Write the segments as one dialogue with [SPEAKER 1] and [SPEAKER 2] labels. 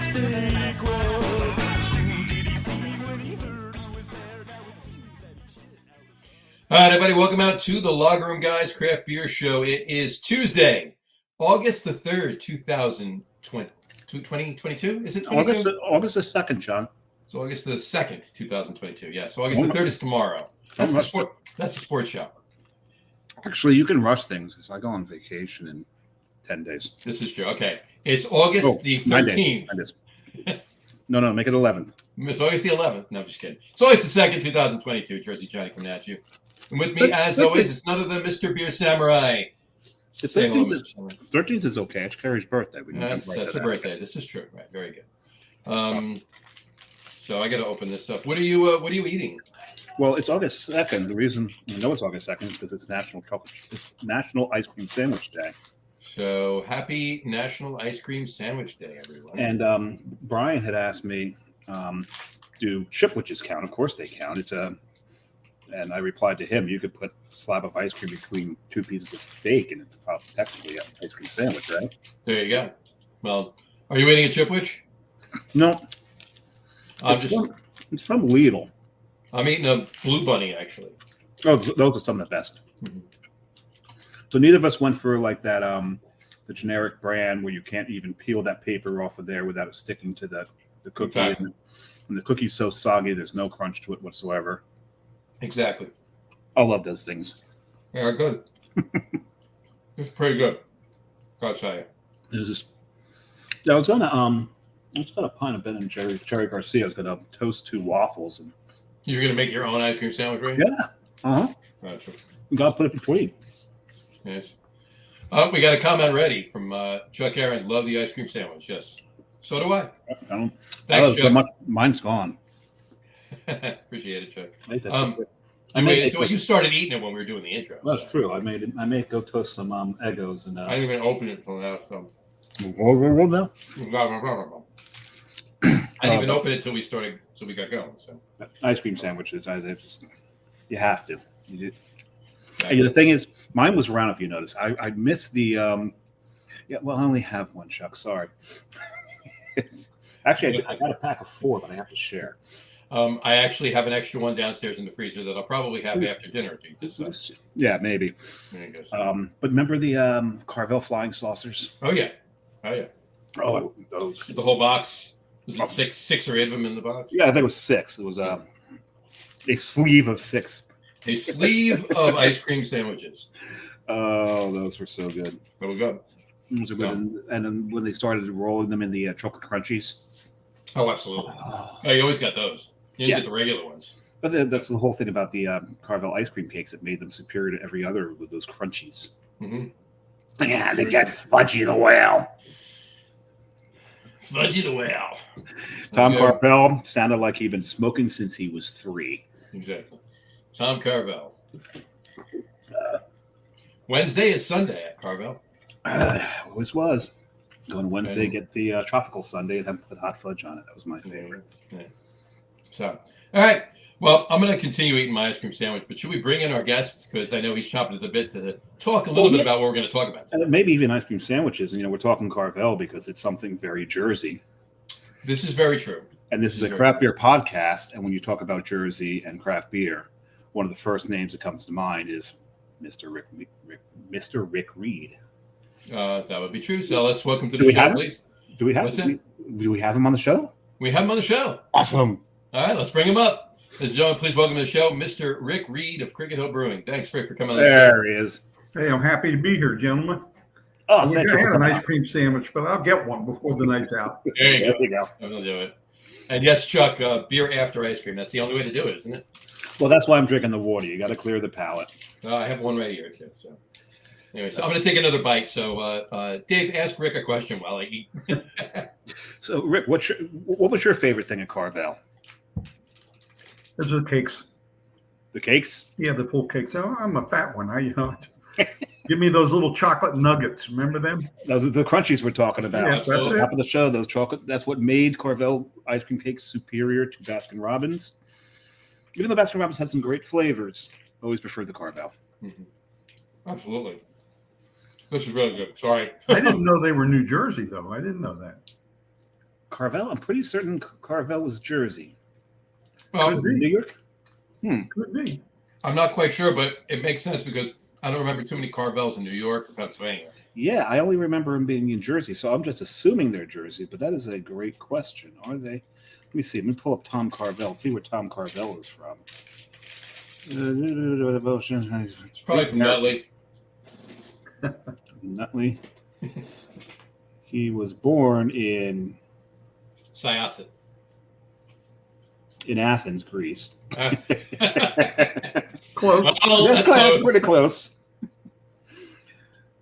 [SPEAKER 1] mistake was.
[SPEAKER 2] All right, everybody, welcome out to the Lager Room Guys Craft Beer Show. It is Tuesday, August the 3rd, 2022. Is it 22?
[SPEAKER 3] August the 2nd, John.
[SPEAKER 2] It's August the 2nd, 2022. Yes, August the 3rd is tomorrow. That's the sports show.
[SPEAKER 3] Actually, you can rush things because I go on vacation in 10 days.
[SPEAKER 2] This is true. Okay. It's August the 13th.
[SPEAKER 3] 9 days. No, make it 11th.
[SPEAKER 2] It's August the 11th. No, I'm just kidding. It's August the 2nd, 2022. Jersey Johnny coming at you. And with me, as always, it's none other than Mr. Beer Samurai.
[SPEAKER 3] The 13th is okay. It's Carrie's birthday.
[SPEAKER 2] That's her birthday. This is true. Right. Very good. So I got to open this up. What are you eating?
[SPEAKER 3] Well, it's August 2nd. The reason I know it's August 2nd is because it's National Ice Cream Sandwich Day.
[SPEAKER 2] So happy National Ice Cream Sandwich Day, everyone.
[SPEAKER 3] And Brian had asked me, do chipwiches count? Of course they count. And I replied to him, you could put a slab of ice cream between two pieces of steak, and it's technically an ice cream sandwich, right?
[SPEAKER 2] There you go. Well, are you eating a chipwich?
[SPEAKER 3] No. It's from Lidl.
[SPEAKER 2] I'm eating a Blue Bunny, actually.
[SPEAKER 3] Oh, those are some of the best. Mm-hmm. So neither of us went for like that, the generic brand where you can't even peel that paper off of there without it sticking to the cookie. Okay. And the cookie's so soggy, there's no crunch to it whatsoever.
[SPEAKER 2] Exactly.
[SPEAKER 3] I love those things.
[SPEAKER 2] They're good. It's pretty good. Gotta tell you.
[SPEAKER 3] I was gonna a pint of Ben and Jerry Garcia. I was gonna toast 2 waffles and.
[SPEAKER 2] You're gonna make your own ice cream sandwich, right?
[SPEAKER 3] Yeah.
[SPEAKER 2] Gotcha.
[SPEAKER 3] You gotta put it between.
[SPEAKER 2] Yes. We got a comment ready from Chuck Aaron. Love the ice cream sandwich. Yes. So do I.
[SPEAKER 3] Thanks, Chuck. So much. Mine's gone.
[SPEAKER 2] Appreciate it, Chuck. You started eating it when we were doing the intro.
[SPEAKER 3] That's true. I made go toast some Eggos and.
[SPEAKER 2] I didn't even open it until now. So.
[SPEAKER 3] Now.
[SPEAKER 2] I didn't even open it until we started. So we got going. So
[SPEAKER 3] ice cream sandwiches, you have to. You do. The thing is, mine was around. If you notice, I missed the. I only have one, Chuck. Sorry. Actually, I got a pack of 4, but I have to share.
[SPEAKER 2] I actually have an extra one downstairs in the freezer that I'll probably have after dinner.
[SPEAKER 3] Yeah, maybe. But remember the Carvel flying saucers?
[SPEAKER 2] Oh yeah.
[SPEAKER 3] Oh, those.
[SPEAKER 2] The whole box. Was it 6 or 8 of them in the box?
[SPEAKER 3] Yeah, I think it was 6. It was a sleeve of 6.
[SPEAKER 2] A sleeve of ice cream sandwiches.
[SPEAKER 3] Oh, those were so good.
[SPEAKER 2] They were good.
[SPEAKER 3] Those were good. And then when they started rolling them in the chocolate crunchies.
[SPEAKER 2] Oh, absolutely. Oh, you always got those. You didn't get the regular ones.
[SPEAKER 3] But that's the whole thing about the Carvel ice cream cakes that made them superior to every other with those crunchies.
[SPEAKER 2] Mm-hmm.
[SPEAKER 3] Yeah, they got Fudgy the Whale.
[SPEAKER 2] Fudgy the Whale.
[SPEAKER 3] Tom Carvel sounded like he'd been smoking since he was 3.
[SPEAKER 2] Exactly. Tom Carvel. Wednesday is Sunday at Carvel.
[SPEAKER 3] Always was. Going Wednesday, get the tropical sundae and then put hot fudge on it. That was my favorite.
[SPEAKER 2] Yeah. So, all right. Well, I'm going to continue eating my ice cream sandwich, but should we bring in our guests? Because I know he's chopping at the bit to talk a little bit about what we're going to talk about today.
[SPEAKER 3] And maybe even ice cream sandwiches. And, we're talking Carvel because it's something very Jersey.
[SPEAKER 2] This is very true.
[SPEAKER 3] And this is a craft beer podcast. And when you talk about Jersey and craft beer, one of the first names that comes to mind is Mr. Rick Reed.
[SPEAKER 2] That would be true. So let's welcome to the show, please.
[SPEAKER 3] Do we have him on the show?
[SPEAKER 2] We have him on the show.
[SPEAKER 3] Awesome.
[SPEAKER 2] All right, let's bring him up. Ladies and gentlemen, please welcome to the show, Mr. Rick Reed of Cricket Hill Brewing. Thanks, Rick, for coming on the show.
[SPEAKER 3] There he is.
[SPEAKER 4] Hey, I'm happy to be here, gentlemen.
[SPEAKER 3] Oh, thank you.
[SPEAKER 4] I had an ice cream sandwich, but I'll get one before the night's out.
[SPEAKER 2] There you go. I'm going to do it. And yes, Chuck, beer after ice cream. That's the only way to do it, isn't it?
[SPEAKER 3] Well, that's why I'm drinking the water. You got to clear the palate.
[SPEAKER 2] I have one right here, too. So, anyway, so I'm going to take another bite. So, Dave, ask Rick a question while I eat.
[SPEAKER 3] So, Rick, what was your favorite thing at Carvel?
[SPEAKER 4] Those are the cakes.
[SPEAKER 3] The cakes?
[SPEAKER 4] Yeah, the full cakes. Oh, I'm a fat one. Give me those little chocolate nuggets. Remember them?
[SPEAKER 3] Those are the crunchies we're talking about.
[SPEAKER 4] Yeah,
[SPEAKER 3] Top of the show, those chocolate. That's what made Carvel ice cream cakes superior to Baskin Robbins. Even though Baskin Robbins had some great flavors, I always preferred the Carvel.
[SPEAKER 2] Mm-hmm. Absolutely. This is really good. Sorry.
[SPEAKER 4] I didn't know they were New Jersey, though. I didn't know that.
[SPEAKER 3] Carvel. I'm pretty certain Carvel was Jersey.
[SPEAKER 2] Well,
[SPEAKER 3] New York.
[SPEAKER 4] Could be.
[SPEAKER 2] I'm not quite sure, but it makes sense because I don't remember too many Carvels in New York or Pennsylvania.
[SPEAKER 3] Yeah, I only remember them being in Jersey, so I'm just assuming they're Jersey. But that is a great question. Are they? Let me see. Let me pull up Tom Carvel. See where Tom Carvel is from.
[SPEAKER 2] It's probably from Nutley.
[SPEAKER 3] Nutley. He was born in
[SPEAKER 2] Syosset.
[SPEAKER 3] Athens, Greece.
[SPEAKER 4] Close.
[SPEAKER 2] Oh,
[SPEAKER 3] That's
[SPEAKER 2] close.
[SPEAKER 3] pretty close.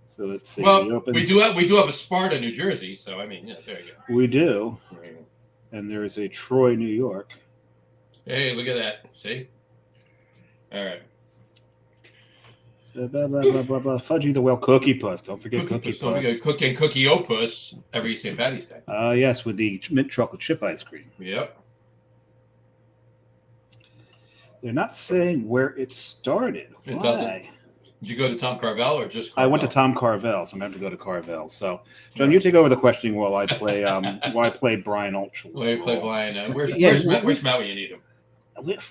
[SPEAKER 3] So let's see.
[SPEAKER 2] Well, we do have a Sparta, New Jersey. So I mean, yeah, there you go.
[SPEAKER 3] We do.
[SPEAKER 2] There you go.
[SPEAKER 3] And there is a Troy, New York.
[SPEAKER 2] Hey, look at that. See? All right.
[SPEAKER 3] So blah, blah, blah, blah, blah. Fudgy the Whale, Cookie Puss. Don't forget Cookie
[SPEAKER 2] Don't
[SPEAKER 3] Puss.
[SPEAKER 2] forget Cookie and Cookie Opus every St. Patty's Day.
[SPEAKER 3] Yes, with the mint chocolate chip ice cream.
[SPEAKER 2] Yep.
[SPEAKER 3] They're not saying where it started.
[SPEAKER 2] It
[SPEAKER 3] Why?
[SPEAKER 2] doesn't. Did you go to Tom Carvel or just Carvel?
[SPEAKER 3] I went to Tom Carvel, so I'm going to have to go to Carvel. So, John, you take over the questioning while I play Brian Altschul.
[SPEAKER 2] Well, you play Brian. Where's Matt when you need him?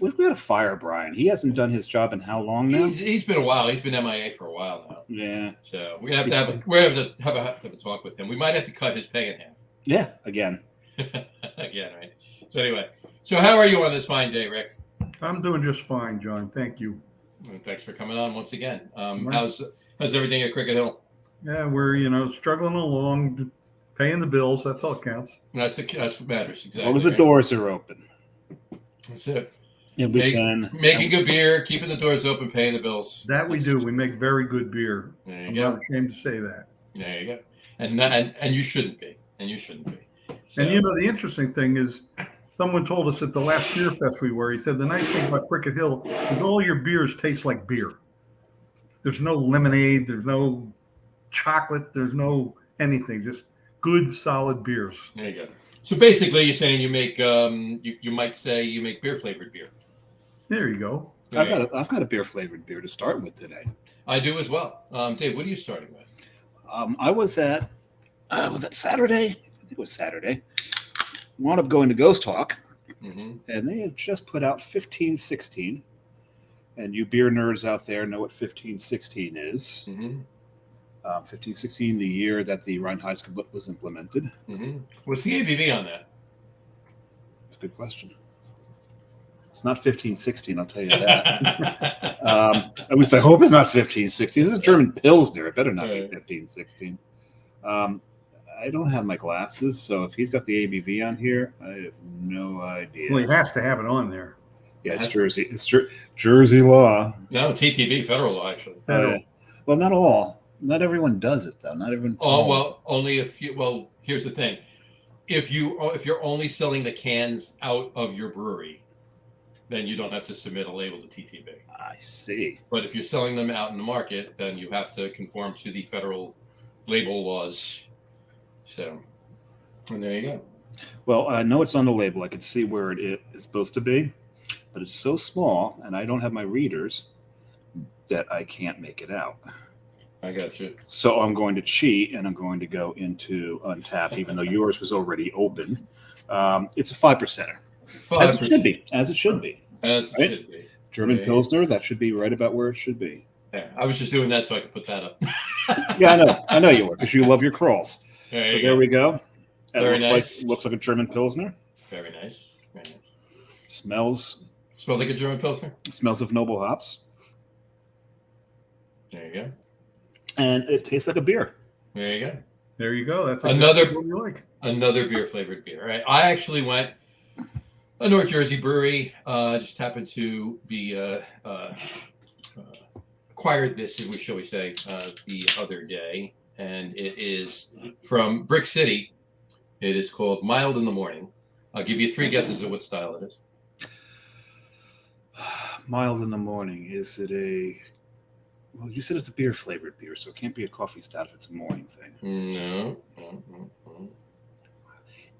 [SPEAKER 3] We've got to fire Brian. He hasn't done his job in how long now?
[SPEAKER 2] He's been a while. He's been MIA for a while now.
[SPEAKER 3] Yeah.
[SPEAKER 2] So we have to have a talk with him. We might have to cut his pay in half.
[SPEAKER 3] Yeah, again.
[SPEAKER 2] Again, right? So anyway, how are you on this fine day, Rick?
[SPEAKER 4] I'm doing just fine, John. Thank you.
[SPEAKER 2] Well, thanks for coming on once again. How's everything at Cricket Hill?
[SPEAKER 4] Yeah, we're struggling along, paying the bills. That's all that counts.
[SPEAKER 2] That's what matters. Exactly.
[SPEAKER 3] As long as the
[SPEAKER 2] right?
[SPEAKER 3] doors are open.
[SPEAKER 2] That's it.
[SPEAKER 3] And we can
[SPEAKER 2] making good beer, keeping the doors open, paying the bills.
[SPEAKER 4] That we do. We make very good beer.
[SPEAKER 2] There
[SPEAKER 4] I'm
[SPEAKER 2] you go.
[SPEAKER 4] not ashamed to say that.
[SPEAKER 2] There you go. And you shouldn't be. And you shouldn't be. So,
[SPEAKER 4] And the interesting thing is, someone told us at the last beer fest we were, he said the nice thing about Cricket Hill is all your beers taste like beer. There's no lemonade, there's no chocolate, there's no anything, just good, solid beers.
[SPEAKER 2] there you go. So basically, you're saying you make you might say you make beer flavored beer.
[SPEAKER 4] There you go.
[SPEAKER 3] I've got a beer flavored beer to start with today.
[SPEAKER 2] I do as well. Dave, what are you starting with?
[SPEAKER 3] I was at Saturday? I think it was Saturday. Wound up going to Ghost Hawk, and they had just put out 1516. And you beer nerds out there know what 1516 is. 1516, the year that the Reinheitsgebot was implemented.
[SPEAKER 2] What's the ABV on that?
[SPEAKER 3] That's a good question. It's not 1516, I'll tell you that. At least I hope it's not 1516. This is a German Pilsner. It better not be 1516. I don't have my glasses, so if he's got the ABV on here, I have no idea.
[SPEAKER 4] Well, he has to have it on there.
[SPEAKER 3] Yeah, it's Jersey. It's Jersey law.
[SPEAKER 2] No, TTB, federal law, actually.
[SPEAKER 3] Well, not all. Not everyone does it, though. Not everyone.
[SPEAKER 2] Oh, well, only if you. Well, here's the thing: if you're only selling the cans out of your brewery, then you don't have to submit a label to TTB.
[SPEAKER 3] I see.
[SPEAKER 2] But if you're selling them out in the market, then you have to conform to the federal label laws. So, and there you go.
[SPEAKER 3] Well, I know it's on the label. I can see where it is supposed to be, but it's so small, and I don't have my readers that I can't make it out.
[SPEAKER 2] I got you.
[SPEAKER 3] So I'm going to cheat, and I'm going to go into Untapped, even though yours was already open. It's a 5%er. As it should be. As it should be.
[SPEAKER 2] As it should be.
[SPEAKER 3] German Pilsner, that should be right about where it should be.
[SPEAKER 2] Yeah, I was just doing that so I could put that up.
[SPEAKER 3] Yeah, I know you were, because you love your crawls. There we go.
[SPEAKER 2] Very nice.
[SPEAKER 3] Looks like a German Pilsner.
[SPEAKER 2] Very nice. Very nice.
[SPEAKER 3] Smells
[SPEAKER 2] like a German Pilsner.
[SPEAKER 3] Smells of noble hops.
[SPEAKER 2] There you go.
[SPEAKER 3] And it tastes like a beer.
[SPEAKER 2] There you go.
[SPEAKER 4] There you go. That's
[SPEAKER 2] another
[SPEAKER 4] what you like.
[SPEAKER 2] Another beer flavored beer. Right. I actually went a North Jersey brewery. Just happened to be acquired this, shall we say, the other day, and it is from Brick City. It is called Mild in the Morning. I'll give you 3 guesses of what style it is.
[SPEAKER 3] Mild in the Morning. Is it a? Well, you said it's a beer flavored beer, so it can't be a coffee stout if it's a morning thing.
[SPEAKER 2] No.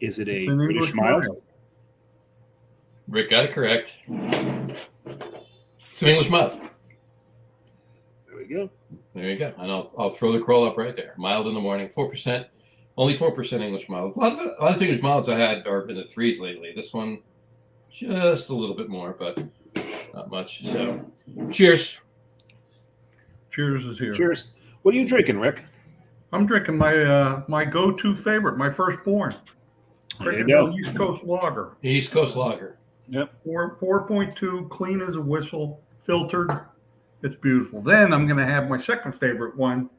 [SPEAKER 3] Is it a British mild?
[SPEAKER 2] Rick got it correct. It's an English mild.
[SPEAKER 3] There we go.
[SPEAKER 2] There you go. And I'll throw the crawl up right there. Mild in the Morning, 4%. Only 4% English mild. A lot of English milds I had are in the 3s lately. This one, just a little bit more, but not much. So, cheers.
[SPEAKER 4] Cheers is here.
[SPEAKER 3] Cheers. What are you drinking, Rick?
[SPEAKER 4] I'm drinking my go-to favorite, my firstborn.
[SPEAKER 3] There you
[SPEAKER 4] Cricket
[SPEAKER 3] go.
[SPEAKER 4] Hill East Coast Lager.
[SPEAKER 2] East Coast Lager.
[SPEAKER 3] Yep.
[SPEAKER 4] 4.2, clean as a whistle, filtered. It's beautiful. Then I'm going to have my second favorite one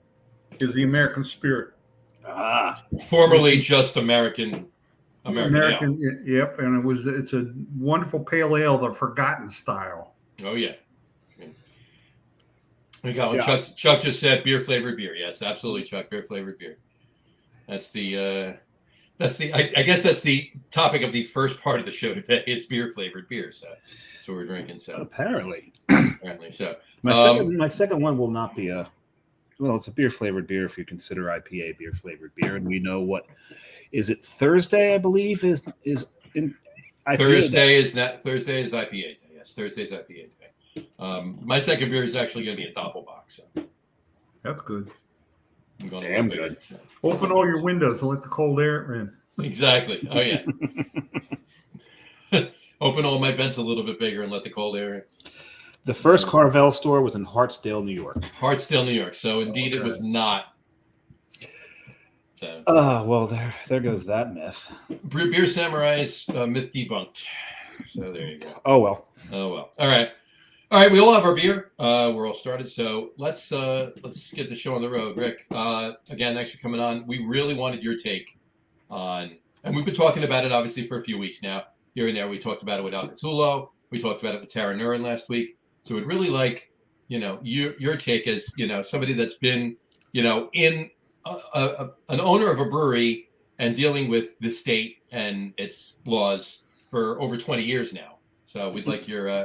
[SPEAKER 4] is the American Spirit.
[SPEAKER 3] Ah,
[SPEAKER 2] Formerly just American Ale.
[SPEAKER 4] Yep, and it's a wonderful pale ale, the forgotten style.
[SPEAKER 2] Oh yeah. We got one.
[SPEAKER 3] Yeah.
[SPEAKER 2] Chuck just said beer flavored beer. Yes, absolutely, Chuck. Beer flavored beer. That's the I guess that's the topic of the first part of the show today is beer flavored beer. So that's what we're drinking. So
[SPEAKER 3] apparently.
[SPEAKER 2] So
[SPEAKER 3] My second one will not be it's a beer flavored beer if you consider IPA beer flavored beer, and we know what is it Thursday, I believe, is in IPA
[SPEAKER 2] Thursday is IPA day. Yes, Thursday's IPA day. My second beer is actually going to be a doppelbock. So
[SPEAKER 4] That's good.
[SPEAKER 2] I'm going
[SPEAKER 3] Damn
[SPEAKER 2] bigger,
[SPEAKER 3] good.
[SPEAKER 2] so.
[SPEAKER 4] Open all your windows and let the cold air in.
[SPEAKER 2] Exactly. Oh yeah. Open all my vents a little bit bigger and let the cold air in.
[SPEAKER 3] The first Carvel store was in Hartsdale, New York.
[SPEAKER 2] Hartsdale, New York. So indeed, it was not. So.
[SPEAKER 3] Well, there goes that myth.
[SPEAKER 2] Beer Samurai's myth debunked. So there you go.
[SPEAKER 3] Oh well.
[SPEAKER 2] All right. We all have our beer. We're all started. So let's get the show on the road. Rick, again, thanks for coming on. We really wanted your take on, and we've been talking about it obviously for a few weeks now. Here and there, we talked about it with Al Catullo. We talked about it with Tara Nurin last week. So we'd really like, your take as, somebody that's been, in an owner of a brewery and dealing with the state and its laws for over 20 years now. So we'd like your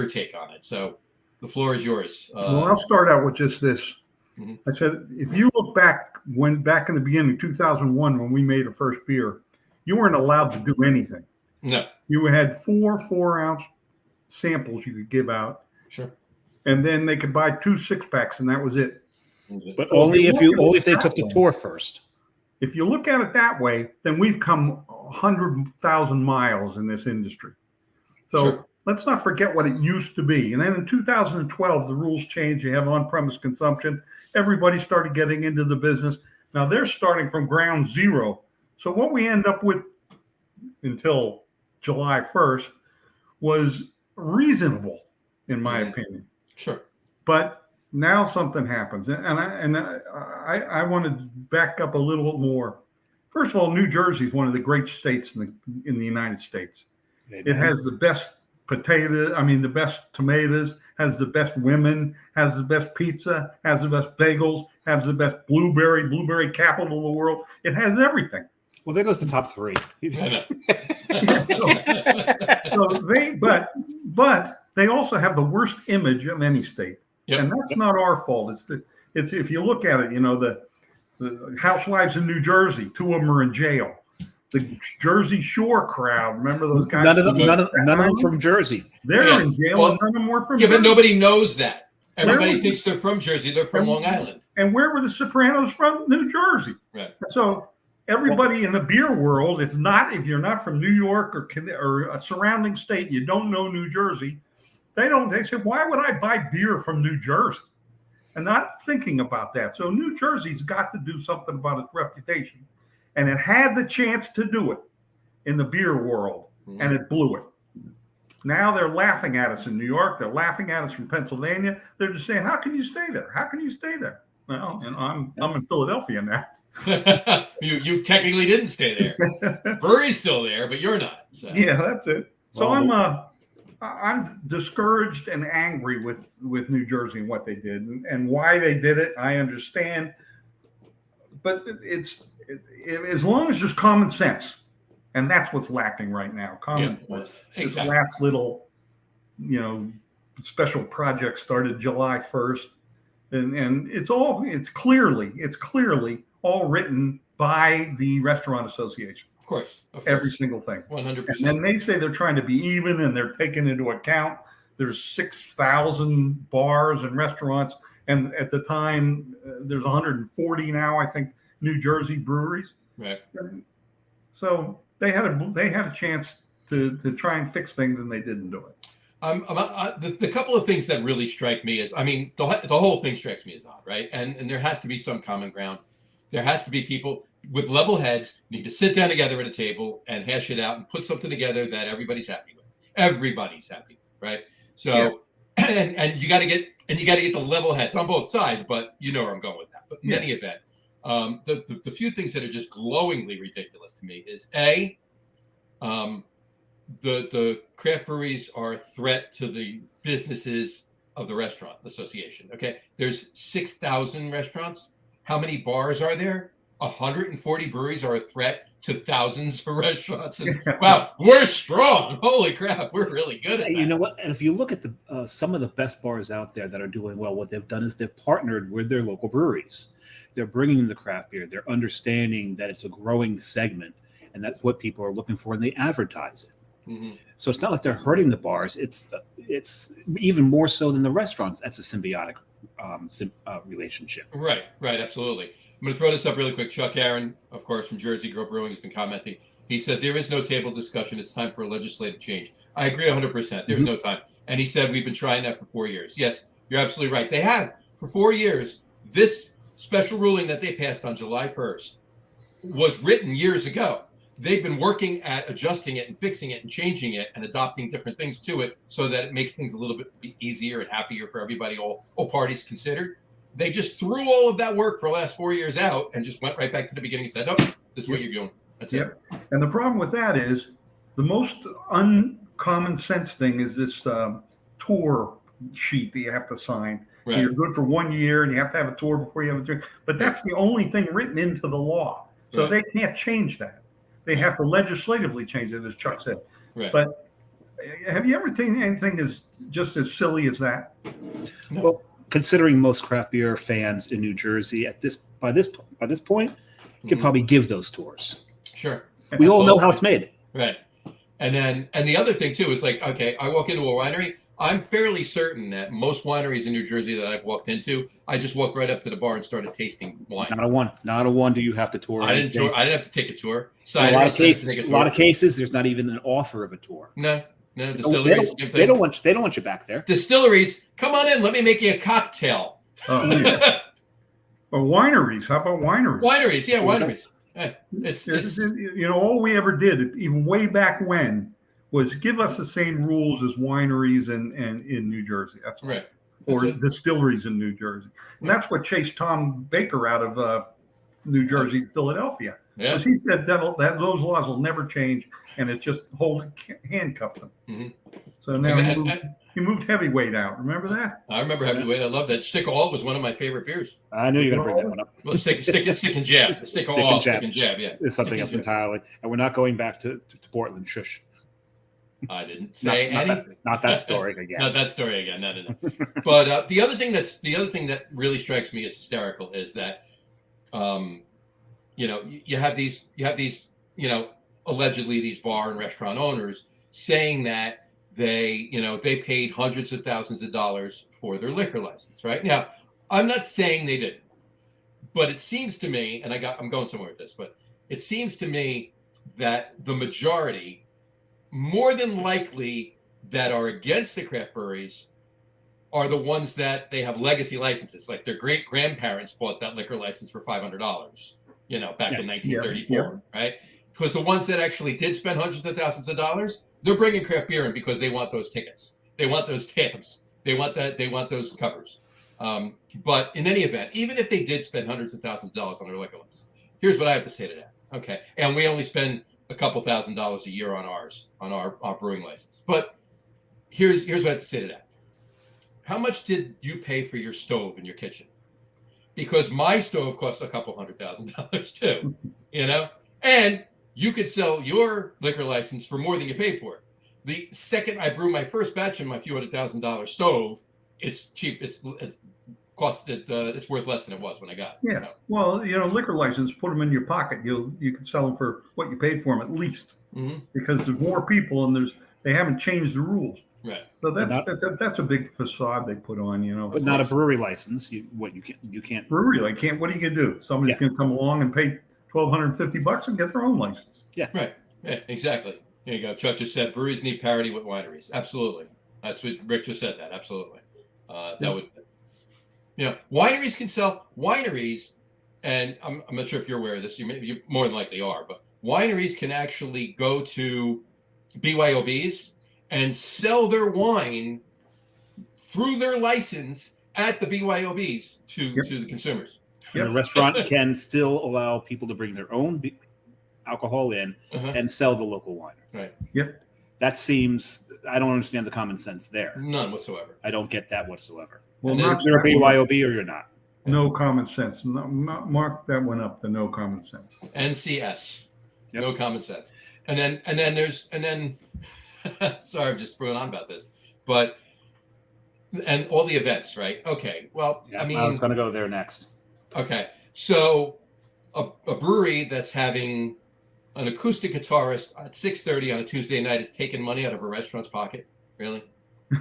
[SPEAKER 2] take on it. So the floor is yours.
[SPEAKER 4] Well, I'll start out with just this.
[SPEAKER 2] Mhm.
[SPEAKER 4] I said, if you look back in the beginning, 2001, when we made a first beer, you weren't allowed to do anything.
[SPEAKER 2] No.
[SPEAKER 4] You had 4-ounce samples you could give out,
[SPEAKER 2] Sure.
[SPEAKER 4] and then they could buy 2 6-packs, and that was it.
[SPEAKER 3] But
[SPEAKER 4] So
[SPEAKER 3] only
[SPEAKER 4] if
[SPEAKER 3] if they took the tour first.
[SPEAKER 4] If you look at it that way, then we've come 100,000 miles in this industry. So
[SPEAKER 2] Sure.
[SPEAKER 4] let's not forget what it used to be. And then in 2012, the rules changed. You have on-premise consumption. Everybody started getting into the business. Now they're starting from ground zero. So what we end up with until July 1st was reasonable, in my opinion.
[SPEAKER 2] Sure.
[SPEAKER 4] But now something happens, and I want to back up a little bit more. First of all, New Jersey is one of the great states in the United States. It has the best the best tomatoes, has the best women, has the best pizza, has the best bagels, has the best blueberry capital of the world. It has everything.
[SPEAKER 3] Well, there goes the top 3.
[SPEAKER 4] But they also have the worst image of any state.
[SPEAKER 2] Yep.
[SPEAKER 4] And that's not our fault. It's if you look at it, the housewives in New Jersey, 2 of them are in jail. The Jersey Shore crowd, remember those guys?
[SPEAKER 3] None of them from Jersey.
[SPEAKER 4] They're in jail, and none of them were from
[SPEAKER 2] Yeah,
[SPEAKER 4] Jersey.
[SPEAKER 2] but nobody knows that. Everybody thinks they're from Jersey. They're from Long Island.
[SPEAKER 4] And where were the Sopranos from? New Jersey.
[SPEAKER 2] Right.
[SPEAKER 4] So everybody in the beer world, if you're not from New York or a surrounding state, you don't know New Jersey. They say, why would I buy beer from New Jersey? And not thinking about that. So New Jersey's got to do something about its reputation. And it had the chance to do it in the beer world, and it blew it. Now they're laughing at us in New York. They're laughing at us from Pennsylvania. They're just saying, how can you stay there? How can you stay there? Well, I'm in Philadelphia now.
[SPEAKER 2] You technically didn't stay there. Brewery's still there, but you're not. So.
[SPEAKER 4] Yeah, that's it. So I'm discouraged and angry with New Jersey and what they did and why they did it. I understand, but as long as there's common sense, and that's what's lacking right now. Common sense. Exactly. This last little, special project started July 1st, and it's clearly all written by the Restaurant Association.
[SPEAKER 2] Of course.
[SPEAKER 4] Every single thing.
[SPEAKER 2] 100%.
[SPEAKER 4] And then they say they're trying to be even, and they're taking into account there's 6,000 bars and restaurants, and at the time there's 140 now, I think, New Jersey breweries.
[SPEAKER 2] Right.
[SPEAKER 4] So they had a chance to try and fix things, and they didn't do it.
[SPEAKER 2] The couple of things that really strike me is, I mean, the whole thing strikes me as odd, right? And there has to be some common ground. There has to be people with level heads need to sit down together at a table and hash it out and put something together that everybody's happy with. Everybody's happy, right? So, and you got to get the level heads on both sides. But you know where I'm going with that. But in any event, the few things that are just glowingly ridiculous to me is the craft breweries are a threat to the businesses of the restaurant association. Okay, there's 6,000 restaurants. How many bars are there? 140 breweries are a threat to thousands of restaurants. And, wow, we're strong. Holy crap, we're really good at that.
[SPEAKER 3] You know what? And if you look at the some of the best bars out there that are doing well, what they've done is they've partnered with their local breweries. They're bringing in the craft beer. They're understanding that it's a growing segment, and that's what people are looking for, and they advertise it.
[SPEAKER 2] Mm-hmm.
[SPEAKER 3] So it's not like they're hurting the bars. It's even more so than the restaurants. That's a symbiotic relationship.
[SPEAKER 2] Right, absolutely. I'm going to throw this up really quick. Chuck Aaron, of course, from Jersey Grill Brewing, has been commenting. He said, there is no table discussion. It's time for a legislative change. I agree 100%. There's no time. And he said, we've been trying that for 4 years. Yes, you're absolutely right. They have. For 4 years, this special ruling that they passed on July 1st was written years ago. They've been working at adjusting it and fixing it and changing it and adopting different things to it so that it makes things a little bit easier and happier for everybody, all parties considered. They just threw all of that work for the last 4 years out and just went right back to the beginning and said, "Oh, this is what you're doing." That's it.
[SPEAKER 4] And the problem with that is the most uncommon sense thing is this tour sheet that you have to sign.
[SPEAKER 2] Right.
[SPEAKER 4] So you're good for 1 year and you have to have a tour before you have a tour. But that's the only thing written into the law. So they can't change that. They have to legislatively change it, as Chuck said.
[SPEAKER 2] Right.
[SPEAKER 4] But have you ever seen anything as just as silly as that?
[SPEAKER 2] No.
[SPEAKER 3] Well, considering most craft beer fans in New Jersey by this point, could probably give those tours.
[SPEAKER 2] Sure.
[SPEAKER 3] We all know how it's made.
[SPEAKER 2] Right. And the other thing too is like, okay, I walk into a winery. I'm fairly certain that most wineries in New Jersey that I've walked into, I just walked right up to the bar and started tasting wine.
[SPEAKER 3] Not a one. Do you have to tour?
[SPEAKER 2] I didn't have to take a tour. So
[SPEAKER 3] a lot of cases, there's not even an offer of a tour.
[SPEAKER 2] No. Distilleries.
[SPEAKER 3] They don't want you back there.
[SPEAKER 2] Distilleries, come on in. Let me make you a cocktail.
[SPEAKER 4] Oh, yeah. Or wineries. How about wineries?
[SPEAKER 2] Wineries. It's
[SPEAKER 4] all we ever did, even way back when, was give us the same rules as wineries and in New Jersey. That's
[SPEAKER 2] right.
[SPEAKER 4] Or distilleries in New Jersey. And that's what chased Tom Baker out of New Jersey, Philadelphia.
[SPEAKER 2] Yeah.
[SPEAKER 4] Because he said that those laws will never change, and it's just handcuffed them.
[SPEAKER 2] Mm-hmm.
[SPEAKER 4] So now he moved heavyweight out. Remember that?
[SPEAKER 2] I remember heavyweight. I love that. Stick All was one of my favorite beers.
[SPEAKER 3] I knew you were going to bring that one up.
[SPEAKER 2] Well, stick and jab. Stick and jab. Yeah,
[SPEAKER 3] it's something else entirely. And we're not going back to Portland. Shush.
[SPEAKER 2] I didn't say anything.
[SPEAKER 3] Not that story again.
[SPEAKER 2] Not that story again. No. But the other thing that really strikes me as hysterical is that, you have these, allegedly these bar and restaurant owners saying that they paid hundreds of thousands of dollars for their liquor license. Right now, I'm not saying they didn't, but it seems to me, and I'm going somewhere with this, but it seems to me that the majority, more than likely, that are against the craft breweries are the ones that they have legacy licenses. Like their great grandparents bought that liquor license for $500, back in 1934, right? Because the ones that actually did spend hundreds of thousands of dollars, they're bringing craft beer in because they want those tickets. They want those tabs. They want those covers. But in any event, even if they did spend hundreds of thousands of dollars on their liquor license, here's what I have to say to that. Okay. And we only spend a couple $1,000s a year on our brewing license. But here's what I have to say to that. How much did you pay for your stove in your kitchen? Because my stove costs a couple $100,000 too, and you could sell your liquor license for more than you paid for it. The second I brew my first batch in my few $100,000 stove, it's cheap. It's worth less than it was when I got it.
[SPEAKER 4] Yeah. Well, liquor license, put them in your pocket. You can sell them for what you paid for them at least, because there's more people and they haven't changed the rules.
[SPEAKER 2] Right.
[SPEAKER 4] So
[SPEAKER 3] Not-
[SPEAKER 4] that's a big facade they put on,
[SPEAKER 3] but not a brewery license. You can't.
[SPEAKER 4] brewery. They can't. What are you gonna do? Somebody's
[SPEAKER 3] Yeah.
[SPEAKER 4] gonna come along and pay $1,250 and get their own license.
[SPEAKER 2] Right. Yeah, exactly. Here you go. Chuck just said breweries need parity with wineries. Absolutely. That's what Rick just said. That absolutely. That would. Wineries can sell wineries, and I'm not sure if you're aware of this. You more than likely are, but wineries can actually go to BYOBs and sell their wine through their license at the BYOBs to the consumers.
[SPEAKER 3] And the restaurant can still allow people to bring their own alcohol in and sell the local wines.
[SPEAKER 2] Right.
[SPEAKER 4] Yep.
[SPEAKER 3] That seems, I don't understand the common sense there.
[SPEAKER 2] None whatsoever.
[SPEAKER 3] I don't get that whatsoever.
[SPEAKER 4] Well,
[SPEAKER 2] And
[SPEAKER 4] not
[SPEAKER 3] You're a BYOB or you're not.
[SPEAKER 4] no common sense. Mark that one up. The no common sense.
[SPEAKER 2] NCS.
[SPEAKER 3] Yep.
[SPEAKER 2] No common sense. And then sorry, I'm just throwing on about this, but and all the events, right? Okay. Well,
[SPEAKER 3] Yeah,
[SPEAKER 2] I mean,
[SPEAKER 3] I was going to go there next.
[SPEAKER 2] okay. So a brewery that's having an acoustic guitarist at 6:30 on a Tuesday night is taking money out of a restaurant's pocket. Really?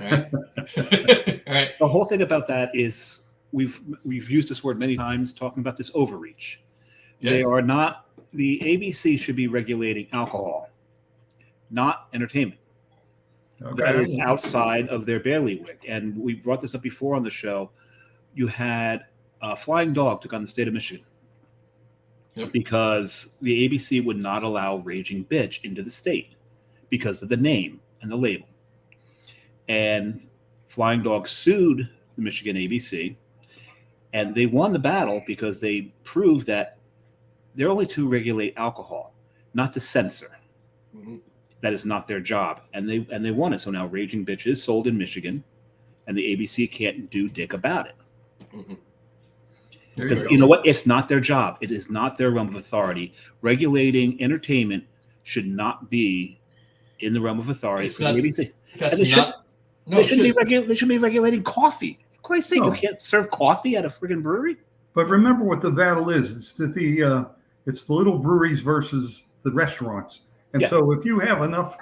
[SPEAKER 2] All right. All right.
[SPEAKER 3] The whole thing about that is we've used this word many times talking about this overreach.
[SPEAKER 2] Yeah.
[SPEAKER 3] They are not, the ABC should be regulating alcohol, not entertainment.
[SPEAKER 4] Okay.
[SPEAKER 3] That is outside of their bailiwick. And we brought this up before on the show. You had a flying dog took on the state of Michigan because the ABC would not allow Raging Bitch into the state because of the name and the label. And Flying Dog sued the Michigan ABC, and they won the battle because they proved that they're only to regulate alcohol, not to censor.
[SPEAKER 2] Mhm.
[SPEAKER 3] That is not their job, and they won it. So now Raging Bitch is sold in Michigan, and the ABC can't do dick about it
[SPEAKER 2] Mhm.
[SPEAKER 3] because you know what? It's not their job. It is not their realm of authority. Regulating entertainment should not be in the realm of authority
[SPEAKER 2] It's
[SPEAKER 3] for
[SPEAKER 2] not-
[SPEAKER 3] the ABC.
[SPEAKER 2] That's
[SPEAKER 3] And they
[SPEAKER 2] not. No,
[SPEAKER 3] They
[SPEAKER 2] it
[SPEAKER 3] shouldn't
[SPEAKER 2] shouldn't.
[SPEAKER 3] be they should be regulating coffee. For Christ's sake,
[SPEAKER 4] No.
[SPEAKER 3] you can't serve coffee at a friggin' brewery.
[SPEAKER 4] But remember what the battle is. It's it's the little breweries versus the restaurants. And
[SPEAKER 3] Yeah.
[SPEAKER 4] so if you have enough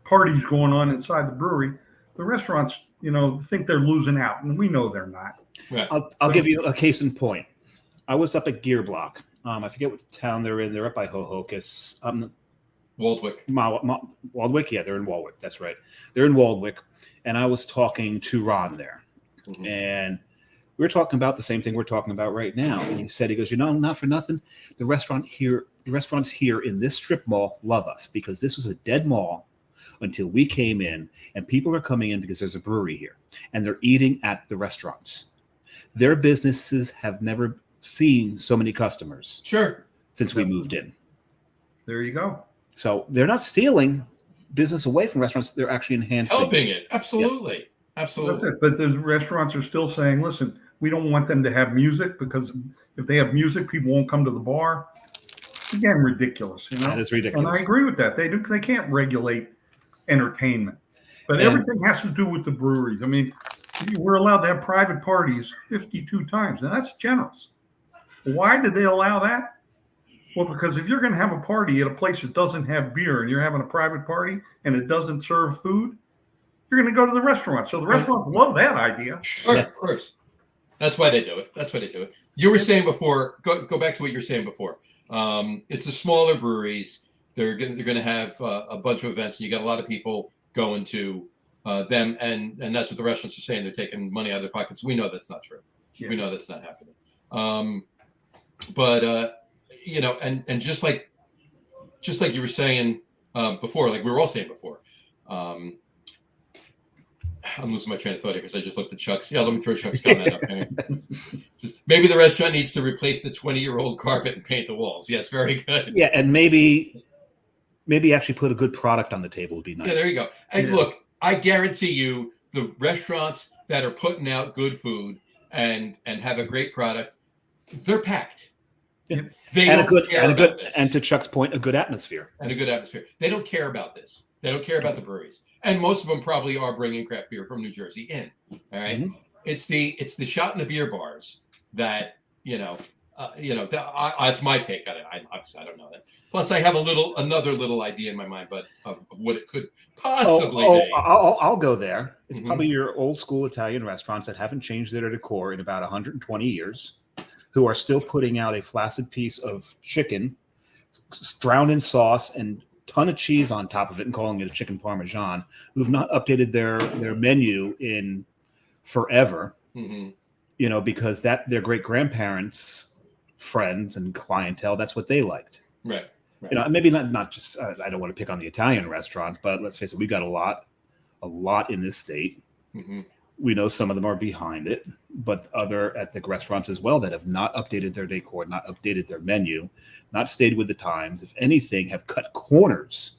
[SPEAKER 4] parties going on inside the brewery, the restaurants, think they're losing out, and we know they're not.
[SPEAKER 2] Right.
[SPEAKER 3] I'll give you a case in point. I was up at Gear Block. I forget what town they're in. They're up by Hohokus.
[SPEAKER 2] Waldwick.
[SPEAKER 3] Waldwick. Yeah, they're in Waldwick. That's right. They're in Waldwick. And I was talking to Ron there.
[SPEAKER 2] Mhm.
[SPEAKER 3] And we were talking about the same thing we're talking about right now. And he said, he goes, not for nothing. The restaurants here in this strip mall love us because this was a dead mall until we came in, and people are coming in because there's a brewery here and they're eating at the restaurants. Their businesses have never seen so many customers
[SPEAKER 2] Sure.
[SPEAKER 3] since we moved in.
[SPEAKER 4] There you go.
[SPEAKER 3] So they're not stealing business away from restaurants. They're actually enhancing.
[SPEAKER 2] Helping it. Absolutely.
[SPEAKER 4] That's
[SPEAKER 2] Absolutely.
[SPEAKER 4] it. But the restaurants are still saying, listen, we don't want them to have music because if they have music, people won't come to the bar. Again, ridiculous.
[SPEAKER 3] That is
[SPEAKER 4] And
[SPEAKER 3] ridiculous.
[SPEAKER 4] I agree with that. They can't regulate entertainment, but
[SPEAKER 3] And-
[SPEAKER 4] everything has to do with the breweries. I mean, we're allowed to have private parties 52 times, and that's generous. Why did they allow that? Well, because if you're going to have a party at a place that doesn't have beer and you're having a private party and it doesn't serve food, you're going to go to the restaurant. So the restaurants love that idea.
[SPEAKER 2] Sure.
[SPEAKER 3] Yeah.
[SPEAKER 2] Of course. That's why they do it. You were saying before. Go back to what you were saying before. It's the smaller breweries. They're going to have a bunch of events, and you got a lot of people going to them, and that's what the restaurants are saying. They're taking money out of their pockets. We know that's not true.
[SPEAKER 4] Yeah.
[SPEAKER 2] We know that's not happening. But and just like you were saying before, like we were all saying before. I'm losing my train of thought here because I just looked at Chuck's. Yeah, let me throw Chuck's comment up here. Just, maybe the restaurant needs to replace the 20-year-old carpet and paint the walls. Yes, very good.
[SPEAKER 3] Yeah, and maybe actually put a good product on the table would be nice.
[SPEAKER 2] Yeah, there you go. And
[SPEAKER 4] Yeah.
[SPEAKER 2] look, I guarantee you, the restaurants that are putting out good food and have a great product, they're packed.
[SPEAKER 3] Yeah.
[SPEAKER 2] They
[SPEAKER 3] And
[SPEAKER 2] don't care about this.
[SPEAKER 3] and to Chuck's point, a good atmosphere.
[SPEAKER 2] And a good atmosphere. They don't care about this. They don't care about the breweries, and most of them probably are bringing craft beer from New Jersey in. All right,
[SPEAKER 3] Mhm.
[SPEAKER 2] it's the shot in the beer bars that that's my take on it. I don't know that. Plus, I have another little idea in my mind, but of what it could possibly be.
[SPEAKER 3] I'll go there. It's
[SPEAKER 2] Mhm.
[SPEAKER 3] probably your old school Italian restaurants that haven't changed their decor in about 120 years, who are still putting out a flaccid piece of chicken drowned in sauce and ton of cheese on top of it and calling it a chicken parmesan, who've not updated their menu in forever,
[SPEAKER 2] Mm-hmm.
[SPEAKER 3] Because their great grandparents, friends and clientele, that's what they liked.
[SPEAKER 2] Right.
[SPEAKER 3] Maybe not just, I don't want to pick on the Italian restaurants, but let's face it, we got a lot in this state.
[SPEAKER 2] Mm-hmm.
[SPEAKER 3] We know some of them are behind it, but other ethnic restaurants as well that have not updated their decor, not updated their menu, not stayed with the times, if anything, have cut corners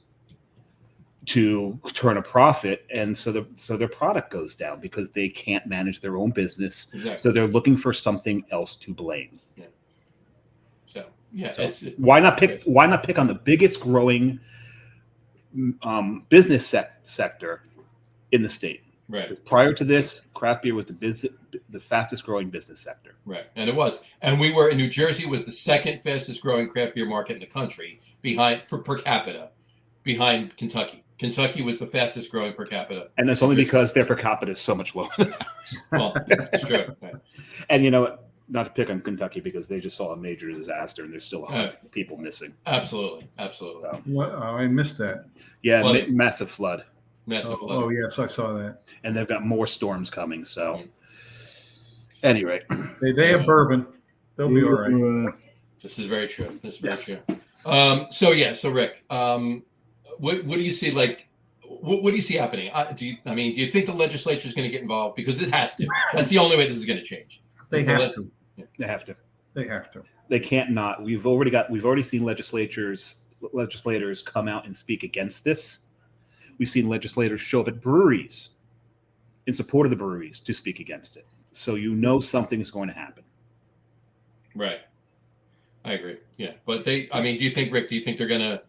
[SPEAKER 3] to turn a profit. And so their product goes down because they can't manage their own business.
[SPEAKER 2] Exactly.
[SPEAKER 3] So they're looking for something else to blame.
[SPEAKER 2] Yeah. So, yeah.
[SPEAKER 3] So why not pick on the biggest growing business sector in the state?
[SPEAKER 2] Right.
[SPEAKER 3] Prior to this, craft beer was the fastest growing business sector.
[SPEAKER 2] Right. And it was. And we were in New Jersey was the second fastest growing craft beer market in the country per capita behind Kentucky. Kentucky was the fastest growing per capita.
[SPEAKER 3] And that's only because their per capita is so much lower than ours.
[SPEAKER 2] Well, that's true. Right.
[SPEAKER 3] And not to pick on Kentucky because they just saw a major disaster and there's still 100 people missing.
[SPEAKER 2] Absolutely.
[SPEAKER 3] So,
[SPEAKER 4] What? Oh, I missed that.
[SPEAKER 3] yeah, massive flood.
[SPEAKER 2] Massive flood.
[SPEAKER 4] Oh, yes, I saw that.
[SPEAKER 3] And they've got more storms coming. So, anyway,
[SPEAKER 4] They have bourbon. They'll be all right.
[SPEAKER 2] This is very true.
[SPEAKER 3] Yes.
[SPEAKER 2] True. So Rick, what do you see? Like, what do you see happening? Do you think the legislature is going to get involved? Because it has to. That's the only way this is going to change.
[SPEAKER 4] They have to.
[SPEAKER 3] they have to.
[SPEAKER 4] They have to.
[SPEAKER 3] They can't not. We've already seen legislators come out and speak against this. We've seen legislators show up at breweries in support of the breweries to speak against it. So something is going to happen.
[SPEAKER 2] Right. I agree. Yeah. But do you think, Rick, they're going to,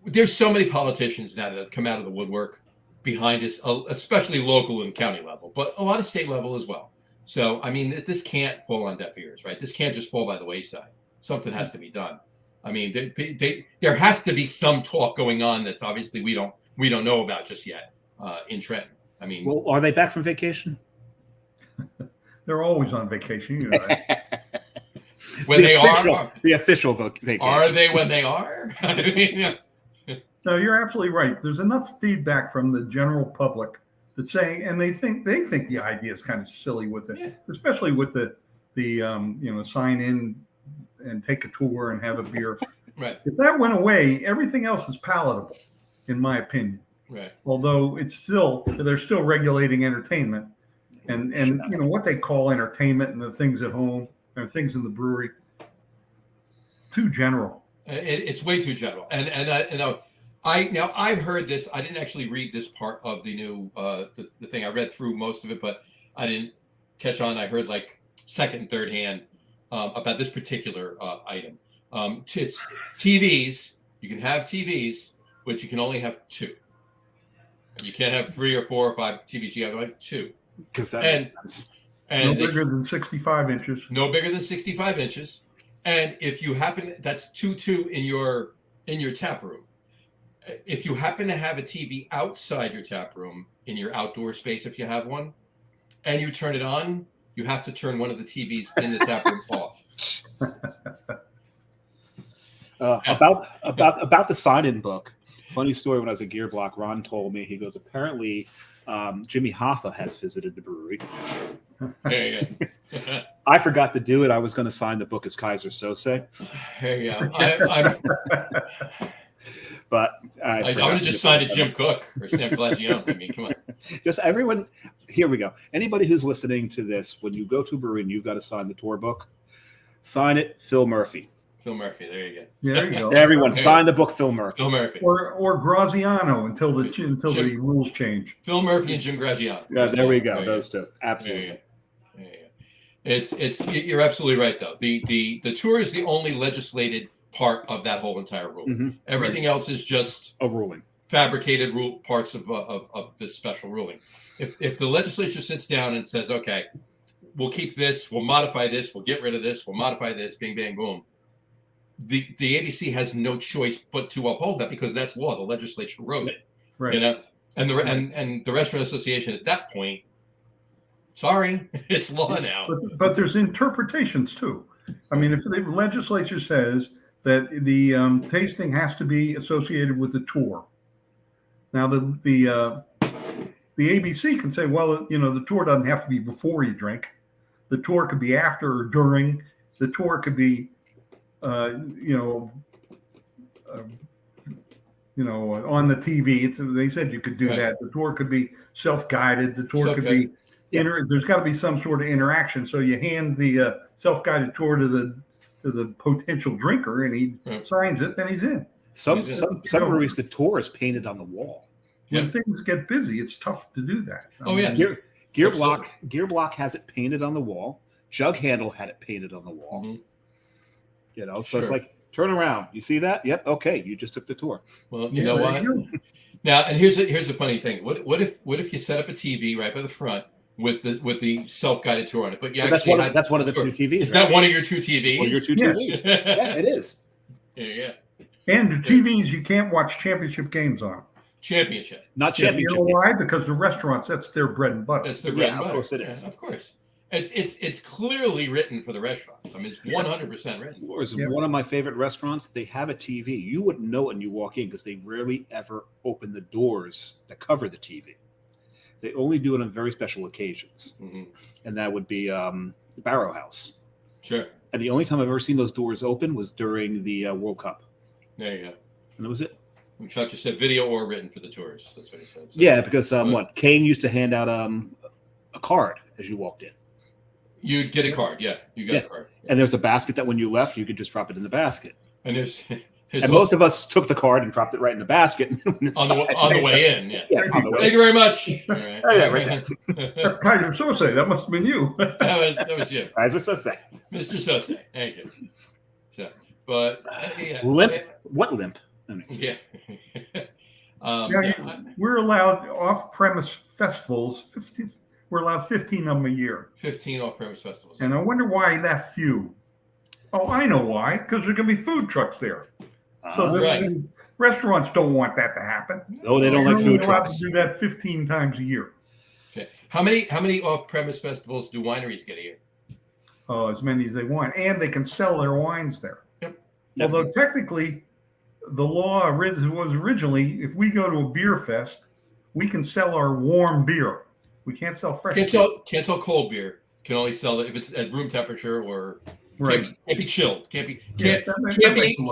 [SPEAKER 2] there's so many politicians now that have come out of the woodwork behind us, especially local and county level, but a lot of state level as well. So, this can't fall on deaf ears, right? This can't just fall by the wayside. Something has to be done. There has to be some talk going on that's obviously we don't know about just yet in Trenton.
[SPEAKER 3] Well, are they back from vacation?
[SPEAKER 4] They're always on vacation. You know that.
[SPEAKER 3] The official vacation.
[SPEAKER 2] Are they when they are? Yeah.
[SPEAKER 4] No, you're absolutely right. There's enough feedback from the general public that's saying, and they think the idea is kind of silly with it,
[SPEAKER 2] Yeah.
[SPEAKER 4] especially with the sign in and take a tour and have a beer.
[SPEAKER 2] Right.
[SPEAKER 4] If that went away, everything else is palatable, in my opinion.
[SPEAKER 2] Right.
[SPEAKER 4] Although they're still regulating entertainment and what they call entertainment and the things at home and things in the brewery. Too general.
[SPEAKER 2] It's way too general. And I've heard this. I didn't actually read this part of the new the thing. I read through most of it, but I didn't catch on. I heard like second and third hand about this particular item. It's TVs. You can have TVs, but you can only have two. You can't have 3 or 4 or 5 TVs. You have like 2.
[SPEAKER 3] Because that makes sense.
[SPEAKER 4] No bigger than 65 inches.
[SPEAKER 2] No bigger than 65 inches. And if you happen, that's 2 in your tap room. If you happen to have a TV outside your tap room in your outdoor space, if you have one, and you turn it on, you have to turn one of the TVs in the tap room off.
[SPEAKER 3] About the sign-in book. Funny story. When I was at Gear Block, Ron told me, he goes, apparently Jimmy Hoffa has visited the brewery.
[SPEAKER 2] There you go.
[SPEAKER 3] I forgot to do it. I was going to sign the book as Kaiser Sose.
[SPEAKER 2] There you go.
[SPEAKER 3] But
[SPEAKER 2] I would have just signed a Jim Cook or Sam Pelagione. Come on.
[SPEAKER 3] Just everyone. Here we go. Anybody who's listening to this, when you go to a brewery and you've got to sign the tour book, sign it, Phil Murphy.
[SPEAKER 2] Phil Murphy. There you go.
[SPEAKER 4] Yeah, there you go.
[SPEAKER 3] Everyone, sign the book, Phil Murphy.
[SPEAKER 2] Phil Murphy.
[SPEAKER 4] Or Graziano until the rules change.
[SPEAKER 2] Phil Murphy and Jim Graziano.
[SPEAKER 3] Yeah, there we go. Those two. Absolutely.
[SPEAKER 2] It's you're absolutely right though. The tour is the only legislated part of that whole entire rule.
[SPEAKER 3] Mm-hmm.
[SPEAKER 2] Everything else is just
[SPEAKER 3] a ruling,
[SPEAKER 2] fabricated parts of this special ruling. If the legislature sits down and says, okay, we'll keep this, we'll modify this, we'll get rid of this, we'll modify this, bing, bang, boom. The ABC has no choice but to uphold that because that's law. The legislature wrote it,
[SPEAKER 4] Right.
[SPEAKER 2] you know, and the Restaurant Association at that point, sorry, it's law now.
[SPEAKER 4] But there's interpretations too. I mean, if the legislature says that the tasting has to be associated with the tour, now the ABC can say, well, you know, the tour doesn't have to be before you drink. The tour could be after or during. The tour could be, on the TV. They said you could do that. The tour could be self-guided. The tour could be there's got to be some sort of interaction. So you hand the self-guided tour to the potential drinker, and he signs it. Then he's in.
[SPEAKER 3] Some breweries, the tour is painted on the wall.
[SPEAKER 4] When things get busy, it's tough to do that.
[SPEAKER 3] Gear block has it painted on the wall. Jug handle had it painted on the wall.
[SPEAKER 2] Mm-hmm.
[SPEAKER 3] You know, so it's like, turn around. You see that? Yep. Okay, you just took the tour.
[SPEAKER 2] Well, you know what? Now, and here's the funny thing. What if you set up a TV right by the front with the self-guided tour on it? But
[SPEAKER 3] that's one of the two TVs.
[SPEAKER 2] Is that one of your two TVs?
[SPEAKER 3] One of your two TVs. Yeah, it is.
[SPEAKER 2] Yeah.
[SPEAKER 4] And the TVs you can't watch championship games on.
[SPEAKER 2] Championship.
[SPEAKER 3] Not championship.
[SPEAKER 4] You know why? Because the restaurants, that's their bread and butter.
[SPEAKER 2] That's their bread and butter.
[SPEAKER 3] Of course it is.
[SPEAKER 2] Yeah, of course. It's clearly written for the restaurants. I mean, it's 100% written.
[SPEAKER 3] One of my favorite restaurants, they have a TV. You wouldn't know it when you walk in because they rarely ever open the doors to cover the TV. They only do it on very special occasions.
[SPEAKER 2] Mm-hmm.
[SPEAKER 3] And that would be the Barrow House.
[SPEAKER 2] Sure.
[SPEAKER 3] And the only time I've ever seen those doors open was during the World Cup.
[SPEAKER 2] There you go.
[SPEAKER 3] And that was it.
[SPEAKER 2] Chuck just said video or written for the tours. That's what he said. So,
[SPEAKER 3] yeah, because Kane used to hand out a card as you walked in.
[SPEAKER 2] You'd get a card. Yeah, you got a card. Yeah.
[SPEAKER 3] And there's a basket that when you left, you could just drop it in the basket.
[SPEAKER 2] And
[SPEAKER 3] most of us took the card and dropped it right in the basket.
[SPEAKER 2] on the way in. Yeah. Thank you very much. All right.
[SPEAKER 3] Right there.
[SPEAKER 4] That's Kaiser Sose. That must have been you.
[SPEAKER 2] that was you.
[SPEAKER 3] Kaiser Sose.
[SPEAKER 2] Mr. Sose. Thank you. So, but
[SPEAKER 3] limp. What limp?
[SPEAKER 2] Yeah.
[SPEAKER 4] We're allowed off-premise festivals. We're allowed 15 of them a year.
[SPEAKER 2] 15 off-premise festivals.
[SPEAKER 4] And I wonder why that few. Oh, I know why. Because there's going to be food trucks there. So restaurants don't want that to happen.
[SPEAKER 3] No, they don't like food trucks.
[SPEAKER 4] To do that 15 times a year.
[SPEAKER 2] Okay. How many off-premise festivals do wineries get a year?
[SPEAKER 4] Oh, as many as they want, and they can sell their wines there.
[SPEAKER 2] Yep.
[SPEAKER 4] Although technically, the law was originally, if we go to a beer fest, we can sell our warm beer. We can't sell fresh.
[SPEAKER 2] Can't sell cold beer. Can only sell it if it's at room temperature or can't be chilled. Can't be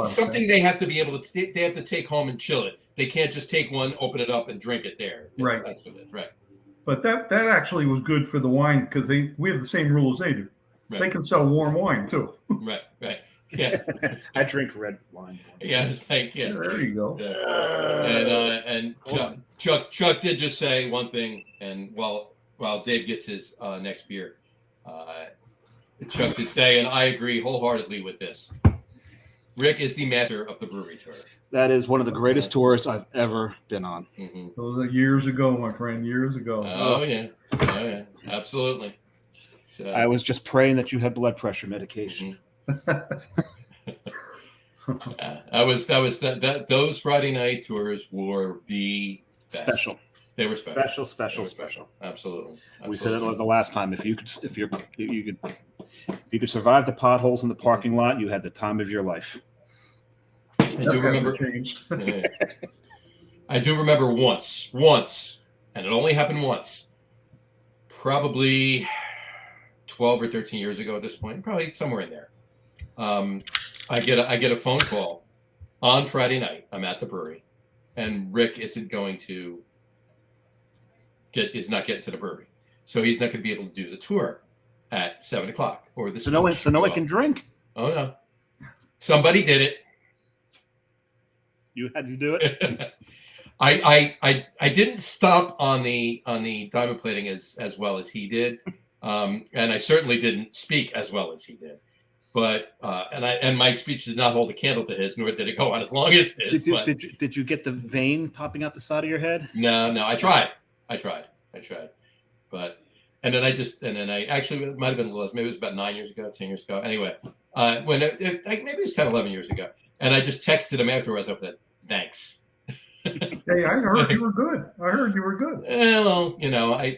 [SPEAKER 2] something they have to be able to. They have to take home and chill it. They can't just take one, open it up, and drink it there.
[SPEAKER 4] Right.
[SPEAKER 2] That's what it is. Right.
[SPEAKER 4] But that actually was good for the wine because we have the same rules they do. Right. They can sell warm wine too.
[SPEAKER 2] Right. Yeah.
[SPEAKER 3] I drink red wine.
[SPEAKER 2] Yeah, it's like
[SPEAKER 4] there you go.
[SPEAKER 2] And Chuck did just say one thing, and while Dave gets his next beer, Chuck did say, and I agree wholeheartedly with this. Rick is the master of the brewery tour.
[SPEAKER 3] That is one of the greatest tours I've ever been on.
[SPEAKER 2] Mm-hmm.
[SPEAKER 4] Those are years ago, my friend. Years ago.
[SPEAKER 2] Oh yeah, absolutely. So,
[SPEAKER 3] I was just praying that you had blood pressure medication.
[SPEAKER 2] Mm-hmm. Those Friday night tours were the best.
[SPEAKER 3] Special.
[SPEAKER 2] They were special.
[SPEAKER 3] Special.
[SPEAKER 2] Absolutely.
[SPEAKER 3] We said it the last time. If you could survive the potholes in the parking lot, you had the time of your life.
[SPEAKER 2] I do remember once, and it only happened once. Probably 12 or 13 years ago at this point, probably somewhere in there. I get a phone call on Friday night. I'm at the brewery, and Rick isn't going to not getting to the brewery, so he's not going to be able to do the tour at 7:00 or the.
[SPEAKER 3] So no one can drink.
[SPEAKER 2] Oh no! Somebody did it.
[SPEAKER 3] You had to do it.
[SPEAKER 2] I didn't stomp on the diamond plating as well as he did, and I certainly didn't speak as well as he did. But and my speech did not hold a candle to his, nor did it go on as long as his.
[SPEAKER 3] Did you get the vein popping out the side of your head?
[SPEAKER 2] No. I tried, but And then I actually, it might have been a little less. Maybe it was about 9 years ago, 10 years ago. Anyway, when maybe it was 10, 11 years ago. And I just texted him afterwards. I said, thanks.
[SPEAKER 4] Hey, I heard you were good.
[SPEAKER 2] Well,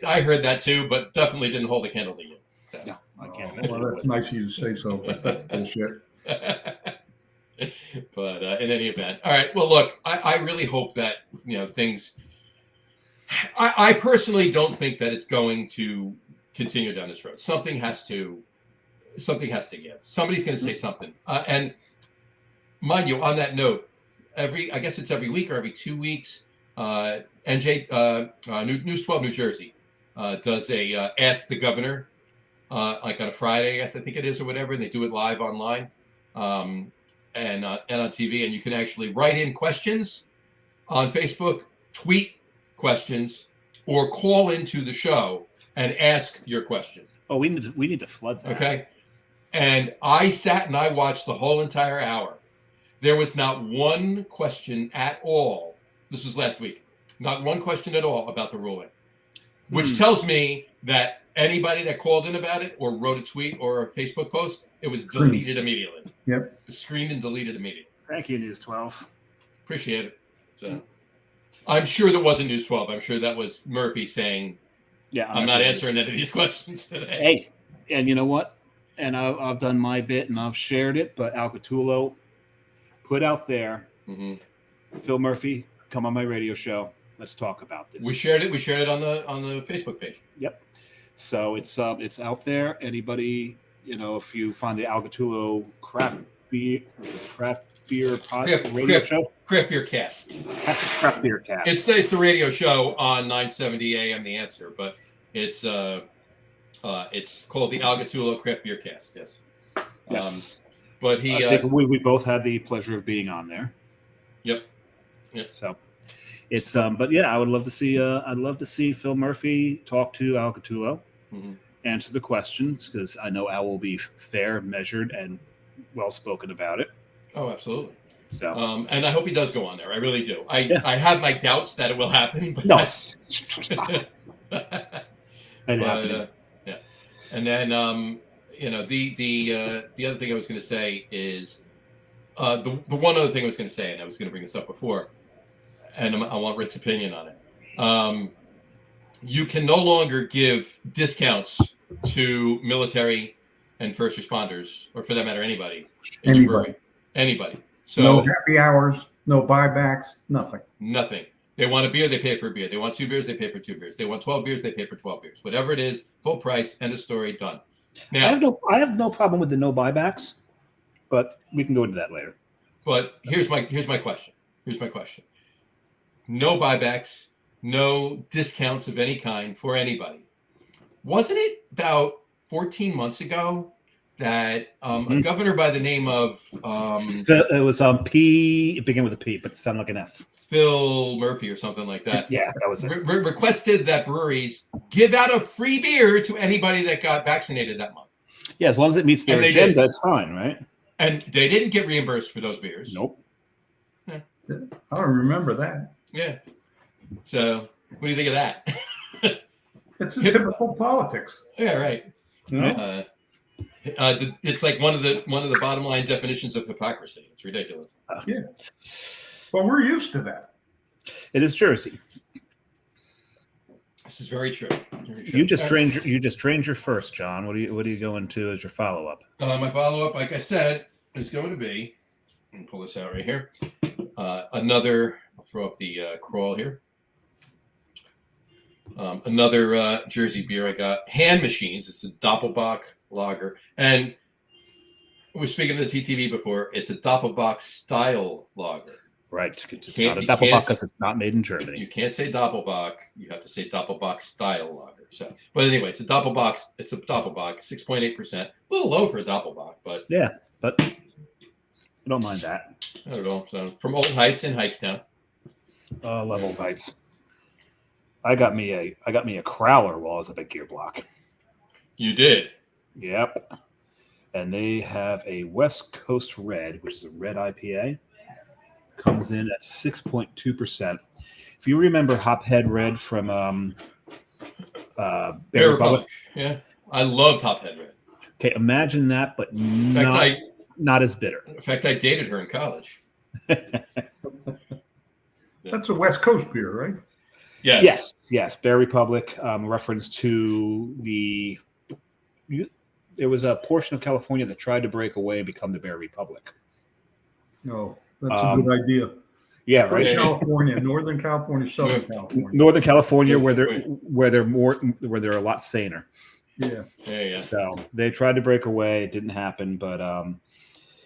[SPEAKER 2] I heard that too, but definitely didn't hold a candle to you. So.
[SPEAKER 3] No, I can't
[SPEAKER 4] Oh,
[SPEAKER 3] imagine.
[SPEAKER 4] well, that's nice of you to say so, but that's bullshit.
[SPEAKER 2] But in any event, all right. Well, look, I really hope that things. I personally don't think that it's going to continue down this road. Something has to give. Somebody's going to say something. And mind you, on that note, I guess it's every week or every 2 weeks, News 12 New Jersey does a Ask the Governor, like on a Friday, I think it is, or whatever, and they do it live online and on TV, and you can actually write in questions on Facebook, tweet questions, or call into the show and ask your question.
[SPEAKER 3] Oh, we need to flood that.
[SPEAKER 2] Okay. And I sat and I watched the whole entire hour. There was not one question at all. This was last week. Not one question at all about the ruling, which tells me that anybody that called in about it or wrote a tweet or a Facebook post, it was deleted immediately.
[SPEAKER 4] Yep.
[SPEAKER 2] It was screened and deleted immediately.
[SPEAKER 3] Thank you, News 12.
[SPEAKER 2] Appreciate it. So I'm sure that wasn't News 12. I'm sure that was Murphy saying,
[SPEAKER 3] Yeah,
[SPEAKER 2] I'm not answering any of these questions today.
[SPEAKER 3] Hey, and you know what? And I've done my bit and I've shared it, but Al Catulo put out there, Phil Murphy, come on my radio show. Let's talk about this.
[SPEAKER 2] We shared it. We shared it on the Facebook page.
[SPEAKER 3] Yep. So it's out there. Anybody, if you find the Al Catulo craft beer radio show,
[SPEAKER 2] Craft Beer Cast.
[SPEAKER 3] That's a craft beer cast.
[SPEAKER 2] It's a radio show on 970 AM The Answer, but it's called the Al Catulo Craft Beer Cast. Yes.
[SPEAKER 3] Yes.
[SPEAKER 2] But
[SPEAKER 3] I think we both had the pleasure of being on there.
[SPEAKER 2] Yep.
[SPEAKER 3] So it's but yeah, I would love to see I'd love to see Phil Murphy talk to Al Catulo, answer the questions, because I know Al will be fair, measured, and well spoken about it.
[SPEAKER 2] Oh, absolutely.
[SPEAKER 3] So
[SPEAKER 2] and I hope he does go on there. I really do. I have my doubts that it will happen, but
[SPEAKER 3] no.
[SPEAKER 2] Yeah. And then the other thing I was going to say is the one other thing I was going to say, and I was going to bring this up before, and I want Rick's opinion on it. You can no longer give discounts to military and first responders, or for that matter, anybody. Anybody. So
[SPEAKER 4] no happy hours, no buybacks, nothing.
[SPEAKER 2] Nothing. They want a beer, they pay for a beer. They want 2 beers, they pay for 2 beers. They want 12 beers, they pay for 12 beers. Whatever it is, full price, end of story, done. Now,
[SPEAKER 3] I have no problem with the no buybacks, but we can go into that later.
[SPEAKER 2] But here's my question. No buybacks, no discounts of any kind for anybody. Wasn't it about 14 months ago that a governor by the name of
[SPEAKER 3] it was P, it began with a P, but it sounded like an F.
[SPEAKER 2] Phil Murphy or something like that.
[SPEAKER 3] Yeah, that was it.
[SPEAKER 2] Requested that breweries give out a free beer to anybody that got vaccinated that month.
[SPEAKER 3] Yeah, as long as it meets their agenda, that's fine, right?
[SPEAKER 2] And they didn't get reimbursed for those beers.
[SPEAKER 3] Nope.
[SPEAKER 4] I don't remember that.
[SPEAKER 2] Yeah. So, what do you think of that?
[SPEAKER 4] It's a typical politics.
[SPEAKER 2] Yeah, right.
[SPEAKER 3] No?
[SPEAKER 2] It's like one of the bottom line definitions of hypocrisy. It's ridiculous.
[SPEAKER 4] Yeah. Well, we're used to that.
[SPEAKER 3] It is Jersey.
[SPEAKER 2] This is very true.
[SPEAKER 3] You just trained your first, John. What are you going to as your follow up?
[SPEAKER 2] My follow up, like I said, is going to be. Let me pull this out right here. Another. I'll throw up the crawl here. Another Jersey beer I got. Hand Machines. It's a Doppelbock lager, and we were speaking of the TTV before. It's a Doppelbock style lager.
[SPEAKER 3] Right. It's not a Doppelbock because it's not made in Germany.
[SPEAKER 2] You can't say Doppelbock. You have to say Doppelbock style lager. So, but anyway, it's a Doppelbock. 6.8%. A little low for a Doppelbock, but
[SPEAKER 3] yeah, but I don't mind that.
[SPEAKER 2] I don't know. So from Old Heights in Heightstown.
[SPEAKER 3] I love Old Heights. I got me a Crowler while I was at the Gear Block.
[SPEAKER 2] You did.
[SPEAKER 3] Yep. And they have a West Coast Red, which is a red IPA. Comes in at 6.2%. If you remember Hophead Red from
[SPEAKER 2] Bear Republic. Yeah, I love Hophead Red.
[SPEAKER 3] Okay, imagine that, but
[SPEAKER 2] In fact,
[SPEAKER 3] not as bitter.
[SPEAKER 2] In fact, I dated her in college.
[SPEAKER 4] That's a West Coast beer, right?
[SPEAKER 2] Yeah.
[SPEAKER 3] Yes. Bear Republic, reference to there was a portion of California that tried to break away and become the Bear Republic.
[SPEAKER 4] No, that's a good idea.
[SPEAKER 3] Yeah, right.
[SPEAKER 4] California, Northern California, Southern California.
[SPEAKER 3] Northern California, where they're a lot saner.
[SPEAKER 4] Yeah.
[SPEAKER 3] So they tried to break away. It didn't happen, but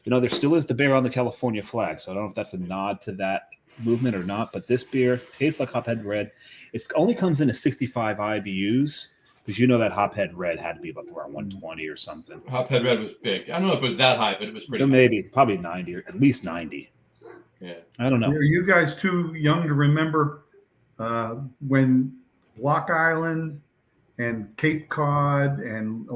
[SPEAKER 3] there still is the bear on the California flag. So I don't know if that's a nod to that movement or not. But this beer tastes like Hophead Red. It only comes in at 65 IBUs because that Hophead Red had to be about around 120 or something.
[SPEAKER 2] Hophead Red was big. I don't know if it was that high, but it was pretty.
[SPEAKER 3] Probably 90 or at least 90.
[SPEAKER 2] Yeah,
[SPEAKER 3] I don't know.
[SPEAKER 4] Are you guys too young to remember when Block Island and Cape Cod and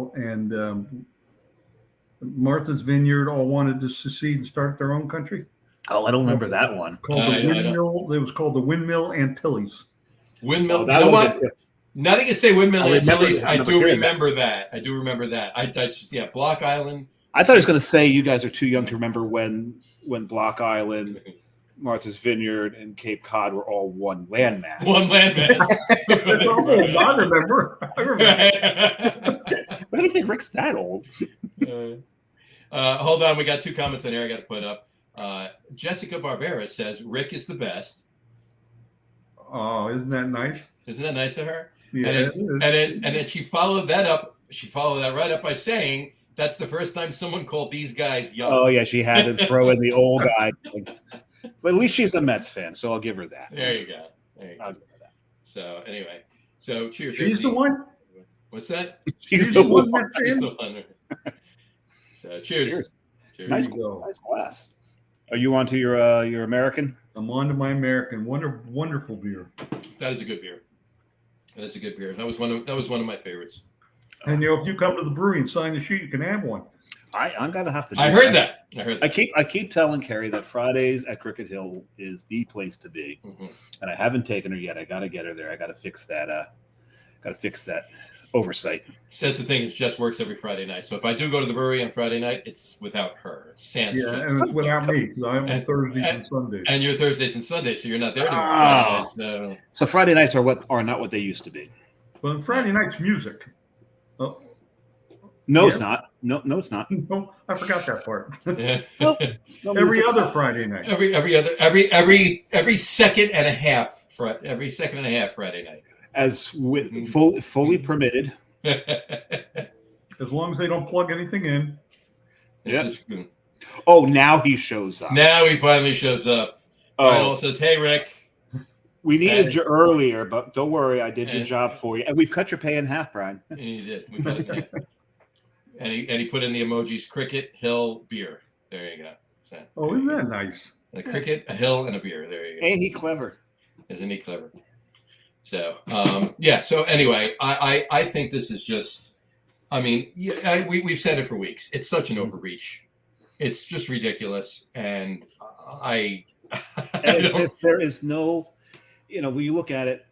[SPEAKER 4] Martha's Vineyard all wanted to secede and start their own country?
[SPEAKER 3] Oh, I don't remember that one.
[SPEAKER 4] Called the Windmill. It was called the Windmill Antilles.
[SPEAKER 2] Windmill.
[SPEAKER 3] Oh,
[SPEAKER 2] you know what? Now that you say Windmill Antilles, I do remember that. I just Block Island.
[SPEAKER 3] I thought I was going to say you guys are too young to remember when Block Island, Martha's Vineyard, and Cape Cod were all one landmass.
[SPEAKER 2] One landmass.
[SPEAKER 4] I remember.
[SPEAKER 3] I don't think Rick's that old.
[SPEAKER 2] Hold on, we got 2 comments in here I got to put up. Jessica Barbera says Rick is the best.
[SPEAKER 4] Oh, isn't that nice?
[SPEAKER 2] Isn't that nice of her?
[SPEAKER 4] Yeah.
[SPEAKER 2] And then she folled that right up by saying that's the first time someone called these guys young.
[SPEAKER 3] Oh yeah, she had to throw in the old guy. But at least she's a Mets fan, so I'll give her that.
[SPEAKER 2] There you go.
[SPEAKER 3] I'll give her that.
[SPEAKER 2] So anyway, cheers.
[SPEAKER 4] She's the one.
[SPEAKER 2] What's that?
[SPEAKER 3] She's the one.
[SPEAKER 2] She's the one. So cheers.
[SPEAKER 3] Nice glass. Are you on to your American?
[SPEAKER 4] I'm on to my American. Wonderful beer.
[SPEAKER 2] That is a good beer. That was one of my favorites.
[SPEAKER 4] And if you come to the brewery and sign the sheet, you can have one.
[SPEAKER 3] I'm gonna have to.
[SPEAKER 2] I heard that.
[SPEAKER 3] I keep telling Carrie that Fridays at Cricket Hill is the place to be, and I haven't taken her yet. I gotta get her there. I gotta fix that. Oversight.
[SPEAKER 2] Says the thing is Jess works every Friday night. So if I do go to the brewery on Friday night, it's without her. It's sans.
[SPEAKER 4] Yeah, and it's without me because I'm on Thursdays and Sundays.
[SPEAKER 2] And you're Thursdays and Sundays, so you're not there anymore.
[SPEAKER 3] So Friday nights are not what they used to be.
[SPEAKER 4] Well, Friday night's music. Oh.
[SPEAKER 3] No, it's not. No, it's not.
[SPEAKER 4] No, I forgot that part.
[SPEAKER 2] Yeah.
[SPEAKER 4] Every other Friday night.
[SPEAKER 2] Every second and a half. Every second and a half Friday night.
[SPEAKER 3] As with fully permitted.
[SPEAKER 4] As long as they don't plug anything in.
[SPEAKER 3] Yeah. Oh, now he shows up.
[SPEAKER 2] Now he finally shows up. Reinhold says, "Hey, Rick.
[SPEAKER 3] We needed you earlier, but don't worry, I did your job for you. And we've cut your pay in half, Brian."
[SPEAKER 2] And he did. We cut it in half. And he put in the emojis Cricket Hill beer. There you go. So,
[SPEAKER 4] isn't that nice?
[SPEAKER 2] A cricket, a hill, and a beer. There you go.
[SPEAKER 3] Ain't he clever?
[SPEAKER 2] Isn't he clever? So So anyway, I think this is just. I mean, we've said it for weeks. It's such an overreach. It's just ridiculous, and
[SPEAKER 3] there is no. When you look at it,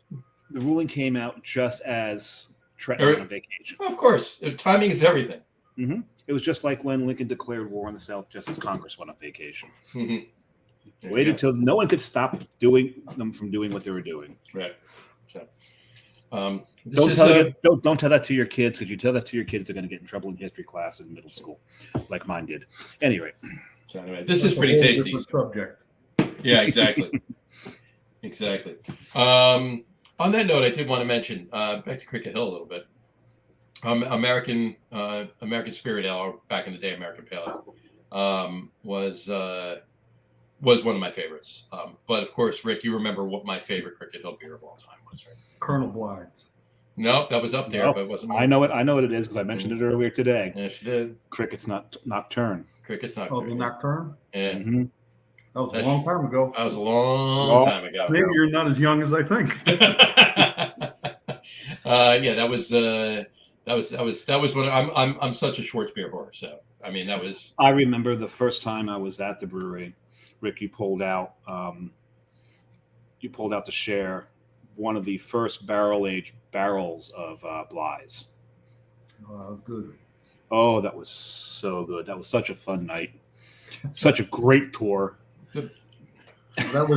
[SPEAKER 3] the ruling came out just as Trent went on vacation.
[SPEAKER 2] Of course, timing is everything.
[SPEAKER 3] Mm-hmm. It was just like when Lincoln declared war on the South just as Congress went on vacation.
[SPEAKER 2] Mm-hmm.
[SPEAKER 3] Waited till no one could stop them from doing what they were doing.
[SPEAKER 2] Right. So,
[SPEAKER 3] don't tell that to your kids, because you tell that to your kids, they're going to get in trouble in history class in middle school, like mine did. Anyway,
[SPEAKER 2] this is pretty tasty.
[SPEAKER 4] Subject.
[SPEAKER 2] Yeah, exactly. Exactly. On that note, I did want to mention back to Cricket Hill a little bit. American Spirit Ale, back in the day, American Pale Ale, was one of my favorites. But of course, Rick, you remember what my favorite Cricket Hill beer of all time was, right?
[SPEAKER 4] Colonel Blythe's.
[SPEAKER 2] No, that was up there, but it wasn't.
[SPEAKER 3] I know what it is because I mentioned it earlier today.
[SPEAKER 2] Yes, you did.
[SPEAKER 3] Cricket's Nocturne.
[SPEAKER 2] Cricket's Nocturne.
[SPEAKER 4] Oh, the Nocturne?
[SPEAKER 2] Yeah.
[SPEAKER 3] Mm-hmm.
[SPEAKER 4] That was a long time ago.
[SPEAKER 2] That was a long time ago.
[SPEAKER 4] Maybe you're not as young as I think.
[SPEAKER 2] Yeah, that was one. I'm such a Schwartz beer whore, so I mean that was.
[SPEAKER 3] I remember the first time I was at the brewery. Rick, you pulled out the share one of the first barrel-aged barrels of Bly's.
[SPEAKER 4] Oh, that was good.
[SPEAKER 3] Oh, that was so good. That was such a fun night. Such a great tour.
[SPEAKER 4] That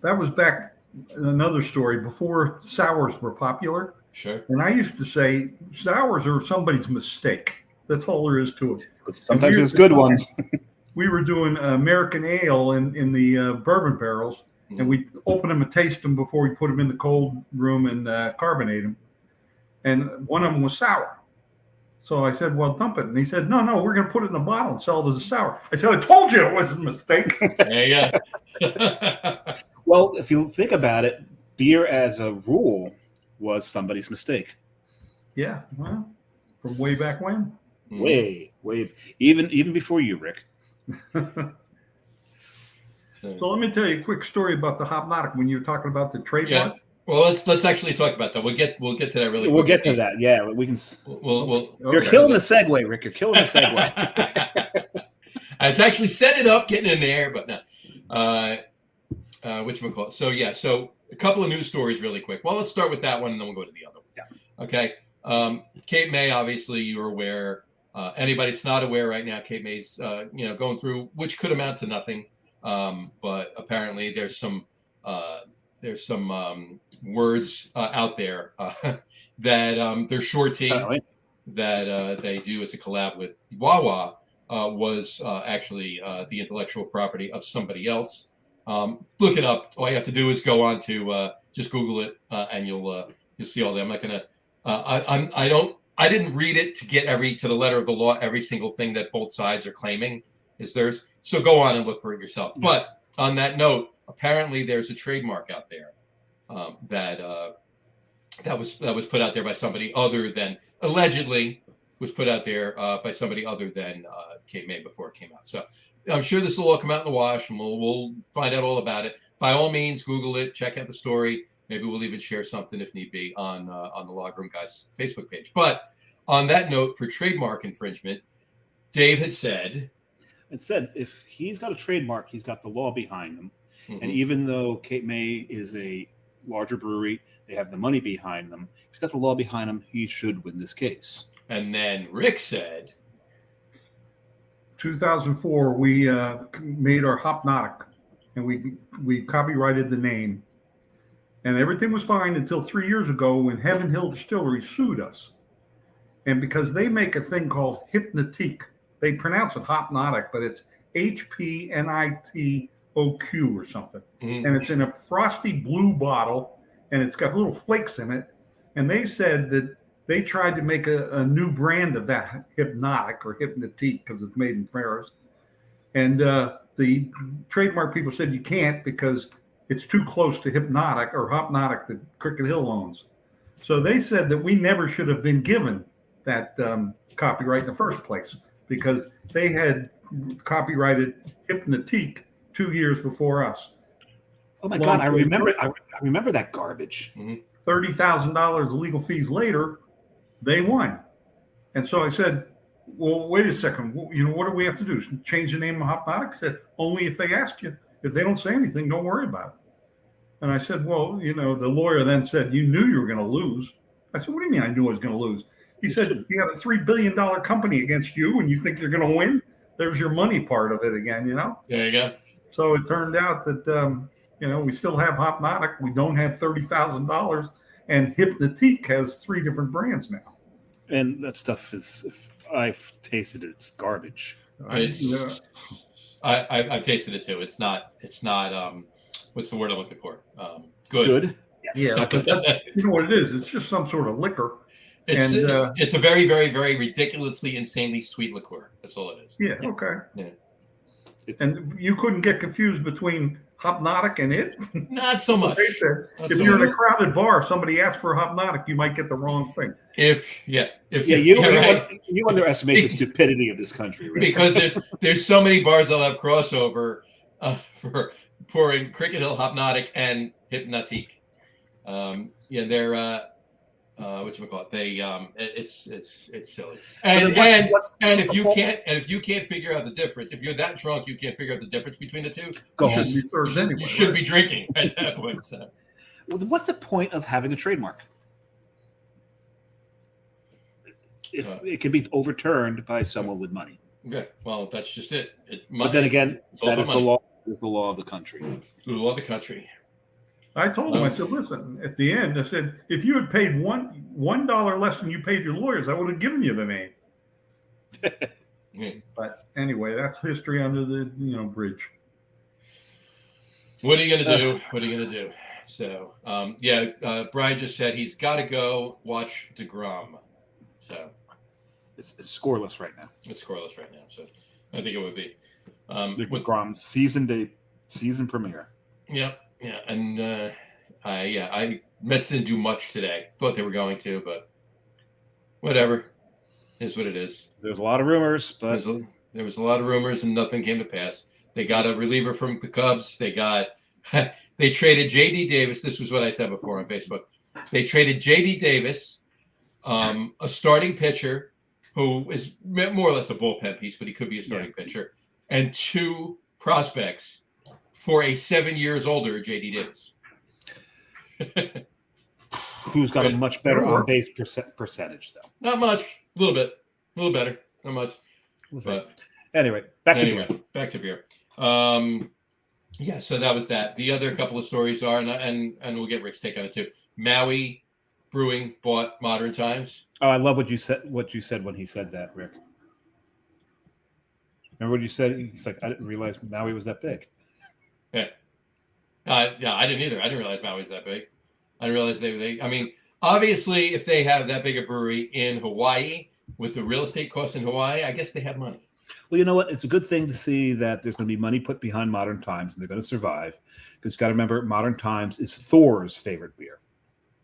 [SPEAKER 4] was back in another story before sours were popular.
[SPEAKER 2] Sure.
[SPEAKER 4] And I used to say sours are somebody's mistake. That's all there is to it.
[SPEAKER 3] But sometimes there's good ones.
[SPEAKER 4] We were doing American ale in the bourbon barrels, and we open them and taste them before we put them in the cold room and carbonate them. And one of them was sour. So I said, well, dump it. And he said, no, we're going to put it in a bottle and sell it as a sour. I said, I told you it was a mistake.
[SPEAKER 2] There you go.
[SPEAKER 3] Well, if you think about it, beer as a rule was somebody's mistake.
[SPEAKER 4] Yeah. Well, from way back when.
[SPEAKER 3] Way, even before you, Rick.
[SPEAKER 4] So let me tell you a quick story about the Hopnotic when you were talking about the trademark.
[SPEAKER 2] Yeah. Well, let's actually talk about that. We'll get to that really.
[SPEAKER 3] We'll get to that. Yeah, we can. You're killing the segue, Rick. You're killing the segue.
[SPEAKER 2] I was actually setting it up, getting in there, but no. Whatchamacallit. So yeah, so a couple of news stories really quick. Well, let's start with that one, and then we'll go to the other one.
[SPEAKER 3] Yeah.
[SPEAKER 2] Okay. Cape May, obviously, you're aware. Anybody that's not aware right now, Cape May's going through, which could amount to nothing, but apparently there's some words out there that their short tea that they do as a collab with Wawa was actually the intellectual property of somebody else. Look it up. All you have to do is go on to just Google it, and you'll see all that. I'm not gonna. I didn't read it to get to the letter of the law every single thing that both sides are claiming is theirs. So go on and look for it yourself. Yeah. But on that note, apparently there's a trademark out there that was put out there by somebody other than allegedly was put out there by somebody other than Cape May before it came out. So I'm sure this will all come out in the wash, and we'll find out all about it. By all means, Google it, check out the story. Maybe we'll even share something if need be on the Log Room Guys Facebook page. But on that note, for trademark infringement, Dave had said.
[SPEAKER 3] It said if he's got a trademark, he's got the law behind him. Mm-hmm. And even though Cape May is a larger brewery, they have the money behind them. He's got the law behind him. He should win this case.
[SPEAKER 2] And then Rick said.
[SPEAKER 4] 2004, we made our Hopnotic, and we copyrighted the name. And everything was fine until 3 years ago when Heaven Hill Distillery sued us. And because they make a thing called Hypnotique, they pronounce it Hopnotic, but it's HPNITOQ or something. Mm-hmm. And it's in a frosty blue bottle, and it's got little flakes in it. And they said that they tried to make a new brand of that Hypnotic or Hypnotique because it's made in Paris. And the trademark people said you can't because it's too close to Hypnotic or Hopnotic that Cricket Hill owns. So they said that we never should have been given that copyright in the first place because they had copyrighted Hypnotique 2 years before us.
[SPEAKER 3] Oh my God, I remember that garbage.
[SPEAKER 2] Mm-hmm.
[SPEAKER 4] $30,000 legal fees later, they won. And so I said, well, wait a second. What do we have to do? Change the name of Hopnotic? I said, only if they ask you. If they don't say anything, don't worry about it. And I said, well, the lawyer then said, you knew you were going to lose. I said, what do you mean I knew I was going to lose? He said, you have a $3 billion company against you and you think you're going to win? There's your money part of it again,
[SPEAKER 2] There you go.
[SPEAKER 4] So it turned out that, we still have Hopnotic. We don't have $30,000. And Hypnotique has 3 different brands now.
[SPEAKER 3] And that stuff I've tasted it. It's garbage.
[SPEAKER 2] I've tasted it too. It's not. What's the word I'm looking for? Good.
[SPEAKER 4] Yeah. You know what it is? It's just some sort of liquor.
[SPEAKER 2] It's a very, very, very ridiculously, insanely sweet liqueur. That's all it is.
[SPEAKER 4] Yeah. Okay.
[SPEAKER 2] Yeah.
[SPEAKER 4] And you couldn't get confused between Hopnotic and it?
[SPEAKER 2] Not so much.
[SPEAKER 4] They said if you're in a crowded bar, somebody asks for a Hopnotic, you might get the wrong thing.
[SPEAKER 3] You underestimate the stupidity of this country, right?
[SPEAKER 2] Because there's so many bars that'll have crossover for pouring Cricket Hill Hopnotic and Hypnotique. They're whatchamacallit? They it's silly. And if you can't figure out the difference, if you're that drunk you can't figure out the difference between the two,
[SPEAKER 3] go home.
[SPEAKER 2] You shouldn't be drinking at that point. So.
[SPEAKER 3] What's the point of having a trademark? If it can be overturned by someone with money.
[SPEAKER 2] Okay, well, that's just it.
[SPEAKER 3] But then again, that is the
[SPEAKER 2] money.
[SPEAKER 3] law. Is the law of the country.
[SPEAKER 2] The law of the country.
[SPEAKER 4] I told him, I said, listen, at the end, I said, if you had paid $1 less than you paid your lawyers, I would have given you the name.
[SPEAKER 2] Yeah.
[SPEAKER 4] But anyway, that's history under the bridge.
[SPEAKER 2] What are you gonna do? What are you gonna do? So, Brian just said he's got to go watch DeGrom. So
[SPEAKER 3] it's scoreless right now.
[SPEAKER 2] It's scoreless right now. So I think it would be
[SPEAKER 3] DeGrom season premiere.
[SPEAKER 2] Yeah, and I Mets didn't do much today. Thought they were going to, but whatever. Is what it is.
[SPEAKER 3] There's a lot of rumors, but
[SPEAKER 2] there was a lot of rumors and nothing came to pass. They got a reliever from the Cubs. They traded J.D. Davis. This was what I said before on Facebook. They traded J.D. Davis, a starting pitcher who is more or less a bullpen piece, but he could be a starting pitcher, and 2 prospects for a 7 years older J.D. Davis.
[SPEAKER 3] Who's got a much better on-base percentage, though?
[SPEAKER 2] Not much. A little bit. A little better. Not much. But
[SPEAKER 3] anyway, back to beer.
[SPEAKER 2] So that was that. The other couple of stories are, and we'll get Rick's take on it too. Maui Brewing bought Modern Times.
[SPEAKER 3] Oh, I love what you said when he said that, Rick. Remember what you said? He's like, I didn't realize Maui was that big.
[SPEAKER 2] Yeah. I didn't either. I didn't realize Maui was that big. I didn't realize they I mean, obviously, if they have that big a brewery in Hawaii with the real estate costs in Hawaii, I guess they have money.
[SPEAKER 3] Well, you know what? It's a good thing to see that there's going to be money put behind Modern Times, and they're going to survive. Because you got to remember, Modern Times is Thor's favorite beer.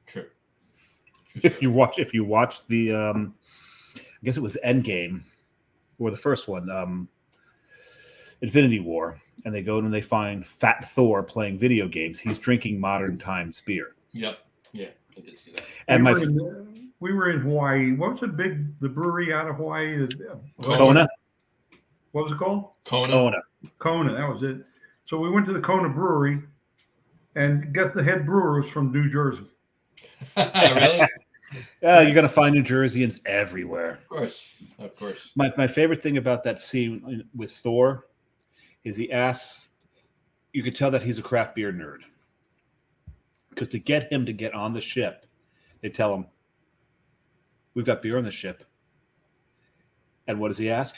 [SPEAKER 2] True.
[SPEAKER 3] If you watch the, I guess it was Endgame, or the first one, Infinity War, and they go and they find Fat Thor playing video games. He's drinking Modern Times beer.
[SPEAKER 2] Yep. Yeah, I did see that.
[SPEAKER 3] And
[SPEAKER 4] we were in Hawaii. What was the brewery out of Hawaii?
[SPEAKER 3] Kona.
[SPEAKER 4] What was it called?
[SPEAKER 2] Kona.
[SPEAKER 4] That was it. So we went to the Kona Brewery, and guess the head brewer was from New Jersey.
[SPEAKER 2] Really?
[SPEAKER 3] You're going to find New Jerseyans everywhere.
[SPEAKER 2] Of course.
[SPEAKER 3] My favorite thing about that scene with Thor is he asks, you could tell that he's a craft beer nerd. Because to get him to get on the ship, they tell him, we've got beer on the ship. And what does he ask?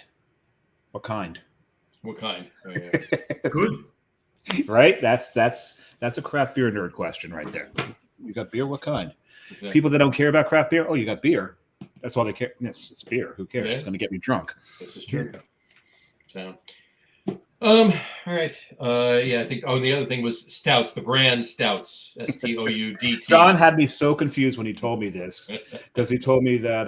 [SPEAKER 3] What kind?
[SPEAKER 2] What kind? Oh, yeah.
[SPEAKER 4] Good.
[SPEAKER 3] Right? That's a craft beer nerd question right there. You got beer? What kind?
[SPEAKER 2] Exactly.
[SPEAKER 3] People that don't care about craft beer, oh, you got beer. That's all they care. It's beer. Who cares?
[SPEAKER 2] Yeah.
[SPEAKER 3] It's going to get me drunk.
[SPEAKER 2] This is true. So, all right. I think. Oh, the other thing was stouts. The brand stouts. STOUDT.
[SPEAKER 3] John had me so confused when he told me this because he told me that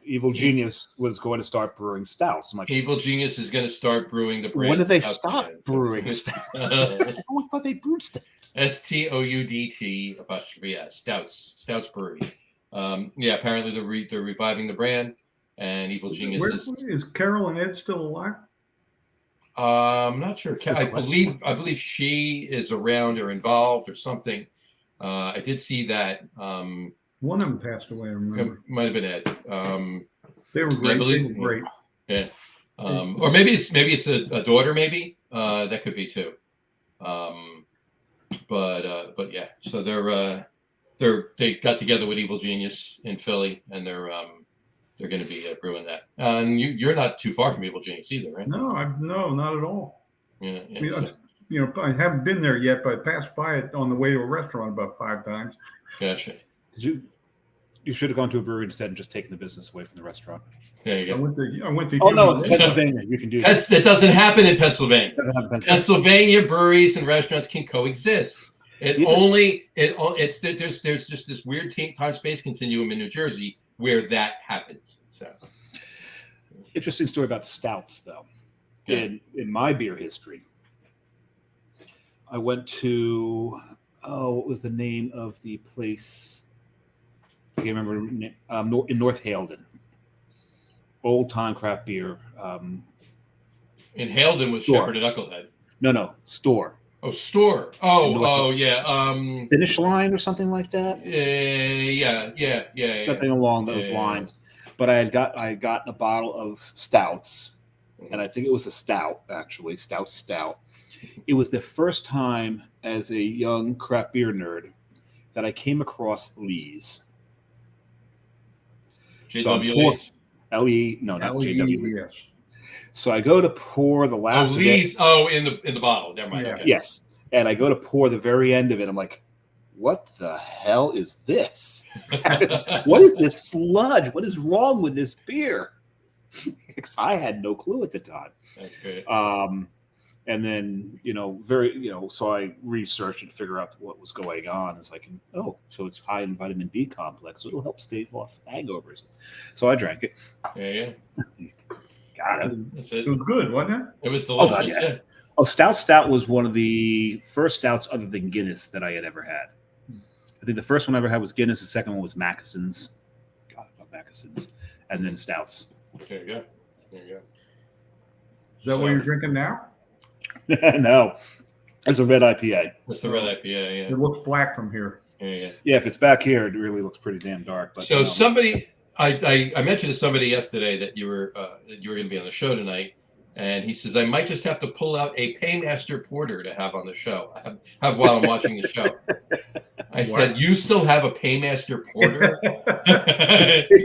[SPEAKER 3] Evil Genius was going to start brewing stouts. I'm like,
[SPEAKER 2] Evil Genius is going to start brewing the brand.
[SPEAKER 3] when did they
[SPEAKER 2] stouts
[SPEAKER 3] stop
[SPEAKER 2] again.
[SPEAKER 3] brewing stouts? I thought they brewed stouts.
[SPEAKER 2] STOUDT apostrophe S. Stouts Brewery. Apparently they're reviving the brand, and Evil Genius
[SPEAKER 4] is Carol and Ed still alive?
[SPEAKER 2] I'm not sure. I believe she is around or involved or something. I did see that.
[SPEAKER 4] One of them passed away. I remember.
[SPEAKER 2] It might have been Ed.
[SPEAKER 4] They were great.
[SPEAKER 2] They were
[SPEAKER 4] great.
[SPEAKER 2] Yeah. Or maybe it's a daughter. Maybe that could be too. But yeah. So they got together with Evil Genius in Philly, and they're going to be brewing that. And you're not too far from Evil Genius either, right?
[SPEAKER 4] No, not at all.
[SPEAKER 2] Yeah.
[SPEAKER 4] I haven't been there yet, but I passed by it on the way to a restaurant about 5 times.
[SPEAKER 2] Gotcha.
[SPEAKER 3] You should have gone to a brewery instead and just taken the business away from the restaurant.
[SPEAKER 2] There you go.
[SPEAKER 4] I went to.
[SPEAKER 3] Oh no, it's Pennsylvania. You can do that.
[SPEAKER 2] That doesn't happen in Pennsylvania.
[SPEAKER 3] It doesn't happen in
[SPEAKER 2] Pennsylvania breweries and restaurants can coexist. There's just this weird time-space continuum in New Jersey where that happens. So,
[SPEAKER 3] interesting story about stouts, though.
[SPEAKER 2] Yeah.
[SPEAKER 3] In my beer history, I went to what was the name of the place? I can't remember. In North Halden, old time craft beer.
[SPEAKER 2] In Halden was
[SPEAKER 3] Store.
[SPEAKER 2] Shepherd and Knucklehead.
[SPEAKER 3] No, store.
[SPEAKER 2] Oh, store. Oh, yeah.
[SPEAKER 3] Finish Line or something like that.
[SPEAKER 2] Yeah.
[SPEAKER 3] Something along those lines. But I had gotten a bottle of stouts, and I think it was a stout, actually, stout. It was the first time as a young craft beer nerd that I came across Lee's.
[SPEAKER 2] JW Lee's?
[SPEAKER 3] LE, no, not JW Lee's.
[SPEAKER 4] Yes.
[SPEAKER 3] So I go to pour the last of
[SPEAKER 2] Lee's.
[SPEAKER 3] it.
[SPEAKER 2] Oh, in the bottle. Never mind.
[SPEAKER 4] Yeah.
[SPEAKER 2] Okay.
[SPEAKER 3] Yes. And I go to pour the very end of it. I'm like, what the hell is this? What is this sludge? What is wrong with this beer? Because I had no clue at the time.
[SPEAKER 2] That's great.
[SPEAKER 3] And then, so I researched and figure out what was going on. It's like, so it's high in vitamin B complex. So it'll help stave off hangovers. So I drank it.
[SPEAKER 2] Yeah.
[SPEAKER 3] Got it.
[SPEAKER 2] That's it.
[SPEAKER 4] It was good, wasn't it?
[SPEAKER 2] It was delicious.
[SPEAKER 3] God, yeah. Oh, Stout was one of the first stouts other than Guinness that I had ever had. I think the first one I ever had was Guinness. The second one was Mackeson's. God, I love Mackeson's. And then Stouts.
[SPEAKER 2] There you go.
[SPEAKER 4] Is that what you're drinking now?
[SPEAKER 3] No, it's a red IPA.
[SPEAKER 2] That's the red IPA,
[SPEAKER 4] It looks black from here.
[SPEAKER 2] yeah.
[SPEAKER 3] Yeah, if it's back here, it really looks pretty damn dark. But
[SPEAKER 2] So somebody, I mentioned to somebody yesterday that you were going to be on the show tonight, and he says I might just have to pull out a Paymaster Porter to have on the show. Have while I'm watching the show. I said, you still have a Paymaster Porter?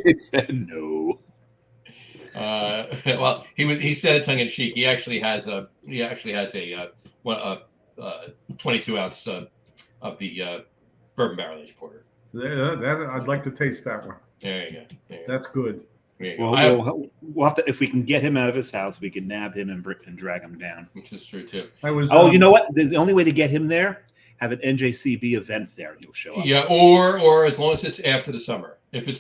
[SPEAKER 3] he said no.
[SPEAKER 2] Well, he said it tongue in cheek. He actually has a 22 ounce of the bourbon barrel aged porter.
[SPEAKER 4] I'd like to taste that one.
[SPEAKER 2] There you go.
[SPEAKER 4] That's good.
[SPEAKER 3] We'll have to, if we can get him out of his house, we can nab him and drag him down.
[SPEAKER 2] Which is true too.
[SPEAKER 3] You know what? The only way to get him there, have an NJCB event there, and he'll show up.
[SPEAKER 2] Yeah, or as long as it's after the summer. If it's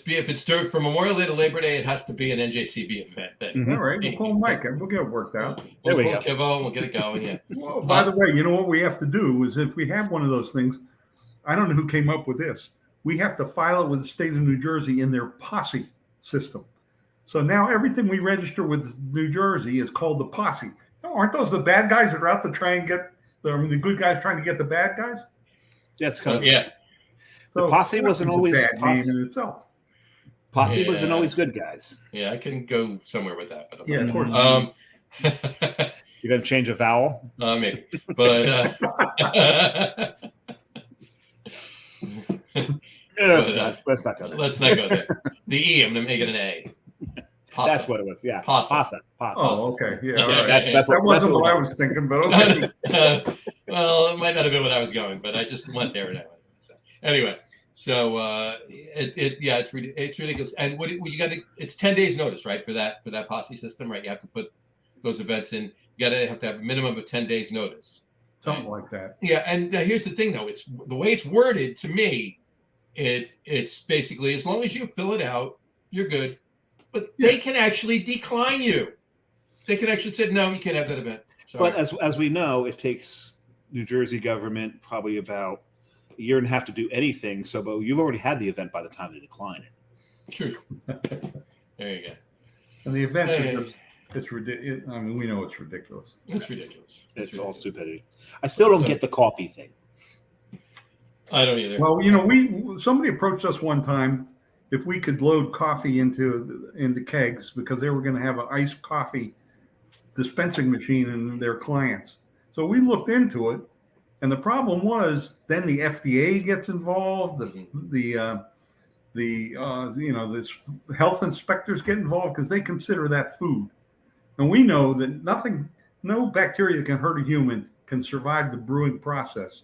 [SPEAKER 2] from Memorial Day to Labor Day, it has to be an NJCB event. Then.
[SPEAKER 4] Mm-hmm. All right, we'll call Mike and we'll get it worked out.
[SPEAKER 2] We'll call Kivo and we'll get it going. Yeah.
[SPEAKER 4] Well, by the way, you know what we have to do is if we have one of those things, I don't know who came up with this. We have to file it with the state of New Jersey in their posse system. So now everything we register with New Jersey is called the posse. Aren't those the bad guys that are out to try and get the good guys trying to get the bad guys?
[SPEAKER 3] Yes,
[SPEAKER 2] yeah.
[SPEAKER 4] So
[SPEAKER 3] the posse wasn't always
[SPEAKER 4] a bad name in itself.
[SPEAKER 3] Posse wasn't always good guys.
[SPEAKER 2] Yeah, I can go somewhere with that. But
[SPEAKER 4] of course.
[SPEAKER 3] You're gonna change a vowel?
[SPEAKER 2] Maybe, but
[SPEAKER 3] let's not go there.
[SPEAKER 2] Let's not go there. The E, I'm gonna make it an A.
[SPEAKER 3] Pasa. That's what it was. Yeah,
[SPEAKER 2] Pasa.
[SPEAKER 4] Oh, okay. Yeah, all right.
[SPEAKER 3] That's
[SPEAKER 4] that wasn't what I was thinking, but okay.
[SPEAKER 2] Well, it might not have been what I was going, but I just went there anyway. So anyway, it's ridiculous. And what you got to, it's 10 days notice, right, for that posse system, right? You have to put those events in. You have to have a minimum of 10 days notice.
[SPEAKER 4] Something like that.
[SPEAKER 2] Yeah, and here's the thing, though. It's the way it's worded to me. It's basically as long as you fill it out, you're good. But they can actually decline you. They can actually say, no, you can't have that event. Sorry.
[SPEAKER 3] But as we know, it takes New Jersey government probably about a year and a half to do anything. So, but you've already had the event by the time they decline it.
[SPEAKER 2] True. There you go.
[SPEAKER 4] And the events are just, it's ridiculous. I mean, we know it's ridiculous.
[SPEAKER 2] It's ridiculous.
[SPEAKER 3] It's all stupidity. I still don't get the coffee thing.
[SPEAKER 2] I don't either.
[SPEAKER 4] Well, somebody approached us one time if we could load coffee into kegs because they were going to have an iced coffee dispensing machine in their clients. So we looked into it, and the problem was then the FDA gets involved. This health inspectors get involved because they consider that food, and we know that no bacteria that can hurt a human can survive the brewing process.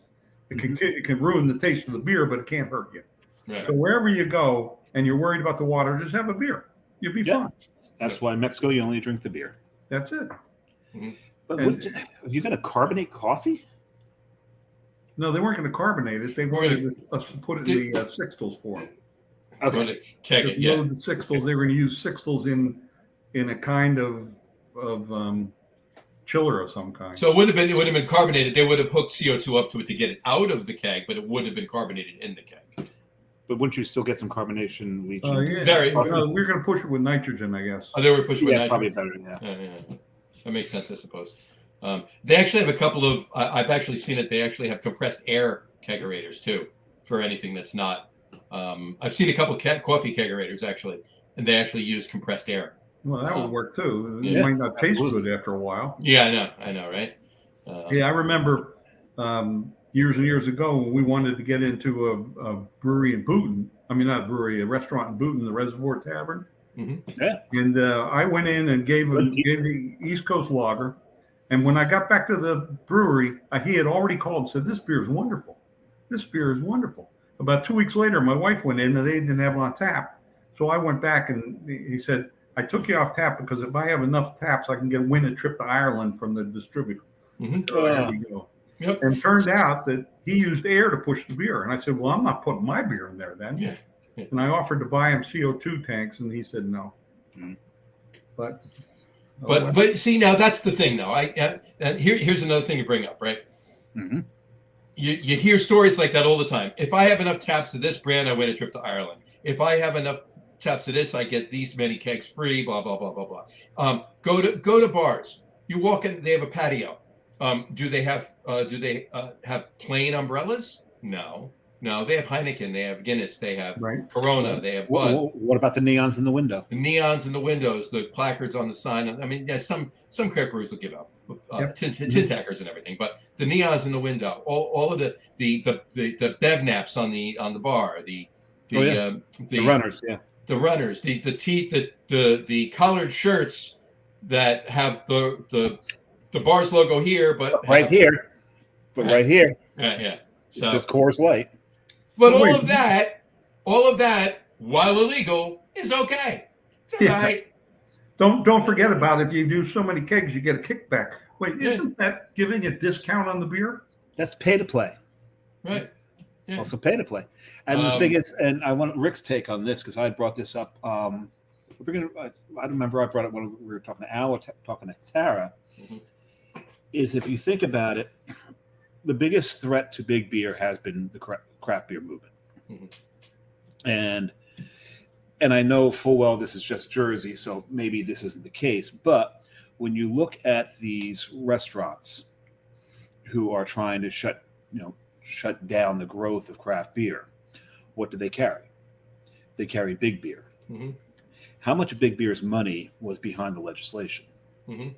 [SPEAKER 4] It can ruin the taste of the beer, but it can't hurt you. Right. So wherever you go and you're worried about the water, just have a beer. You'll be fine.
[SPEAKER 3] That's why in Mexico you only drink the beer.
[SPEAKER 4] That's it.
[SPEAKER 2] Mm-hmm.
[SPEAKER 3] But are you going to carbonate coffee?
[SPEAKER 4] No, they weren't going to carbonate it. They wanted us to put it in the Sixtels for them.
[SPEAKER 2] Okay.
[SPEAKER 4] Load the Sixtels. They were going to use Sixtels in a kind of chiller of some kind.
[SPEAKER 2] So it would have been carbonated. They would have hooked CO2 up to it to get it out of the keg, but it would have been carbonated in the keg.
[SPEAKER 3] But wouldn't you still get some carbonation leaching?
[SPEAKER 4] We're going to push it with nitrogen, I guess.
[SPEAKER 2] Oh, they were pushing with nitrogen.
[SPEAKER 3] Probably better. Yeah.
[SPEAKER 2] That makes sense, I suppose. They actually have a couple of. I've actually seen it. They actually have compressed air kegerators too, for anything that's not. I've seen a couple coffee kegerators actually, and they actually use compressed air.
[SPEAKER 4] Well, that would work too. It
[SPEAKER 2] Yeah,
[SPEAKER 4] might not taste
[SPEAKER 3] absolutely.
[SPEAKER 4] good after a while.
[SPEAKER 2] Yeah, I know, right?
[SPEAKER 4] Yeah, I remember years and years ago when we wanted to get into a brewery in Boonton. I mean, not a brewery, a restaurant in Boonton, the Reservoir Tavern.
[SPEAKER 2] Mm-hmm.
[SPEAKER 3] Yeah.
[SPEAKER 4] And I went in and gave the East Coast lager. And when I got back to the brewery, he had already called and said, "This beer is wonderful. This beer is wonderful." About 2 weeks later, my wife went in and they didn't have it on tap. So I went back and he said, "I took you off tap because if I have enough taps, I can win a trip to Ireland from the distributor."
[SPEAKER 2] Mm-hmm.
[SPEAKER 4] So there we go.
[SPEAKER 2] Yep.
[SPEAKER 4] And turned out that he used air to push the beer. And I said, "Well, I'm not putting my beer in there then."
[SPEAKER 2] Yeah.
[SPEAKER 4] And I offered to buy him CO2 tanks, and he said no.
[SPEAKER 3] Mm.
[SPEAKER 4] But
[SPEAKER 2] see, now that's the thing, though. Here's another thing to bring up, right?
[SPEAKER 3] Mm-hmm.
[SPEAKER 2] You hear stories like that all the time. If I have enough taps of this brand, I win a trip to Ireland. If I have enough taps of this, I get these many kegs free. Blah blah blah blah blah. Go to bars. You walk in, they have a patio. Do they have plain umbrellas? No, they have Heineken, they have Guinness, they have Corona, they have Bud.
[SPEAKER 3] What about the neons in the window?
[SPEAKER 2] The neons in the windows, the placards on the sign. I mean, yeah, some craft breweries will give up tin tackers and everything, but the neons in the window, all of the bev naps on the bar, the
[SPEAKER 3] runners,
[SPEAKER 2] the runners, the collared shirts that have the bar's logo here, but
[SPEAKER 3] right here.
[SPEAKER 2] Yeah. So,
[SPEAKER 3] it says Coors Light.
[SPEAKER 2] But all of that, while illegal, is okay. It's all right.
[SPEAKER 4] Don't forget about if you do so many kegs, you get a kickback. Wait, isn't that giving a discount on the beer?
[SPEAKER 3] That's pay to play.
[SPEAKER 2] Right.
[SPEAKER 3] It's also pay to play. And the thing is, and I want Rick's take on this because I brought this up. I remember I brought it when we were talking to Al, talking to Tara.
[SPEAKER 2] Mm-hmm.
[SPEAKER 3] Is if you think about it, the biggest threat to big beer has been the craft beer movement. Mm-hmm. And I know full well this is just Jersey, so maybe this isn't the case. But when you look at these restaurants who are trying to shut down the growth of craft beer, what do they carry? They carry big beer.
[SPEAKER 2] Mm-hmm.
[SPEAKER 3] How much of big beer's money was behind the legislation?
[SPEAKER 2] Mm-hmm.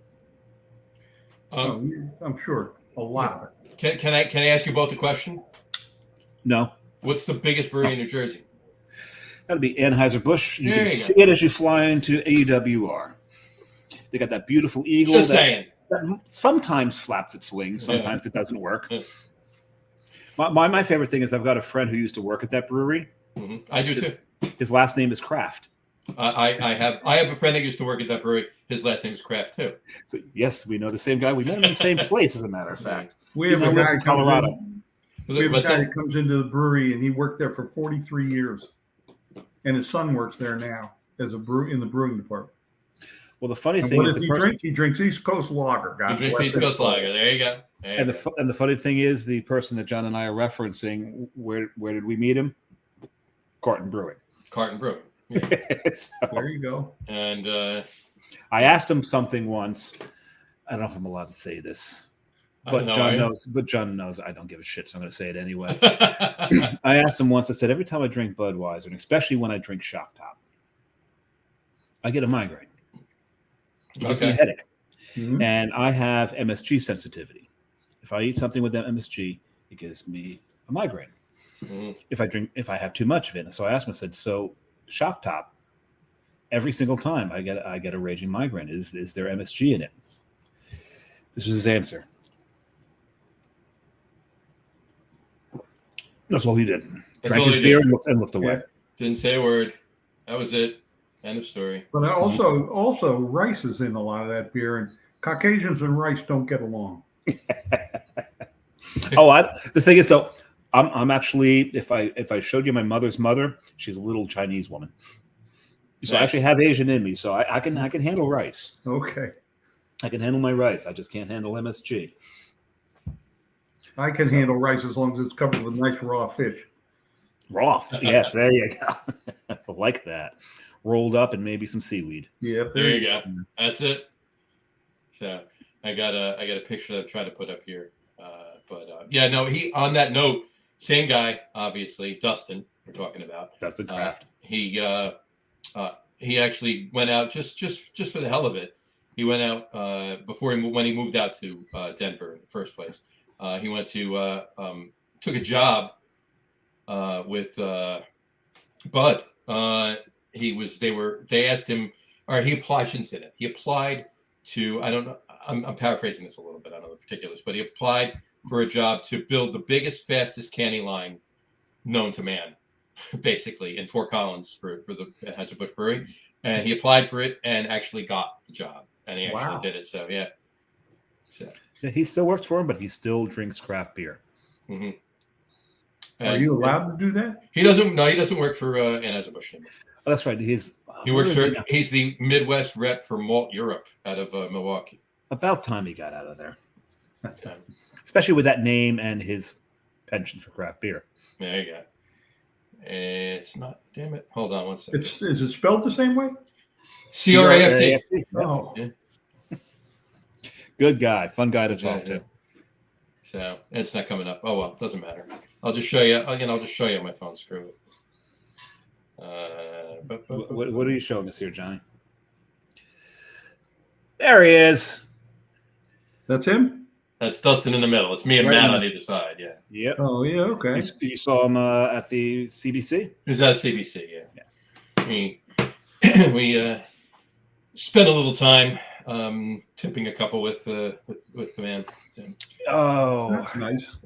[SPEAKER 4] I'm sure a lot of it.
[SPEAKER 2] Can I ask you both a question?
[SPEAKER 3] No.
[SPEAKER 2] What's the biggest brewery in New Jersey?
[SPEAKER 3] That'd be Anheuser-Busch. You can see it as you fly into AWR. They got that beautiful eagle that sometimes flaps its wings. Sometimes it doesn't work. My favorite thing is I've got a friend who used to work at that brewery.
[SPEAKER 2] Mm-hmm. I do too.
[SPEAKER 3] His last name is Kraft.
[SPEAKER 2] I have a friend that used to work at that brewery. His last name is Kraft too.
[SPEAKER 3] So yes, we know the same guy. We met him in the same place, as a matter of fact.
[SPEAKER 4] We have a guy
[SPEAKER 3] in Colorado.
[SPEAKER 4] We have a guy that comes into the brewery and he worked there for 43 years, and his son works there now as in the brewing department.
[SPEAKER 3] Well, the funny thing
[SPEAKER 4] what
[SPEAKER 3] is,
[SPEAKER 4] does he drink? He drinks East Coast Lager.
[SPEAKER 2] He drinks East Coast Lager. There you go.
[SPEAKER 3] And the funny thing is, the person that John and I are referencing, where did we meet him? Carton Brewing.
[SPEAKER 2] Yeah.
[SPEAKER 3] So,
[SPEAKER 4] there you go.
[SPEAKER 2] And
[SPEAKER 3] I asked him something once. I don't know if I'm allowed to say this, but John knows. But John knows I don't give a shit, so I'm going to say it anyway. I asked him once. I said, every time I drink Budweiser, and especially when I drink Shock Top, I get a migraine. It gives me a headache, and I have MSG sensitivity. If I eat something with MSG, it gives me a migraine. Mm-hmm. If I have too much of it. So I asked him. I said, so Shock Top, every single time I get a raging migraine. Is there MSG in it? This was his answer. That's all he did. Drank his beer and looked away.
[SPEAKER 2] Yeah. Didn't say a word. That was it. End of story.
[SPEAKER 4] But also rice is in a lot of that beer, and Caucasians and rice don't get along.
[SPEAKER 3] The thing is, though, I'm actually, if I showed you my mother's mother, she's a little Chinese woman. So nice. I actually have Asian in me, so I can handle rice.
[SPEAKER 4] Okay.
[SPEAKER 3] I can handle my rice. I just can't handle MSG.
[SPEAKER 4] I can handle rice as long as it's covered with nice raw fish.
[SPEAKER 3] Raw, yes, there you go. I like that. Rolled up and maybe some seaweed.
[SPEAKER 4] Yeah,
[SPEAKER 2] there you go. That's it. So I got a picture that I'm trying to put up here. Yeah, no, he on that note, same guy, obviously, Dustin. We're talking about
[SPEAKER 3] Dustin Kraft.
[SPEAKER 2] He actually went out just for the hell of it. He went out when he moved out to Denver in the first place. He went to took a job with Bud. They asked him, or he applied. I shouldn't say that. He applied to, I don't know. I'm paraphrasing this a little bit. I don't know the particulars, but he applied for a job to build the biggest, fastest canning line known to man, basically in Fort Collins for the Anheuser-Busch Brewery. And he applied for it and actually got the job, and he actually did it. So yeah.
[SPEAKER 3] Yeah, he still works for him, but he still drinks craft beer.
[SPEAKER 2] Mm-hmm.
[SPEAKER 4] Are you allowed to do that?
[SPEAKER 2] He doesn't. No, he doesn't work for Anheuser-Busch anymore.
[SPEAKER 3] Oh, that's right. He
[SPEAKER 2] works for. He's the Midwest rep for Malt Europe out of Milwaukee.
[SPEAKER 3] About time he got out of there, especially with that name and his penchant for craft beer.
[SPEAKER 2] There you go. It's not. Damn it! Hold on one second.
[SPEAKER 4] Is it spelled the same way?
[SPEAKER 2] CRAFT.
[SPEAKER 4] Oh,
[SPEAKER 2] Yeah.
[SPEAKER 3] Good guy, fun guy to talk to.
[SPEAKER 2] So it's not coming up. Oh well, doesn't matter. I'll just show you. Again, I'll just show you on my phone. Screw it.
[SPEAKER 3] What are you showing us here, Johnny? There he is.
[SPEAKER 4] that's him?
[SPEAKER 2] That's Dustin in the middle. It's me and Matt on either side. Yeah.
[SPEAKER 3] Yep.
[SPEAKER 4] Oh, yeah, okay.
[SPEAKER 3] You saw him at the CBC?
[SPEAKER 2] Is that CBC? Yeah. We spent a little time tipping a couple with the man.
[SPEAKER 3] Oh,
[SPEAKER 4] That's nice.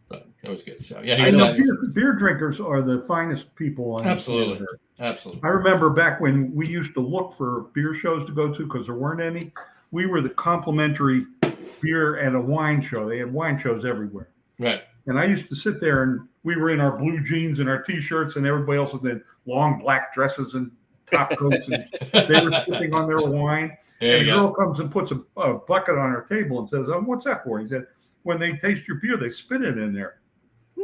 [SPEAKER 2] But it was good. So yeah,
[SPEAKER 4] I know beer drinkers are the finest people on
[SPEAKER 2] absolutely.
[SPEAKER 4] the planet.
[SPEAKER 2] Absolutely.
[SPEAKER 4] I remember back when we used to look for beer shows to go to because there weren't any. We were the complimentary beer and a wine show. They had wine shows everywhere.
[SPEAKER 2] Right.
[SPEAKER 4] And I used to sit there and we were in our blue jeans and our T-shirts and everybody else was in long black dresses and top coats. And they were sipping on their wine. And a girl comes and puts a bucket on her table and says, what's that for? He said, when they taste your beer, they spit it in there.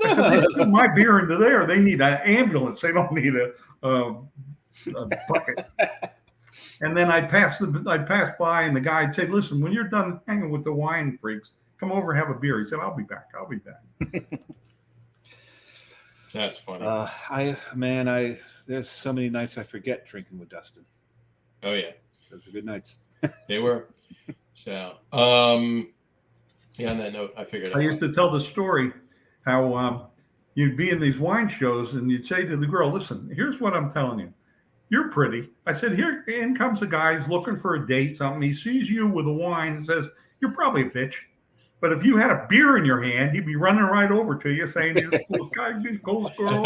[SPEAKER 4] I said, they put my beer into there. They need an ambulance. They don't need a bucket. And then I'd pass by and the guy'd say, listen, when you're done hanging with the wine freaks, come over and have a beer. He said, I'll be back.
[SPEAKER 2] That's funny.
[SPEAKER 3] There's so many nights I forget drinking with Dustin.
[SPEAKER 2] Oh yeah.
[SPEAKER 3] Those were good nights.
[SPEAKER 2] They were. So on that note, I used
[SPEAKER 4] to tell the story how you'd be in these wine shows and you'd say to the girl, listen, here's what I'm telling you. You're pretty. I said, here in comes a guy, he's looking for a date, something. He sees you with a wine and says, you're probably a bitch. But if you had a beer in your hand, he'd be running right over to you saying, you're the coolest guy, you're the coolest girl.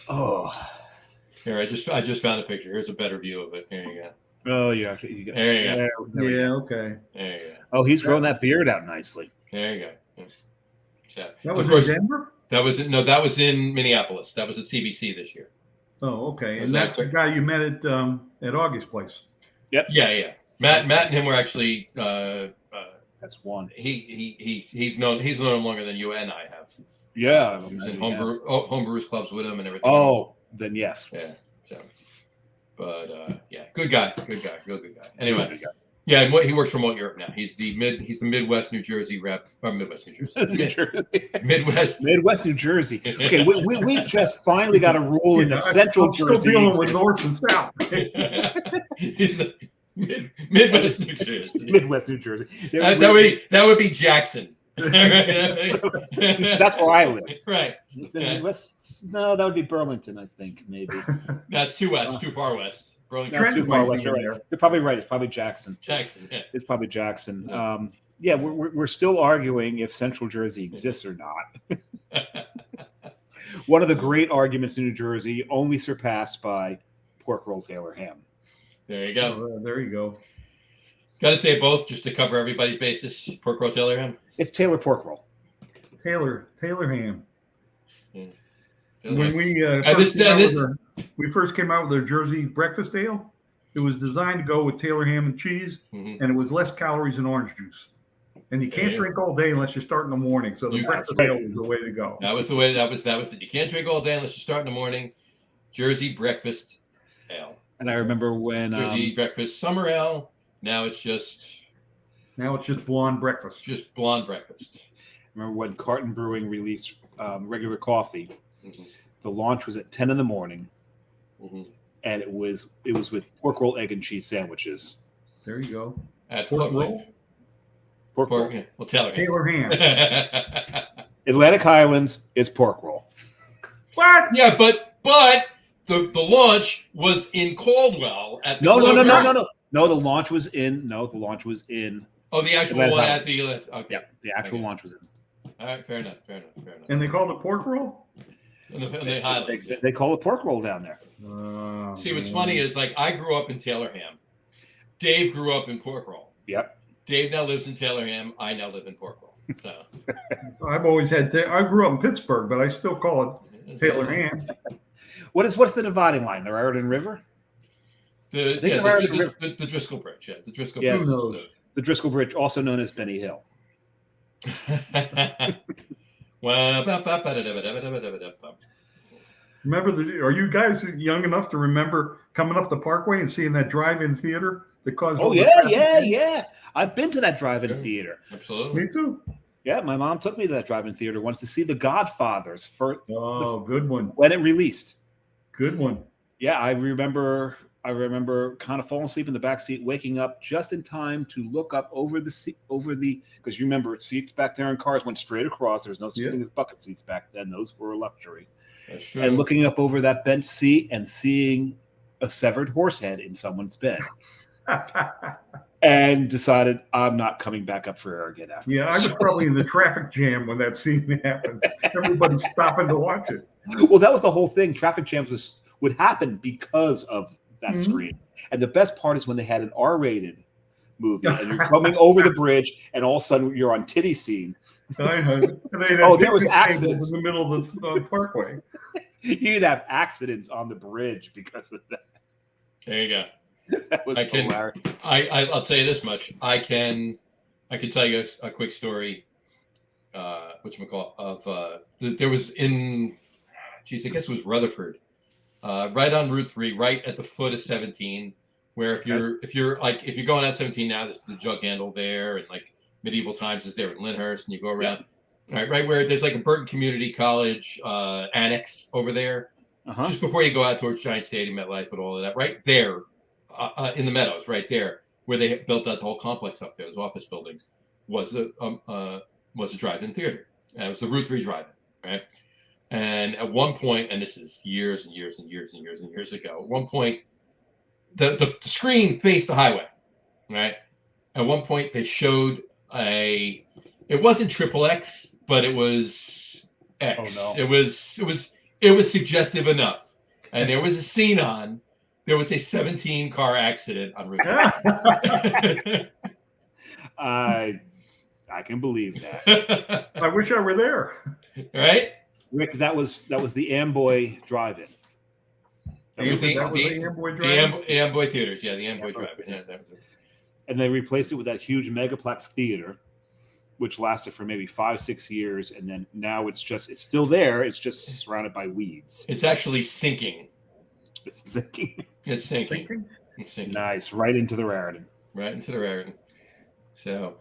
[SPEAKER 3] Oh.
[SPEAKER 2] Here, I just found a picture. Here's a better view of it. Here you go.
[SPEAKER 3] Oh, you got
[SPEAKER 2] there you go.
[SPEAKER 4] Yeah, okay.
[SPEAKER 2] There you go.
[SPEAKER 3] Oh, he's grown that beard out nicely.
[SPEAKER 2] There you go. Yeah. So,
[SPEAKER 4] that was in Denver?
[SPEAKER 2] That was in Minneapolis. That was at CBC this year.
[SPEAKER 4] Oh, okay. And that's the guy you met at Augie's place.
[SPEAKER 3] Yep.
[SPEAKER 2] Yeah. Matt and him were actually
[SPEAKER 3] that's one.
[SPEAKER 2] He's known him longer than you and I have.
[SPEAKER 3] Yeah.
[SPEAKER 2] He was in homebrewers clubs with him and everything.
[SPEAKER 3] Oh, then yes.
[SPEAKER 2] Yeah. So, but yeah, good guy, real good guy. Anyway, yeah, and he works for Malt Europe now. He's the Midwest New Jersey rep, or Midwest New Jersey, Midwest New Jersey.
[SPEAKER 3] Okay, we just finally got a rule in the Central Jersey.
[SPEAKER 4] Still dealing with North and South.
[SPEAKER 2] He's the Midwest New Jersey.
[SPEAKER 3] Midwest New Jersey.
[SPEAKER 2] That would be Jackson.
[SPEAKER 3] That's where I live.
[SPEAKER 2] Right.
[SPEAKER 3] No, that would be Burlington, I think, maybe.
[SPEAKER 2] That's too west, too far west. Burlington.
[SPEAKER 3] That's too far west. You're probably right. It's probably Jackson.
[SPEAKER 2] Yeah.
[SPEAKER 3] It's probably Jackson. Yeah, we're still arguing if Central Jersey exists or not. One of the great arguments in New Jersey, only surpassed by pork roll Taylor ham.
[SPEAKER 2] There you go.
[SPEAKER 4] There you go.
[SPEAKER 2] Got to say both just to cover everybody's bases. Pork roll Taylor ham.
[SPEAKER 3] It's Taylor pork roll.
[SPEAKER 4] Taylor ham.
[SPEAKER 2] Yeah.
[SPEAKER 4] When we first came out with our Jersey breakfast ale, it was designed to go with Taylor ham and cheese, and it was less calories than orange juice. And you can't drink all day unless you start in the morning. So the breakfast ale was the way to go.
[SPEAKER 2] That was it. You can't drink all day unless you start in the morning. Jersey breakfast ale.
[SPEAKER 3] And I remember when
[SPEAKER 2] Jersey breakfast, summer ale. Now it's just
[SPEAKER 4] blonde breakfast.
[SPEAKER 2] Just blonde breakfast.
[SPEAKER 3] remember when Carton Brewing released regular coffee.
[SPEAKER 2] Mm-hmm.
[SPEAKER 3] The launch was at 10 in the morning,
[SPEAKER 2] Mm-hmm.
[SPEAKER 3] and it was with pork roll, egg, and cheese sandwiches.
[SPEAKER 4] There you go.
[SPEAKER 2] At
[SPEAKER 4] Pork
[SPEAKER 2] Club
[SPEAKER 4] roll?
[SPEAKER 2] Life.
[SPEAKER 3] Pork roll.
[SPEAKER 2] Yeah. Well, Taylor
[SPEAKER 4] Ham.
[SPEAKER 3] Atlantic Highlands, it's pork roll.
[SPEAKER 4] What?
[SPEAKER 2] Yeah, but the launch was in Caldwell at the
[SPEAKER 3] No. The launch was in.
[SPEAKER 2] Oh, the actual
[SPEAKER 3] Atlantic
[SPEAKER 2] one
[SPEAKER 3] Highlands.
[SPEAKER 2] at the okay.
[SPEAKER 3] Yeah, the actual
[SPEAKER 2] Okay.
[SPEAKER 3] launch was in.
[SPEAKER 2] All right, fair enough.
[SPEAKER 4] And they called it pork roll?
[SPEAKER 2] In the Highlands. Yeah.
[SPEAKER 3] They call it pork roll down there.
[SPEAKER 2] See, what's funny is like I grew up in Taylorham. Dave grew up in Pork Roll.
[SPEAKER 3] Yep.
[SPEAKER 2] Dave now lives in Taylorham. I now live in Pork Roll. So
[SPEAKER 4] I've always had. I grew up in Pittsburgh, but I still call it Taylor Ham.
[SPEAKER 3] What's the dividing line? The Raritan River?
[SPEAKER 2] the Driscoll Bridge. Yeah, the Driscoll
[SPEAKER 3] Yeah.
[SPEAKER 2] Bridge.
[SPEAKER 4] Who knows?
[SPEAKER 3] The Driscoll Bridge, also known as Benny Hill.
[SPEAKER 4] Remember are you guys young enough to remember coming up the Parkway and seeing that drive-in theater that caused?
[SPEAKER 3] Oh,
[SPEAKER 4] all the
[SPEAKER 3] yeah.
[SPEAKER 4] traffic?
[SPEAKER 3] I've been to that drive-in
[SPEAKER 2] Yeah.
[SPEAKER 3] theater.
[SPEAKER 2] Absolutely.
[SPEAKER 4] Me too.
[SPEAKER 3] Yeah, my mom took me to that drive-in theater once to see The Godfathers
[SPEAKER 4] Oh, good one.
[SPEAKER 3] when it released.
[SPEAKER 4] Good one.
[SPEAKER 3] Yeah, I remember kind of falling asleep in the back seat, waking up just in time to look up over the seat, because you remember seats back there in cars went straight across. There was no such thing as bucket seats back then; those were a luxury.
[SPEAKER 2] That's true.
[SPEAKER 3] And looking up over that bench seat and seeing a severed horse head in someone's bed, and decided I'm not coming back up for air again after.
[SPEAKER 4] Yeah, I was probably in the traffic jam when that scene happened. Everybody's stopping to watch it.
[SPEAKER 3] Well, that was the whole thing. Traffic jams would happen because of that screen. And the best part is when they had an R-rated movie and you're coming over the bridge and all of a sudden you're on titty scene.
[SPEAKER 4] Oh,
[SPEAKER 3] there was accidents
[SPEAKER 4] in the middle of the Parkway.
[SPEAKER 3] You'd have accidents on the bridge because of that.
[SPEAKER 2] There you go.
[SPEAKER 3] That was hilarious.
[SPEAKER 2] I'll tell you this much. I can tell you a quick story. Whatchamacallit, of there was in, I guess it was Rutherford, right on Route 3, right at the foot of 17. Where if you're going on 17 now, there's the jug handle there, and like medieval times is there in Lyndhurst, and you go around. All right where there's like a Burton Community College annex over there, just before you go out towards Giant Stadium, MetLife, and all of that. Right there, in the meadows, right there, where they built that whole complex up there, those office buildings, was a drive-in theater. And it was the Route 3 drive-in, right? And at one point, and this is years and years and years and years and years ago, at one point, the screen faced the highway, right? At one point, they showed it wasn't XXX, but it was X.
[SPEAKER 3] Oh, no.
[SPEAKER 2] It was suggestive enough. And there was a scene on. There was a 17-car accident on Route 3.
[SPEAKER 3] I can believe that.
[SPEAKER 4] I wish I were there.
[SPEAKER 2] Right?
[SPEAKER 3] Rick, that was the Amboy drive-in.
[SPEAKER 2] That was the
[SPEAKER 4] Amboy Drive?
[SPEAKER 2] Amboy Theaters, yeah, the Amboy Drive. Yeah, that was it.
[SPEAKER 3] And they replaced it with that huge megaplex theater, which lasted for maybe 5-6 years, and then now it's still there. It's just surrounded by weeds.
[SPEAKER 2] It's actually sinking.
[SPEAKER 3] It's sinking.
[SPEAKER 2] It's sinking. It's sinking.
[SPEAKER 3] Nice, right into the Raritan.
[SPEAKER 2] Right into the Raritan. So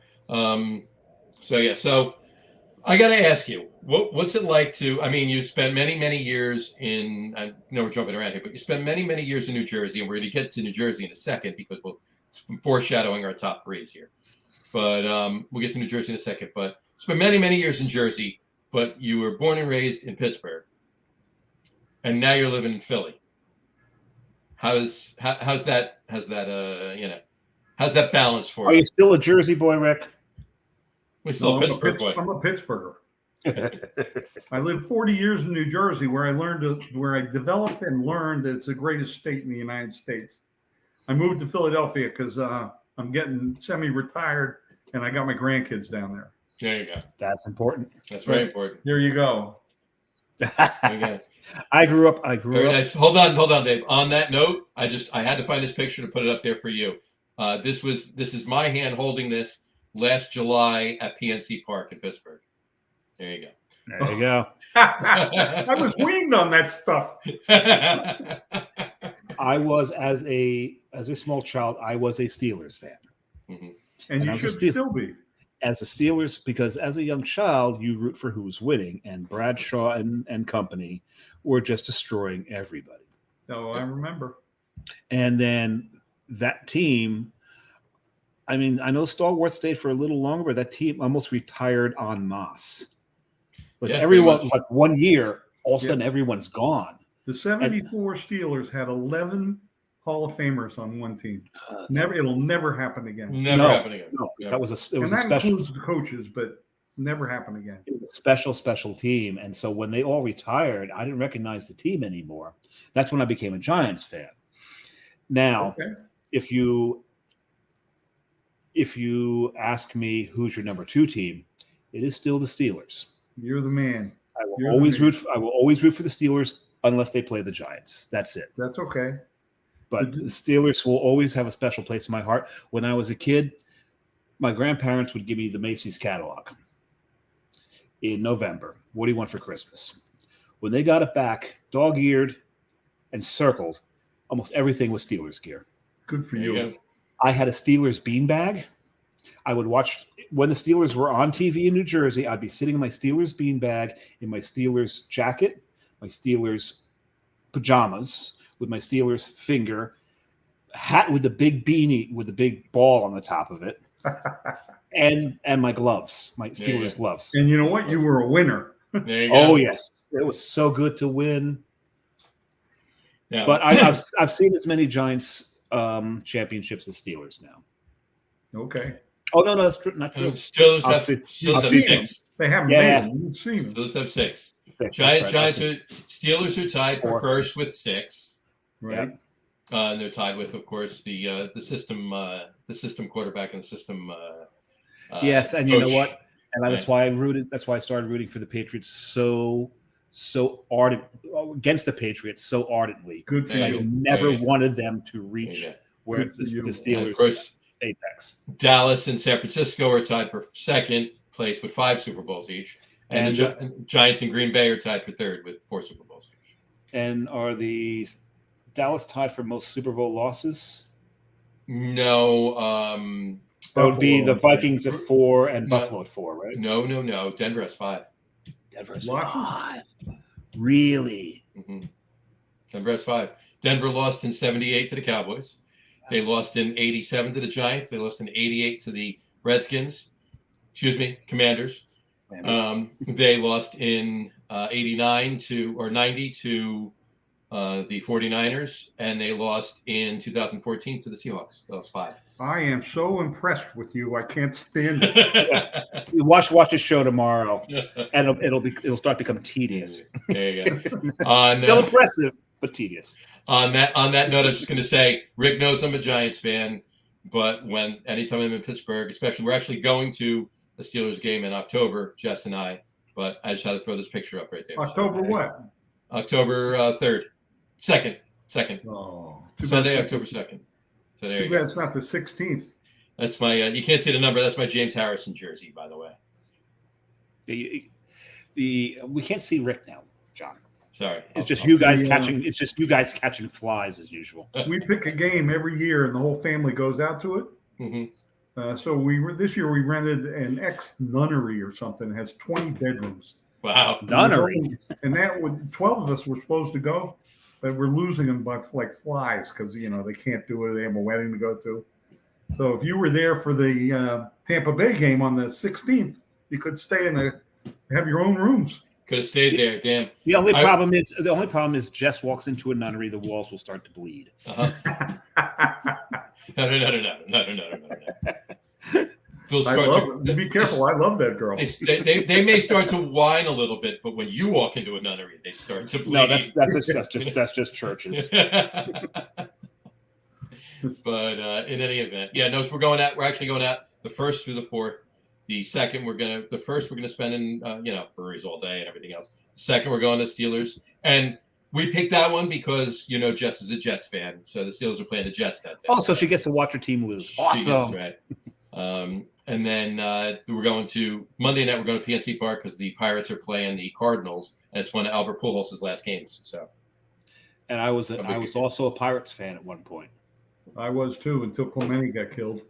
[SPEAKER 2] I got to ask you, what's it like to? I mean, you spent many years in. I know we're jumping around here, but you spent many years in New Jersey, and we're going to get to New Jersey in a second because it's foreshadowing our top threes here. But we'll get to New Jersey in a second. But spent many years in Jersey, but you were born and raised in Pittsburgh, and now you're living in Philly. How's that balance for you?
[SPEAKER 3] Are you still a Jersey boy, Rick?
[SPEAKER 2] We're still a Pittsburgh boy.
[SPEAKER 4] I'm a Pittsburgher. I lived 40 years in New Jersey, where I developed and learned that it's the greatest state in the United States. I moved to Philadelphia because I'm getting semi-retired, and I got my grandkids down there.
[SPEAKER 2] There you go.
[SPEAKER 3] That's important.
[SPEAKER 2] That's very important.
[SPEAKER 4] There you go.
[SPEAKER 2] There you go.
[SPEAKER 3] I grew up.
[SPEAKER 2] Very nice. Hold on, Dave. On that note, I had to find this picture to put it up there for you. This is my hand holding this last July at PNC Park in Pittsburgh. There you go.
[SPEAKER 3] There you go.
[SPEAKER 4] I was weaned on that stuff.
[SPEAKER 3] I was as a small child, I was a Steelers fan.
[SPEAKER 2] Mhm.
[SPEAKER 4] And
[SPEAKER 3] I
[SPEAKER 4] you
[SPEAKER 3] was a
[SPEAKER 4] should still be.
[SPEAKER 3] As a Steelers, because as a young child, you root for who was winning, and Bradshaw and company were just destroying everybody.
[SPEAKER 4] Oh, I remember.
[SPEAKER 3] And then that team, I mean, I know Stallworth stayed for a little longer, but that team almost retired en masse. Like
[SPEAKER 2] Yeah,
[SPEAKER 3] everyone,
[SPEAKER 2] pretty much.
[SPEAKER 3] like 1 year, all of a
[SPEAKER 4] Yeah.
[SPEAKER 3] sudden everyone's gone.
[SPEAKER 4] The 74 Steelers had 11 Hall of Famers on one team. It'll never happen again.
[SPEAKER 2] Never happen again.
[SPEAKER 3] No,
[SPEAKER 2] Never.
[SPEAKER 3] that was it
[SPEAKER 4] And
[SPEAKER 3] was a
[SPEAKER 4] that
[SPEAKER 3] special,
[SPEAKER 4] includes the coaches, but never happen again.
[SPEAKER 3] it was a special team. And so when they all retired, I didn't recognize the team anymore. That's when I became a Giants fan. Now,
[SPEAKER 4] Okay.
[SPEAKER 3] if you ask me who's your number 2 team, it is still the Steelers.
[SPEAKER 4] You're the man.
[SPEAKER 3] I will
[SPEAKER 4] You're
[SPEAKER 3] always
[SPEAKER 4] the man.
[SPEAKER 3] root for the Steelers unless they play the Giants. That's it.
[SPEAKER 4] That's okay.
[SPEAKER 3] But the Steelers will always have a special place in my heart. When I was a kid, my grandparents would give me the Macy's catalog in November. What do you want for Christmas? When they got it back, dog-eared and circled, almost everything was Steelers gear.
[SPEAKER 4] Good for
[SPEAKER 2] There
[SPEAKER 4] you.
[SPEAKER 2] you go.
[SPEAKER 3] I had a Steelers beanbag. I would watch when the Steelers were on TV in New Jersey. I'd be sitting in my Steelers beanbag, in my Steelers jacket, my Steelers pajamas, with my Steelers finger, hat with the big beanie with the big ball on the top of it, and my gloves, my Steelers gloves.
[SPEAKER 4] And you know what? You were a winner.
[SPEAKER 2] There you go.
[SPEAKER 3] Oh yes, it was so good to win.
[SPEAKER 2] Yeah.
[SPEAKER 3] But I've seen as many Giants championships as Steelers now.
[SPEAKER 4] Okay.
[SPEAKER 3] Oh no, that's not true.
[SPEAKER 2] Steelers
[SPEAKER 3] I'll
[SPEAKER 2] have
[SPEAKER 3] see-
[SPEAKER 2] Steelers
[SPEAKER 3] I'll
[SPEAKER 2] have
[SPEAKER 3] see
[SPEAKER 2] 6.
[SPEAKER 4] They haven't
[SPEAKER 3] Yeah.
[SPEAKER 4] made them. You've seen them.
[SPEAKER 2] Steelers have 6.
[SPEAKER 3] That's
[SPEAKER 2] Giants
[SPEAKER 3] right.
[SPEAKER 2] Steelers are tied for
[SPEAKER 3] 4.
[SPEAKER 2] first with 6.
[SPEAKER 4] Right.
[SPEAKER 2] And they're tied with, of course, the system quarterback and the system.
[SPEAKER 3] Yes, and you know
[SPEAKER 2] coach.
[SPEAKER 3] what? And that's why I rooted. That's why I started rooting for the Patriots so ardent against the Patriots so ardently.
[SPEAKER 4] Good for
[SPEAKER 3] Because I
[SPEAKER 2] you.
[SPEAKER 3] never
[SPEAKER 2] Yeah.
[SPEAKER 3] wanted them to reach
[SPEAKER 2] Yeah.
[SPEAKER 3] where
[SPEAKER 4] Good for
[SPEAKER 3] the
[SPEAKER 4] you.
[SPEAKER 2] And of
[SPEAKER 3] Steelers
[SPEAKER 2] course,
[SPEAKER 3] apex.
[SPEAKER 2] Dallas and San Francisco are tied for second place with 5 Super Bowls each, and the Giants and Green Bay are tied for third with 4 Super Bowls each.
[SPEAKER 3] And are the Dallas tied for most Super Bowl losses?
[SPEAKER 2] No,
[SPEAKER 3] That would be the
[SPEAKER 4] Buffalo.
[SPEAKER 3] Vikings at 4 and
[SPEAKER 2] No.
[SPEAKER 3] Buffalo at 4, right?
[SPEAKER 2] no. Denver has 5.
[SPEAKER 3] Denver has
[SPEAKER 4] Washington.
[SPEAKER 3] 5. Really?
[SPEAKER 2] Mm-hmm. Denver has 5. Denver lost in 78 to the Cowboys. They lost in 87 to the Giants. They lost in 88 to the Redskins. Commanders. They lost in 90 to the 49ers, and they lost in 2014 to the Seahawks. That was 5.
[SPEAKER 4] I am so impressed with you. I can't stand it.
[SPEAKER 3] You watch this show tomorrow, and it'll start to become tedious.
[SPEAKER 2] There you go.
[SPEAKER 3] Still impressive, but tedious.
[SPEAKER 2] On that note, I was just going to say, Rick knows I'm a Giants fan, but anytime I'm in Pittsburgh, especially, we're actually going to a Steelers game in October, Jess and I. But I just had to throw this picture up right there.
[SPEAKER 4] October what?
[SPEAKER 2] October 3rd, 2nd.
[SPEAKER 4] Oh,
[SPEAKER 2] Sunday, October 2nd. So there
[SPEAKER 4] Too
[SPEAKER 2] you
[SPEAKER 4] bad
[SPEAKER 2] go.
[SPEAKER 4] it's not the 16th.
[SPEAKER 2] That's my. You can't see the number. That's my James Harrison jersey, by the way.
[SPEAKER 3] We can't see Rick now, John.
[SPEAKER 2] Sorry.
[SPEAKER 3] It's just you guys
[SPEAKER 4] Yeah.
[SPEAKER 3] catching. It's just you guys catching flies as usual.
[SPEAKER 4] We pick a game every year, and the whole family goes out to it.
[SPEAKER 2] Mm-hmm.
[SPEAKER 4] So this year we rented an ex-nunnery or something. It has 20 bedrooms.
[SPEAKER 2] Wow.
[SPEAKER 3] Nunnery.
[SPEAKER 4] And that would 12 of us were supposed to go, but we're losing them by like flies because they can't do it. They have a wedding to go to. So if you were there for the Tampa Bay game on the 16th, you could stay have your own rooms.
[SPEAKER 2] Could have stayed there. Damn.
[SPEAKER 3] The only problem is Jess walks into a nunnery, the walls will start to bleed.
[SPEAKER 2] Uh-huh. No. They'll
[SPEAKER 4] I
[SPEAKER 2] start
[SPEAKER 4] love it. Be careful. I love that girl.
[SPEAKER 2] They may start to whine a little bit, but when you walk into a nunnery, they start to bleed.
[SPEAKER 3] No, that's just churches.
[SPEAKER 2] But in any event, so we're actually going out the 1st through the 4th. The second we're gonna spend in breweries all day and everything else. Second, we're going to Steelers, and we picked that one because Jess is a Jets fan, so the Steelers are playing the Jets that day.
[SPEAKER 3] Oh, so she gets to watch her team lose. Awesome.
[SPEAKER 2] Right. And then we're going to Monday night. We're going to PNC Park because the Pirates are playing the Cardinals, and it's one of Albert Pujols' last games. So,
[SPEAKER 3] And I was
[SPEAKER 2] big
[SPEAKER 3] also a Pirates fan at one point.
[SPEAKER 4] I was too until Clemente got killed.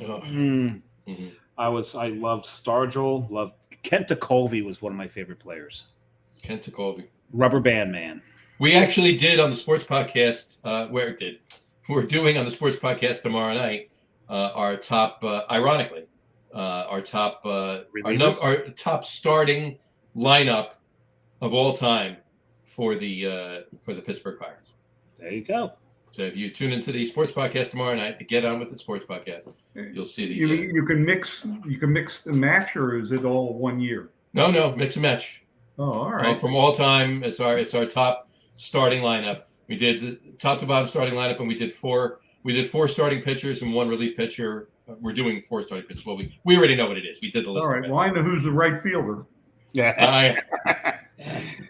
[SPEAKER 2] Oh.
[SPEAKER 3] Mm-hmm. I loved Stargell. Loved Kent Colby was one of my favorite players.
[SPEAKER 2] Kent Colby.
[SPEAKER 3] Rubber Band Man.
[SPEAKER 2] We actually did on the sports podcast. We're doing on the sports podcast tomorrow night. Our top, ironically, our top starting lineup of all time for the Pittsburgh Pirates.
[SPEAKER 3] There you go.
[SPEAKER 2] So if you tune into the sports podcast tomorrow night to get on with the sports podcast, you'll see the.
[SPEAKER 4] You can mix the match, or is it all 1 year?
[SPEAKER 2] No, mix and match.
[SPEAKER 4] Oh, all right.
[SPEAKER 2] From all time, it's our top starting lineup. We did the top to bottom starting lineup, and we did four starting pitchers and one relief pitcher. We're doing 4 starting pitchers. Well, we already know what it is. We did the list.
[SPEAKER 4] All right. Well, I know who's the right fielder.
[SPEAKER 3] Yeah.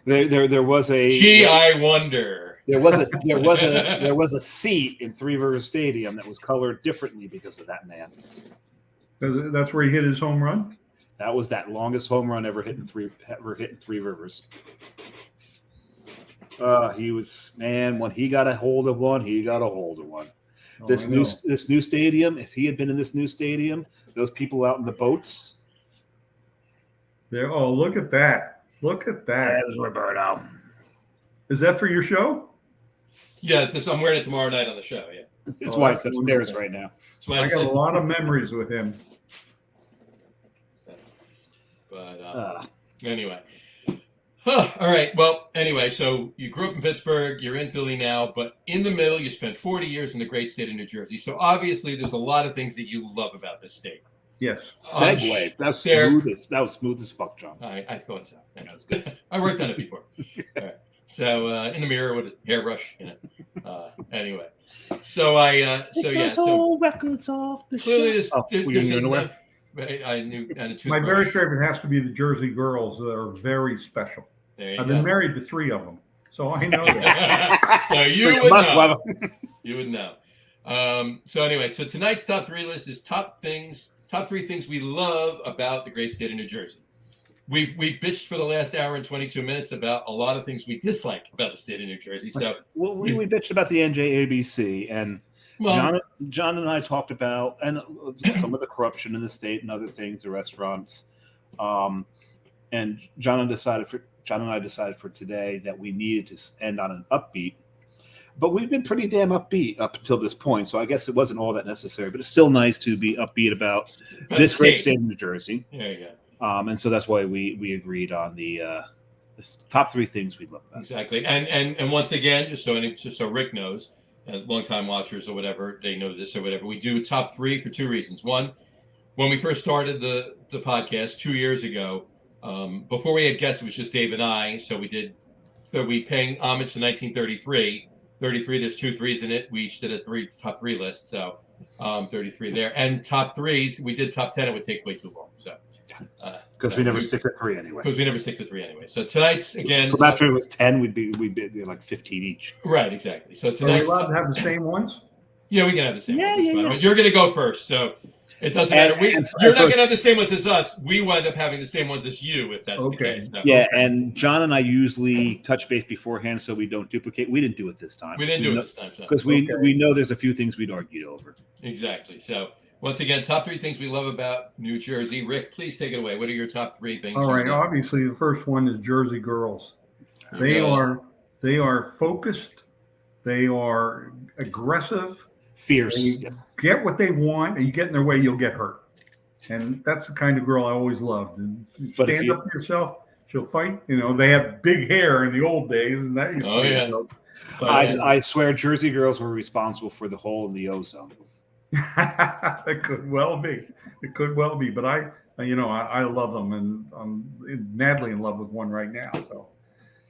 [SPEAKER 3] There was a.
[SPEAKER 2] Gee, I wonder.
[SPEAKER 3] There was a seat in Three Rivers Stadium that was colored differently because of that man.
[SPEAKER 4] That's where he hit his home run.
[SPEAKER 3] That was that longest home run ever hit in Three Rivers. He was, man, when he got a hold of one, he got a hold of one.
[SPEAKER 4] Oh,
[SPEAKER 3] This new stadium, if he had been in this new stadium, those people out in the boats.
[SPEAKER 4] There. Oh, look at that! Look at that.
[SPEAKER 3] That is Roberto.
[SPEAKER 4] Is that for your show?
[SPEAKER 2] Yeah, I'm wearing it tomorrow night on the show. Yeah,
[SPEAKER 3] His wife's upstairs right now.
[SPEAKER 4] I got a lot of memories with him.
[SPEAKER 2] But anyway. All right. Well, anyway, so you grew up in Pittsburgh. You're in Philly now, but in the middle, you spent 40 years in the great state of New Jersey. So obviously, there's a lot of things that you love about this state.
[SPEAKER 4] Yes.
[SPEAKER 3] Segue. That was smooth as fuck, John.
[SPEAKER 2] I thought so. That was good. I worked on it before. All right. So in the mirror with a hairbrush, anyway, so
[SPEAKER 3] records off the
[SPEAKER 2] clearly
[SPEAKER 3] show.
[SPEAKER 2] I knew. And
[SPEAKER 4] my very favorite has to be the Jersey girls that are very special. I've been married to 3 of them, so I know that.
[SPEAKER 2] No, you would know. Love them. You would know. So anyway, so tonight's top 3 list is top 3 things we love about the great state of New Jersey. We've bitched for the last hour and 22 minutes about a lot of things we dislike about the state of New Jersey. So
[SPEAKER 3] we bitched about the NJABC, and John and I talked about some of the corruption in the state and other things, the restaurants. And John and I decided for today that we needed to end on an upbeat. But we've been pretty damn upbeat up until this point, so I guess it wasn't all that necessary. But it's still nice to be upbeat about this great state of New Jersey.
[SPEAKER 2] There you go.
[SPEAKER 3] And so that's why we agreed on the top 3 things we love about.
[SPEAKER 2] Exactly. And once again, just so Rick knows, longtime watchers or whatever, they know this or whatever, we do top 3 for 2 reasons. One, when we first started the podcast 2 years ago, before we had guests, it was just Dave and I. So we paying homage to 1933. 33, there's 2 3s in it. We each did a top 3 list. So 33 there. And top 3s, we did top 10. It would take way too long. So.
[SPEAKER 3] Because we never stick to 3 anyway.
[SPEAKER 2] So tonight's again.
[SPEAKER 3] So that's when it was 10. We'd be like 15 each.
[SPEAKER 2] Right, exactly. So
[SPEAKER 4] tonight's. Are we allowed to have the same ones?
[SPEAKER 2] Yeah, we can have the same ones.
[SPEAKER 3] Yeah.
[SPEAKER 2] But you're going to go first, so it doesn't matter. You're not going to have the same ones as us. We wind up having the same ones as you, if that's the case. So.
[SPEAKER 3] Yeah, and John and I usually touch base beforehand so we don't duplicate. We didn't do it this time. Because we know there's a few things we'd argued over.
[SPEAKER 2] Exactly. So. Once again, top 3 things we love about New Jersey. Rick, please take it away. What are your top 3 things?
[SPEAKER 4] All right. Obviously, the first one is Jersey girls. They are focused. They are aggressive.
[SPEAKER 3] Fierce.
[SPEAKER 4] They get what they want, and you get in their way, you'll get hurt. And that's the kind of girl I always loved. And you stand up for yourself, she'll fight. They have big hair in the old days, and that used to be dope.
[SPEAKER 3] I swear Jersey girls were responsible for the hole in the ozone.
[SPEAKER 4] It could well be, but I love them, and I'm madly in love with one right now. So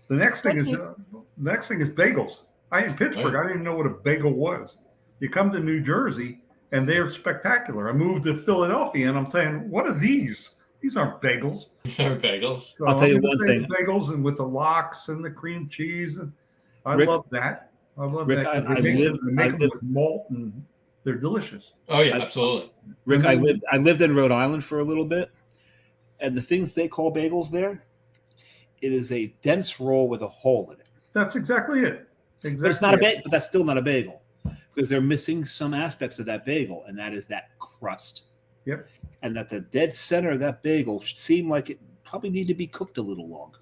[SPEAKER 4] the next thing is bagels. In Pittsburgh, I didn't even know what a bagel was. You come to New Jersey and they're spectacular. I moved to Philadelphia and I'm saying, what are these? These aren't bagels.
[SPEAKER 2] These aren't bagels.
[SPEAKER 4] So
[SPEAKER 3] I'll tell you one thing.
[SPEAKER 4] Bagels and with the lox and the cream cheese, and I love that. I love
[SPEAKER 3] Rick,
[SPEAKER 4] that. They make them with malt and they're delicious.
[SPEAKER 2] Oh yeah, absolutely.
[SPEAKER 3] Rick, I lived in Rhode Island for a little bit, and the things they call bagels there, it is a dense roll with a hole in it.
[SPEAKER 4] That's exactly it. Exactly.
[SPEAKER 3] But it's not a bagel. But that's still not a bagel because they're missing some aspects of that bagel, and that is that crust.
[SPEAKER 4] Yep.
[SPEAKER 3] And that the dead center of that bagel should seem like it probably need to be cooked a little longer.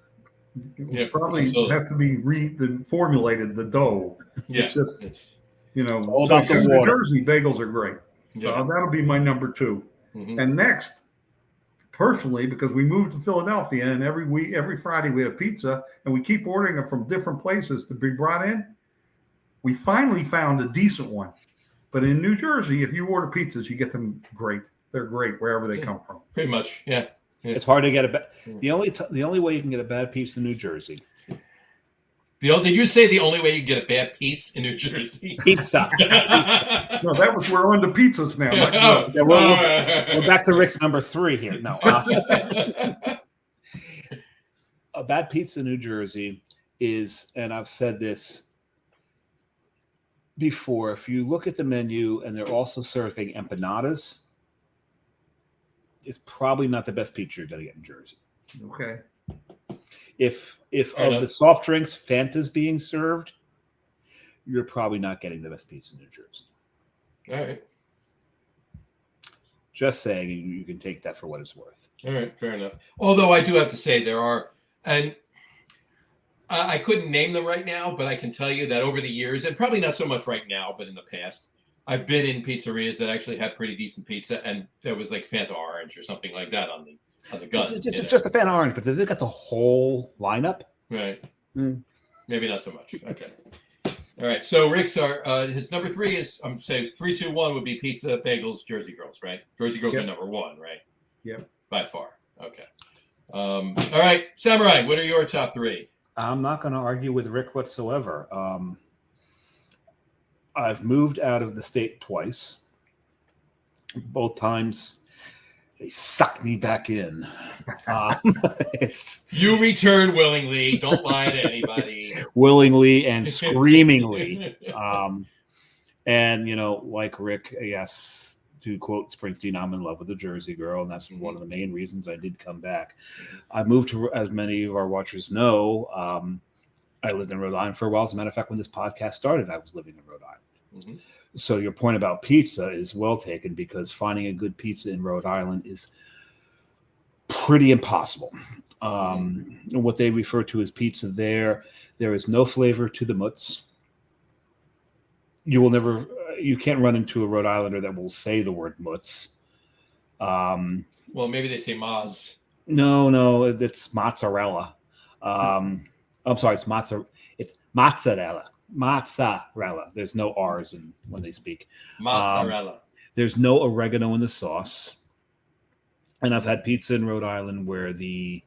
[SPEAKER 2] Yeah,
[SPEAKER 4] Probably
[SPEAKER 2] absolutely.
[SPEAKER 4] has to be formulated, the dough.
[SPEAKER 2] Yeah,
[SPEAKER 4] It's just, you know,
[SPEAKER 3] all about the
[SPEAKER 4] New
[SPEAKER 3] water.
[SPEAKER 4] Jersey bagels are great. So
[SPEAKER 2] Yeah.
[SPEAKER 4] that'll be my number 2.
[SPEAKER 2] Mhm.
[SPEAKER 4] And next, personally, because we moved to Philadelphia and every Friday we have pizza and we keep ordering it from different places to be brought in, we finally found a decent one. But in New Jersey, if you order pizzas, you get them great. They're great wherever they come from.
[SPEAKER 2] Pretty much, yeah.
[SPEAKER 3] It's hard to get the only way you can get a bad pizza in New Jersey.
[SPEAKER 2] Did you say the only way you get a bad piece in New Jersey?
[SPEAKER 3] Pizza.
[SPEAKER 4] No, that was we're on to pizzas now.
[SPEAKER 2] Oh,
[SPEAKER 3] Yeah, we're back to Rick's number 3 here. No, a bad pizza in New Jersey is, and I've said this before, if you look at the menu and they're also serving empanadas, it's probably not the best pizza you're going to get in Jersey.
[SPEAKER 4] Okay.
[SPEAKER 3] If of the soft drinks, Fanta's being served, you're probably not getting the best pizza in New Jersey.
[SPEAKER 2] All right.
[SPEAKER 3] Just saying, you can take that for what it's worth.
[SPEAKER 2] All right, fair enough. Although I do have to say there are, and I couldn't name them right now, but I can tell you that over the years, and probably not so much right now, but in the past, I've been in pizzerias that actually had pretty decent pizza, and there was like Fanta Orange or something like that on the guns.
[SPEAKER 3] It's just a Fanta Orange, but they've got the whole lineup.
[SPEAKER 2] Right.
[SPEAKER 3] Mm.
[SPEAKER 2] Maybe not so much. Okay. All right. So Rick's his number 3 is 3, 2, 1 would be pizza, bagels, Jersey Girls, right? Jersey Girls are number 1, right?
[SPEAKER 4] Yep.
[SPEAKER 2] By far. Okay. All right, Samurai. What are your top 3?
[SPEAKER 3] I'm not going to argue with Rick whatsoever. I've moved out of the state twice. Both times, they sucked me back in.
[SPEAKER 2] You return willingly. Don't lie to anybody.
[SPEAKER 3] Willingly and screamingly. And, like Rick, yes, to quote Springsteen, I'm in love with a Jersey girl, and that's one of the main reasons I did come back. I moved to, as many of our watchers know, I lived in Rhode Island for a while. As a matter of fact, when this podcast started, I was living in Rhode Island. Mm-hmm. So your point about pizza is well taken, because finding a good pizza in Rhode Island is pretty impossible. What they refer to as pizza there is no flavor to the mutts. You can't run into a Rhode Islander that will say the word mutts.
[SPEAKER 2] Well, maybe they say Maz.
[SPEAKER 3] No, it's mozzarella. I'm sorry, it's mozzarella. It's mozzarella. Mozzarella. There's no R's when they speak.
[SPEAKER 2] Mozzarella.
[SPEAKER 3] There's no oregano in the sauce. And I've had pizza in Rhode Island where the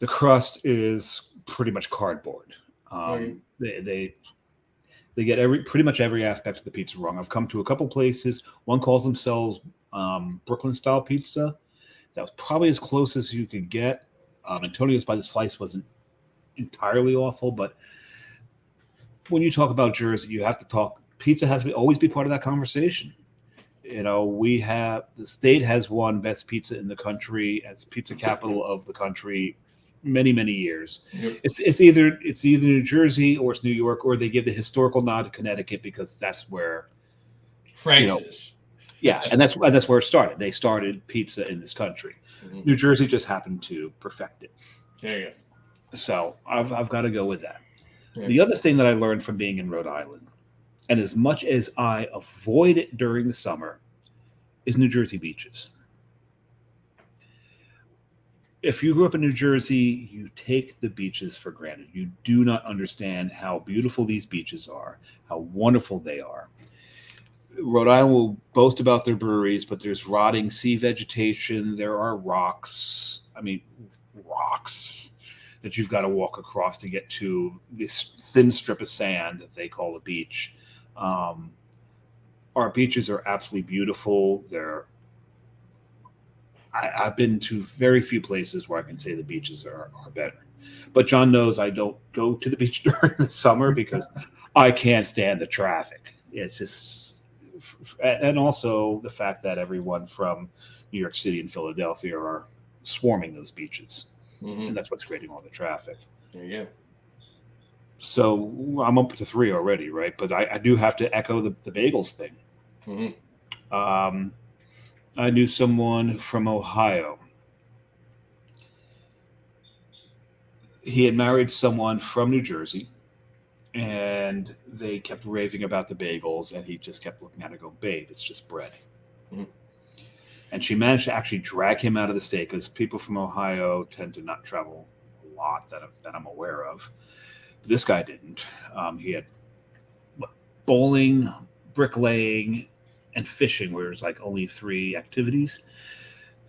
[SPEAKER 3] crust is pretty much cardboard. They get pretty much every aspect of the pizza wrong. I've come to a couple places. One calls themselves Brooklyn style pizza. That was probably as close as you could get. Antonio's by the Slice wasn't entirely awful, but when you talk about Jersey, you have to talk. Pizza has to always be part of that conversation. The state has won best pizza in the country as pizza capital of the country many, many years. Yep. It's either New Jersey or it's New York, or they give the historical nod to Connecticut because that's where
[SPEAKER 2] Frank's is.
[SPEAKER 3] Yeah, and that's where it started. They started pizza in this country. Mm-hmm. New Jersey just happened to perfect it.
[SPEAKER 2] There you go.
[SPEAKER 3] So I've got to go with that. Yeah. The other thing that I learned from being in Rhode Island, and as much as I avoid it during the summer, is New Jersey beaches. If you grew up in New Jersey, you take the beaches for granted. You do not understand how beautiful these beaches are, how wonderful they are. Rhode Island will boast about their breweries, but there's rotting sea vegetation. There are rocks that you've got to walk across to get to this thin strip of sand that they call a beach. Our beaches are absolutely beautiful. I've been to very few places where I can say the beaches are better. But John knows I don't go to the beach during the summer because I can't stand the traffic. It's just, and also the fact that everyone from New York City and Philadelphia are swarming those beaches. Mm-hmm. And that's what's creating all the traffic.
[SPEAKER 2] There you go.
[SPEAKER 3] So I'm up to 3 already, right? But I do have to echo the bagels thing.
[SPEAKER 2] Mm-hmm.
[SPEAKER 3] I knew someone from Ohio. He had married someone from New Jersey, and they kept raving about the bagels, and he just kept looking at it going, babe, it's just bread.
[SPEAKER 2] Mm-hmm.
[SPEAKER 3] And she managed to actually drag him out of the state because people from Ohio tend to not travel a lot that I'm aware of. But this guy didn't. He had bowling, bricklaying, and fishing, where there's like only 3 activities.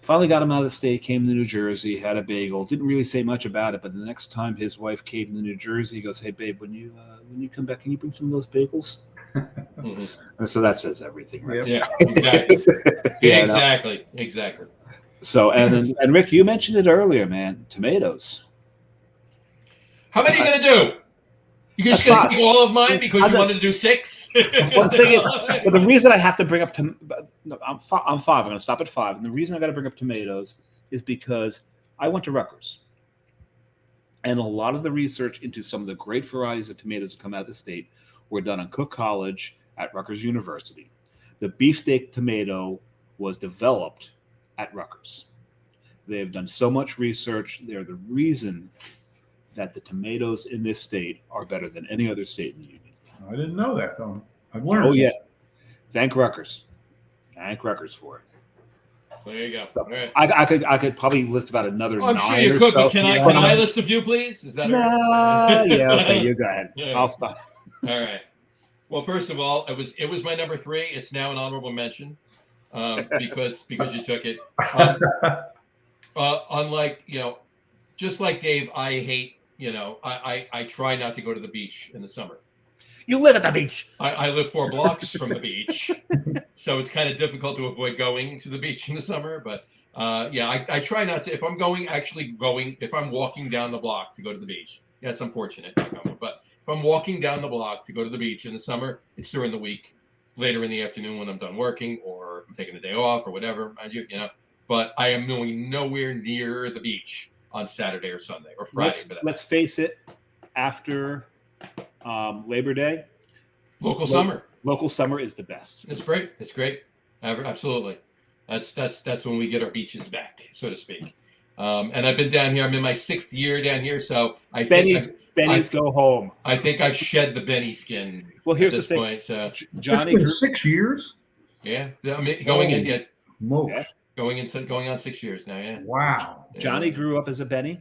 [SPEAKER 3] Finally got him out of the state, came to New Jersey, had a bagel. Didn't really say much about it, but the next time his wife came to New Jersey, he goes, "Hey, babe, when you come back, can you bring some of those bagels?"
[SPEAKER 2] Mm-hmm.
[SPEAKER 3] And so that says everything, right?
[SPEAKER 2] Yeah, exactly.
[SPEAKER 3] Yeah,
[SPEAKER 2] Exactly.
[SPEAKER 3] So and Rick, you mentioned it earlier, man. Tomatoes.
[SPEAKER 2] How many are you gonna do? You just gonna take all of mine because you wanted to do 6?
[SPEAKER 3] Well, the thing is, but the reason I have to bring up I'm 5. I'm going to stop at 5, and the reason I got to bring up tomatoes is because I went to Rutgers, and a lot of the research into some of the great varieties of tomatoes that come out of the state were done on Cook College at Rutgers University. The beefsteak tomato was developed at Rutgers. They have done so much research. They're the reason that the tomatoes in this state are better than any other state in the union.
[SPEAKER 4] I didn't know that, though. I've learned.
[SPEAKER 3] Oh, yeah. Thank Rutgers. Thank Rutgers for it.
[SPEAKER 2] There you go.
[SPEAKER 3] So,
[SPEAKER 2] All right.
[SPEAKER 3] I could probably list about another 9
[SPEAKER 2] I'm sure you could, but can I list a few, please? Is that
[SPEAKER 3] No,
[SPEAKER 2] right?
[SPEAKER 3] yeah, okay, you go ahead.
[SPEAKER 2] Yeah.
[SPEAKER 3] I'll stop.
[SPEAKER 2] All right. Well, first of all, it was my number 3. It's now an honorable mention because you took it. Unlike just like Dave, I hate. I try not to go to the beach in the summer.
[SPEAKER 3] You live at the beach.
[SPEAKER 2] I live 4 blocks from the beach, so it's kind of difficult to avoid going to the beach in the summer. But I try not to. If I'm walking down the block to go to the beach, yes, I'm fortunate. But if I'm walking down the block to go to the beach in the summer, it's during the week, later in the afternoon when I'm done working, or if I'm taking the day off or whatever. But I am going nowhere near the beach on Saturday or Sunday or Friday.
[SPEAKER 3] Let's face it, after Labor Day,
[SPEAKER 2] local summer
[SPEAKER 3] is the best.
[SPEAKER 2] It's great. Absolutely. That's when we get our beaches back, so to speak. And I've been down here. I'm in my 6th year down here, so
[SPEAKER 3] Benny's go home.
[SPEAKER 2] I think I've shed the Benny skin.
[SPEAKER 3] Well, here's
[SPEAKER 2] at this
[SPEAKER 3] the thing,
[SPEAKER 2] point, so.
[SPEAKER 3] Johnny.
[SPEAKER 4] It's been 6 years.
[SPEAKER 2] Yeah, I mean, going on 6 years now. Yeah.
[SPEAKER 4] Wow.
[SPEAKER 3] Johnny grew up as a Benny.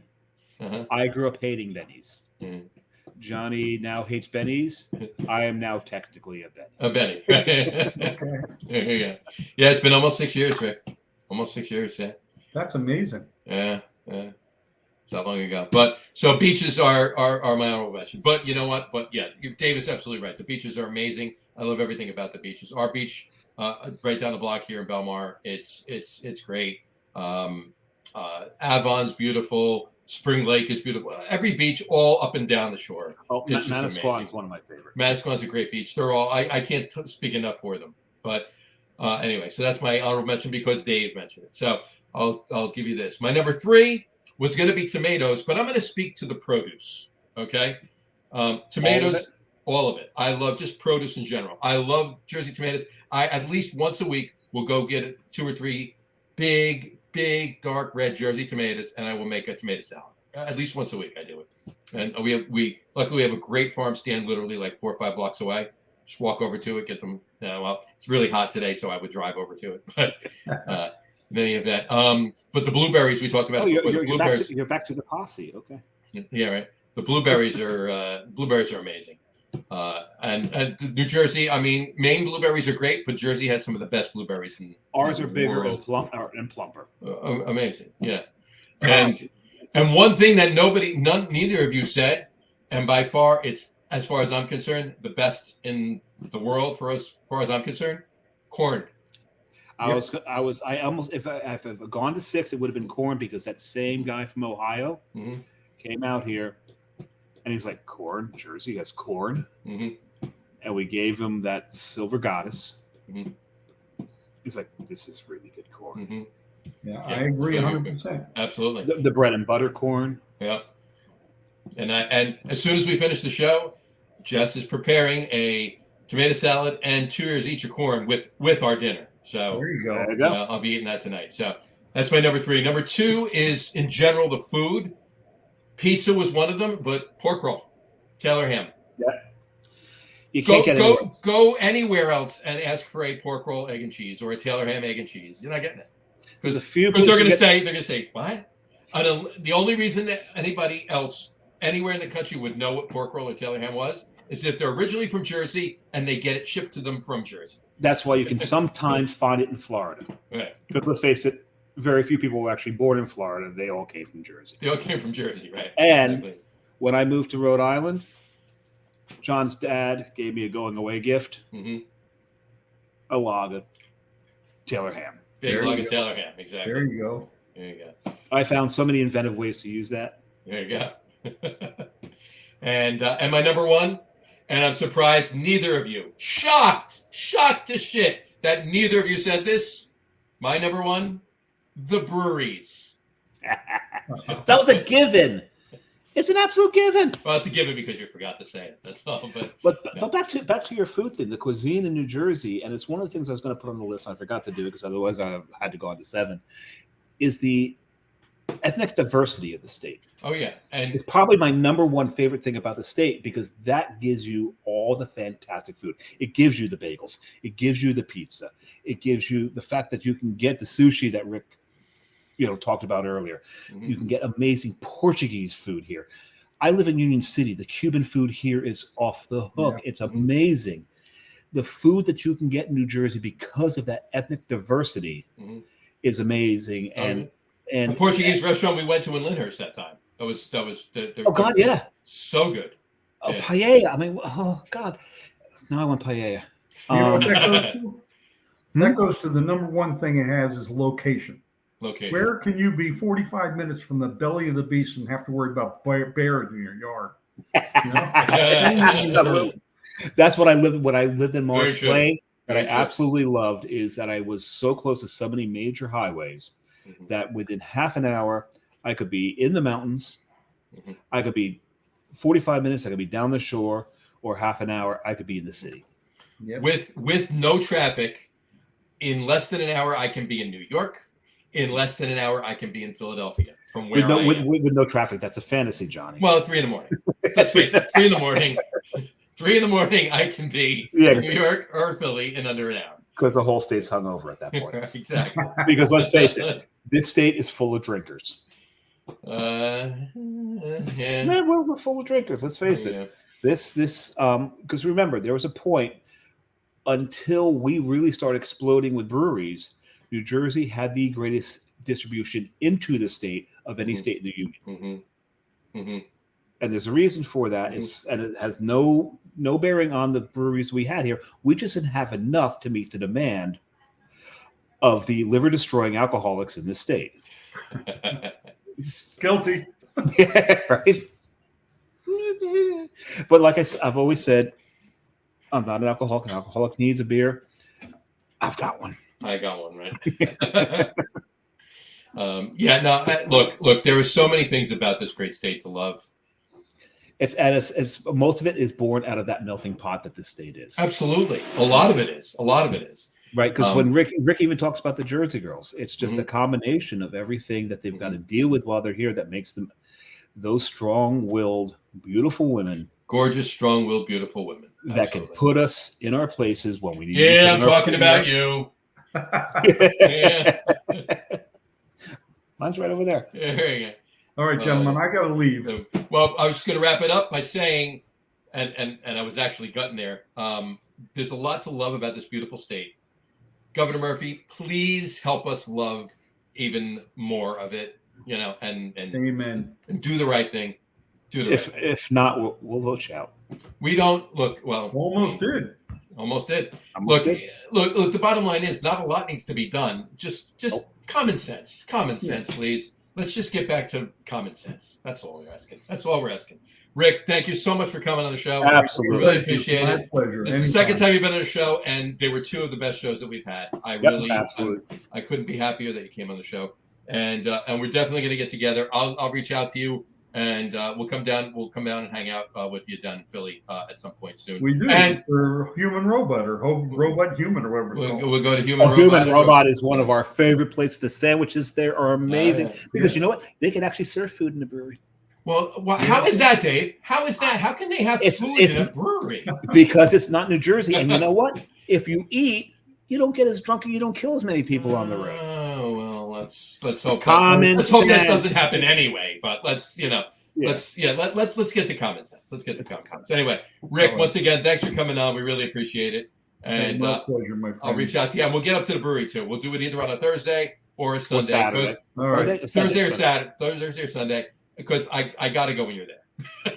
[SPEAKER 2] Uh-huh.
[SPEAKER 3] I grew up hating Bennies.
[SPEAKER 2] Mm.
[SPEAKER 3] Johnny now hates Bennies. I am now technically a Benny.
[SPEAKER 2] A Benny.
[SPEAKER 4] Okay.
[SPEAKER 2] Yeah. Yeah, it's been almost 6 years, Rick. Almost 6 years. Yeah.
[SPEAKER 4] That's amazing.
[SPEAKER 2] Yeah. It's not long ago. But so beaches are my honorable mention. But you know what? But yeah, Dave is absolutely right. The beaches are amazing. I love everything about the beaches. Our beach, right down the block here in Belmar, it's great. Avon's beautiful. Spring Lake is beautiful. Every beach, all up and down the shore.
[SPEAKER 3] Oh, Manasquan is one of my favorites.
[SPEAKER 2] Manasquan's a great beach. They're all. I can't speak enough for them. But anyway, so that's my honorable mention because Dave mentioned it. So I'll give you this. My number 3 was going to be tomatoes, but I'm going to speak to the produce. Okay, tomatoes, all of it. I love just produce in general. I love Jersey tomatoes. I at least once a week will go get 2 or 3 big dark red Jersey tomatoes, and I will make a tomato salad. At least once a week, I do it. And we luckily have a great farm stand, literally like 4 or 5 blocks away. Just walk over to it, get them. Well, it's really hot today, so I would drive over to it. But in any of that, but the blueberries we talked about.
[SPEAKER 3] You're back to the posse. Okay.
[SPEAKER 2] Yeah, right. The blueberries are amazing. And New Jersey, I mean, Maine blueberries are great, but Jersey has some of the best blueberries in
[SPEAKER 3] ours are
[SPEAKER 2] the
[SPEAKER 3] bigger
[SPEAKER 2] world.
[SPEAKER 3] and plumper.
[SPEAKER 2] Amazing, yeah. And one thing that neither of you said, and by far it's, as far as I'm concerned, the best in the world as far as I'm concerned, corn.
[SPEAKER 3] I almost if I've gone to 6, it would have been corn because that same guy from Ohio came out here. And he's like, corn? Jersey has corn? Mm-hmm. And we gave him that silver goddess. Mm-hmm. He's like, this is really good corn.
[SPEAKER 4] Mm-hmm. Yeah, I agree 100%.
[SPEAKER 2] Absolutely.
[SPEAKER 3] The bread and butter corn.
[SPEAKER 2] Yeah. And as soon as we finish the show, Jess is preparing a tomato salad and 2 ears each of corn with our dinner. So
[SPEAKER 4] There you go.
[SPEAKER 3] There you go.
[SPEAKER 2] I'll be eating that tonight. So that's my number 3. Number 2 is, in general, the food. Pizza was one of them, but pork roll, Taylor ham.
[SPEAKER 3] You can't get anywhere else.
[SPEAKER 2] Go anywhere else and ask for a pork roll, egg and cheese, or a Taylor ham, egg and cheese. You're not getting it.
[SPEAKER 3] There's a few
[SPEAKER 2] Because they're
[SPEAKER 3] places
[SPEAKER 2] going to say, what? The only reason that anybody else anywhere in the country would know what pork roll or Taylor ham was is if they're originally from Jersey and they get it shipped to them from Jersey.
[SPEAKER 3] That's why you can sometimes find it in Florida.
[SPEAKER 2] Right.
[SPEAKER 3] Because let's face it, very few people were actually born in Florida. They all came from Jersey.
[SPEAKER 2] They all came from Jersey, right?
[SPEAKER 3] And
[SPEAKER 2] Exactly.
[SPEAKER 3] when I moved to Rhode Island, John's dad gave me a going away gift, a log of Taylor ham.
[SPEAKER 2] Big
[SPEAKER 4] There
[SPEAKER 2] log
[SPEAKER 4] you
[SPEAKER 2] of
[SPEAKER 4] go.
[SPEAKER 2] Taylor ham, exactly.
[SPEAKER 4] There you go.
[SPEAKER 2] There you go.
[SPEAKER 3] I found so many inventive ways to use that.
[SPEAKER 2] There you go. and my number 1, and I'm surprised neither of you, shocked to shit that neither of you said this. My number 1, the breweries.
[SPEAKER 3] That was a given. It's an absolute given.
[SPEAKER 2] Well, it's a given because you forgot to say it. That's all.
[SPEAKER 3] But back to your food thing, the cuisine in New Jersey, and it's one of the things I was going to put on the list. I forgot to do it because otherwise I had to go on to 7. Is the ethnic diversity of the state.
[SPEAKER 2] Oh yeah, and
[SPEAKER 3] It's probably my number 1 favorite thing about the state because that gives you all the fantastic food. It gives you the bagels. It gives you the pizza. It gives you the fact that you can get the sushi that Rick, talked about earlier. You can get amazing Portuguese food here. I live in Union City. The Cuban food here is off the hook.
[SPEAKER 4] Yeah.
[SPEAKER 3] It's amazing. The food that you can get in New Jersey because of that ethnic diversity is amazing. And
[SPEAKER 2] the Portuguese restaurant we went to in Lyndhurst that time. That was
[SPEAKER 3] oh God, yeah,
[SPEAKER 2] so good.
[SPEAKER 3] Oh, paella. I mean, oh God, now I want paella.
[SPEAKER 4] You know what that goes to? That goes to the number 1 thing it has is location.
[SPEAKER 2] Location.
[SPEAKER 4] Where can you be 45 minutes from the belly of the beast and have to worry about bears in your yard? You know?
[SPEAKER 3] That's what I lived when I lived in Morris
[SPEAKER 2] Very true.
[SPEAKER 3] Plain. That
[SPEAKER 2] Very
[SPEAKER 3] I
[SPEAKER 2] true.
[SPEAKER 3] absolutely loved is that I was so close to so many major highways that within half an hour I could be in the mountains. I could be 45 minutes. I could be down the shore, or half an hour. I could be in the city.
[SPEAKER 4] Yep.
[SPEAKER 2] With no traffic. In less than an hour, I can be in New York. In less than an hour, I can be in Philadelphia. From where
[SPEAKER 3] With no traffic, that's a fantasy, Johnny.
[SPEAKER 2] Well, at 3 in the morning. Let's face it, 3 in the morning. 3 in the morning, I can be in New York or Philly in under an hour.
[SPEAKER 3] Because the whole state's hungover at that point.
[SPEAKER 2] Exactly.
[SPEAKER 3] Because let's face it, this state is full of drinkers.
[SPEAKER 2] Yeah.
[SPEAKER 3] Man, we're full of drinkers. Let's face it. This because remember, there was a point until we really started exploding with breweries. New Jersey had the greatest distribution into the state of any state in the union. And there's a reason for that. And it has no bearing on the breweries we had here. We just didn't have enough to meet the demand of the liver-destroying alcoholics in this state.
[SPEAKER 4] Guilty.
[SPEAKER 3] Yeah, right. But like I've always said, I'm not an alcoholic. An alcoholic needs a beer. I've got one.
[SPEAKER 2] I got one, right? Look, there are so many things about this great state to love.
[SPEAKER 3] It's most of it is born out of that melting pot that this state is.
[SPEAKER 2] Absolutely. A lot of it is.
[SPEAKER 3] Right, because when Rick even talks about the Jersey girls, it's just a combination of everything that they've got to deal with while they're here that makes them those strong-willed, beautiful women.
[SPEAKER 2] Gorgeous, strong-willed, beautiful women.
[SPEAKER 3] That can put us in our places when we need to.
[SPEAKER 2] Yeah, I'm talking about you. Yeah.
[SPEAKER 3] Mine's right over there.
[SPEAKER 2] There you go.
[SPEAKER 4] All right, gentlemen, I got to leave.
[SPEAKER 2] Well, I was just going to wrap it up by saying, and I was actually gutting there, there's a lot to love about this beautiful state. Governor Murphy, please help us love even more of it, and
[SPEAKER 4] Amen.
[SPEAKER 2] And do the right thing.
[SPEAKER 3] If not, we'll vote you out.
[SPEAKER 2] We don't look well.
[SPEAKER 4] Almost did.
[SPEAKER 2] Look, the bottom line is not a lot needs to be done. Just common sense, please. Let's just get back to common sense. That's all we're asking. Rick, thank you so much for coming on the show.
[SPEAKER 3] Absolutely.
[SPEAKER 2] Really appreciate
[SPEAKER 4] My
[SPEAKER 2] it.
[SPEAKER 4] pleasure.
[SPEAKER 2] This is the second time you've been on the show, and they were 2 of the best shows that we've had.
[SPEAKER 3] Absolutely.
[SPEAKER 2] I couldn't be happier that you came on the show, and we're definitely going to get together. I'll reach out to you and we'll come down. We'll come down and hang out with you down in Philly at some point soon.
[SPEAKER 4] We do.
[SPEAKER 2] And
[SPEAKER 4] for human robot or robot human or whatever. It's called.
[SPEAKER 2] we'll go to Human Robot.
[SPEAKER 3] Human Robot is one of our favorite places. The sandwiches there are amazing because you know what? They can actually serve food in the brewery.
[SPEAKER 2] Well, how is that, Dave? How is that? How can they have food in a brewery?
[SPEAKER 3] Because it's not New Jersey, and you know what? If you eat, you don't get as drunk and you don't kill as many people on the road.
[SPEAKER 2] Oh well, let's hope.
[SPEAKER 3] Let's
[SPEAKER 2] hope that doesn't happen anyway. But let's let's get to common sense. Let's get to common sense. Anyway, Rick, once again, thanks for coming on. We really appreciate it. And
[SPEAKER 4] my pleasure, my friend.
[SPEAKER 2] I'll reach out to you, and we'll get up to the brewery too. We'll do it either on a Thursday or a Sunday.
[SPEAKER 3] Saturday.
[SPEAKER 4] All right.
[SPEAKER 2] Thursday or Saturday. Thursday or Sunday. Because I got to go when you're there.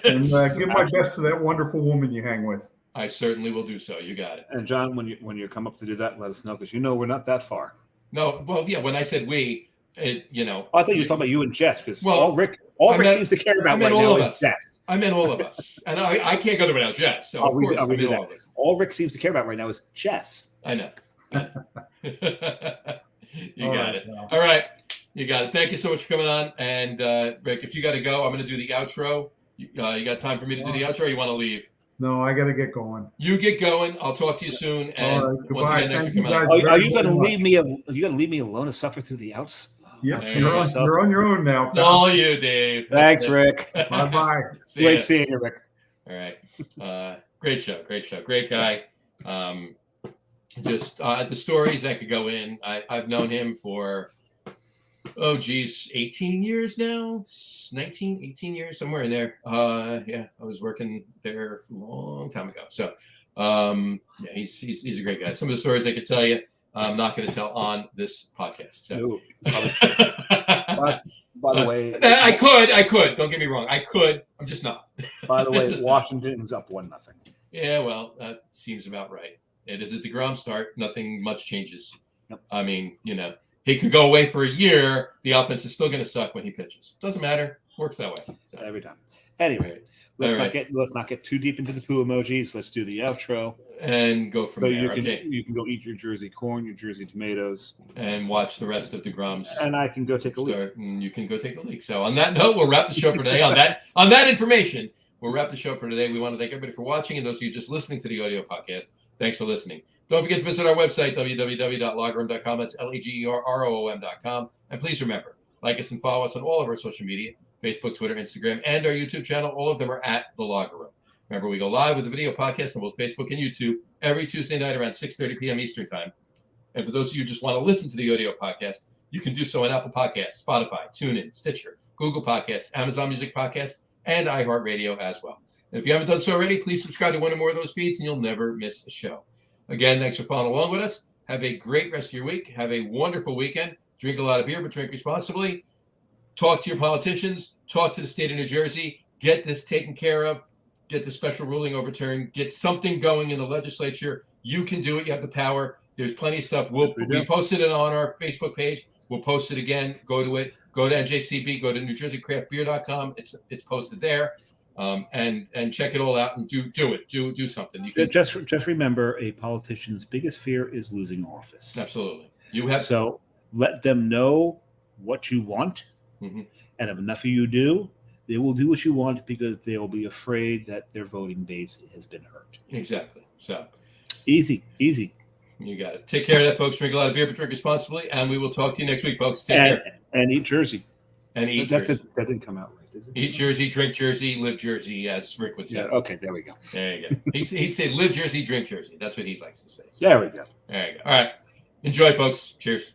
[SPEAKER 4] And give my best to that wonderful woman you hang with.
[SPEAKER 2] I certainly will do so. You got it.
[SPEAKER 3] And John, when you come up to do that, let us know because we're not that far.
[SPEAKER 2] No, well, yeah. When I said we,
[SPEAKER 3] I thought you were talking about you and Jess because all Rick seems to care about right now is Jess.
[SPEAKER 2] I meant all of us, and I can't go there without Jess. So of course, I mean all of us.
[SPEAKER 3] All Rick seems to care about right now is Jess.
[SPEAKER 2] I know. You got it. All right. You got it. Thank you so much for coming on. And Rick, if you got to go, I'm going to do the outro. You got time for me to do the outro? Or you want to leave?
[SPEAKER 4] No, I got to get going.
[SPEAKER 2] You get going. I'll talk to you soon. And once again, thanks for coming on.
[SPEAKER 3] Are you going to leave me? Are you going to leave me alone to suffer through the outs?
[SPEAKER 4] Yeah, you're on your own now.
[SPEAKER 2] All you, Dave.
[SPEAKER 3] Thanks, Rick.
[SPEAKER 4] Bye.
[SPEAKER 3] Great seeing you, Rick.
[SPEAKER 2] All right. Great show. Great guy. Just the stories that could go in. I've known him for 18 years now, 18 years, somewhere in there. I was working there a long time ago. So, he's a great guy. Some of the stories I could tell you, I'm not going to tell on this podcast. So.
[SPEAKER 3] No, by the way,
[SPEAKER 2] I could. Don't get me wrong. I could. I'm just not.
[SPEAKER 3] By the way, Washington's up 1-0.
[SPEAKER 2] Yeah, well, that seems about right. It is a DeGrom start. Nothing much changes.
[SPEAKER 3] Yep.
[SPEAKER 2] I mean, he could go away for a year. The offense is still going to suck when he pitches. Doesn't matter. Works that way. So.
[SPEAKER 3] Every time. Anyway, let's not get too deep into the poo emojis. Let's do the outro
[SPEAKER 2] and go from there.
[SPEAKER 3] You can go eat your Jersey corn, your Jersey tomatoes,
[SPEAKER 2] and watch the rest of DeGrom's.
[SPEAKER 3] And I can go take a leak.
[SPEAKER 2] And you can go take a leak. So on that note, we'll wrap the show for today. on that information, we'll wrap the show for today. We want to thank everybody for watching, and those of you just listening to the audio podcast, thanks for listening. Don't forget to visit our website, www.lagerroom.com. That's LAGERROOM.com. And please remember, like us and follow us on all of our social media, Facebook, Twitter, Instagram, and our YouTube channel. All of them are at The Lager Room. Remember, we go live with the video podcast on both Facebook and YouTube every Tuesday night around 6:30 p.m. Eastern Time. And for those of you who just want to listen to the audio podcast, you can do so on Apple Podcasts, Spotify, TuneIn, Stitcher, Google Podcasts, Amazon Music Podcasts, and iHeartRadio as well. And if you haven't done so already, please subscribe to one or more of those feeds, and you'll never miss a show. Again, thanks for following along with us. Have a great rest of your week. Have a wonderful weekend. Drink a lot of beer, but drink responsibly. Talk to your politicians. Talk to the state of New Jersey. Get this taken care of. Get the special ruling overturned. Get something going in the legislature. You can do it. You have the power. There's plenty of stuff. We posted it on our Facebook page. We'll post it again. Go to it. Go to NJCB. Go to NewJerseyCraftBeer.com. It's posted there. And check it all out and do it. Do something. You can
[SPEAKER 3] just remember, a politician's biggest fear is losing office.
[SPEAKER 2] Absolutely.
[SPEAKER 3] So let them know what you want, and if enough of you do, they will do what you want because they will be afraid that their voting base has been hurt.
[SPEAKER 2] Exactly. So
[SPEAKER 3] easy.
[SPEAKER 2] You got it. Take care of that, folks. Drink a lot of beer, but drink responsibly, and we will talk to you next week, folks. Take care.
[SPEAKER 3] And eat Jersey.
[SPEAKER 2] And eat
[SPEAKER 3] that
[SPEAKER 2] Jersey.
[SPEAKER 3] That didn't come out right, did it?
[SPEAKER 2] Eat Jersey, drink Jersey, live Jersey, as Rick would say.
[SPEAKER 3] Yeah, okay, there we go.
[SPEAKER 2] There you go. He'd say live Jersey, drink Jersey. That's what he likes to say. So,
[SPEAKER 3] there we go.
[SPEAKER 2] There you go. All right. Enjoy, folks. Cheers.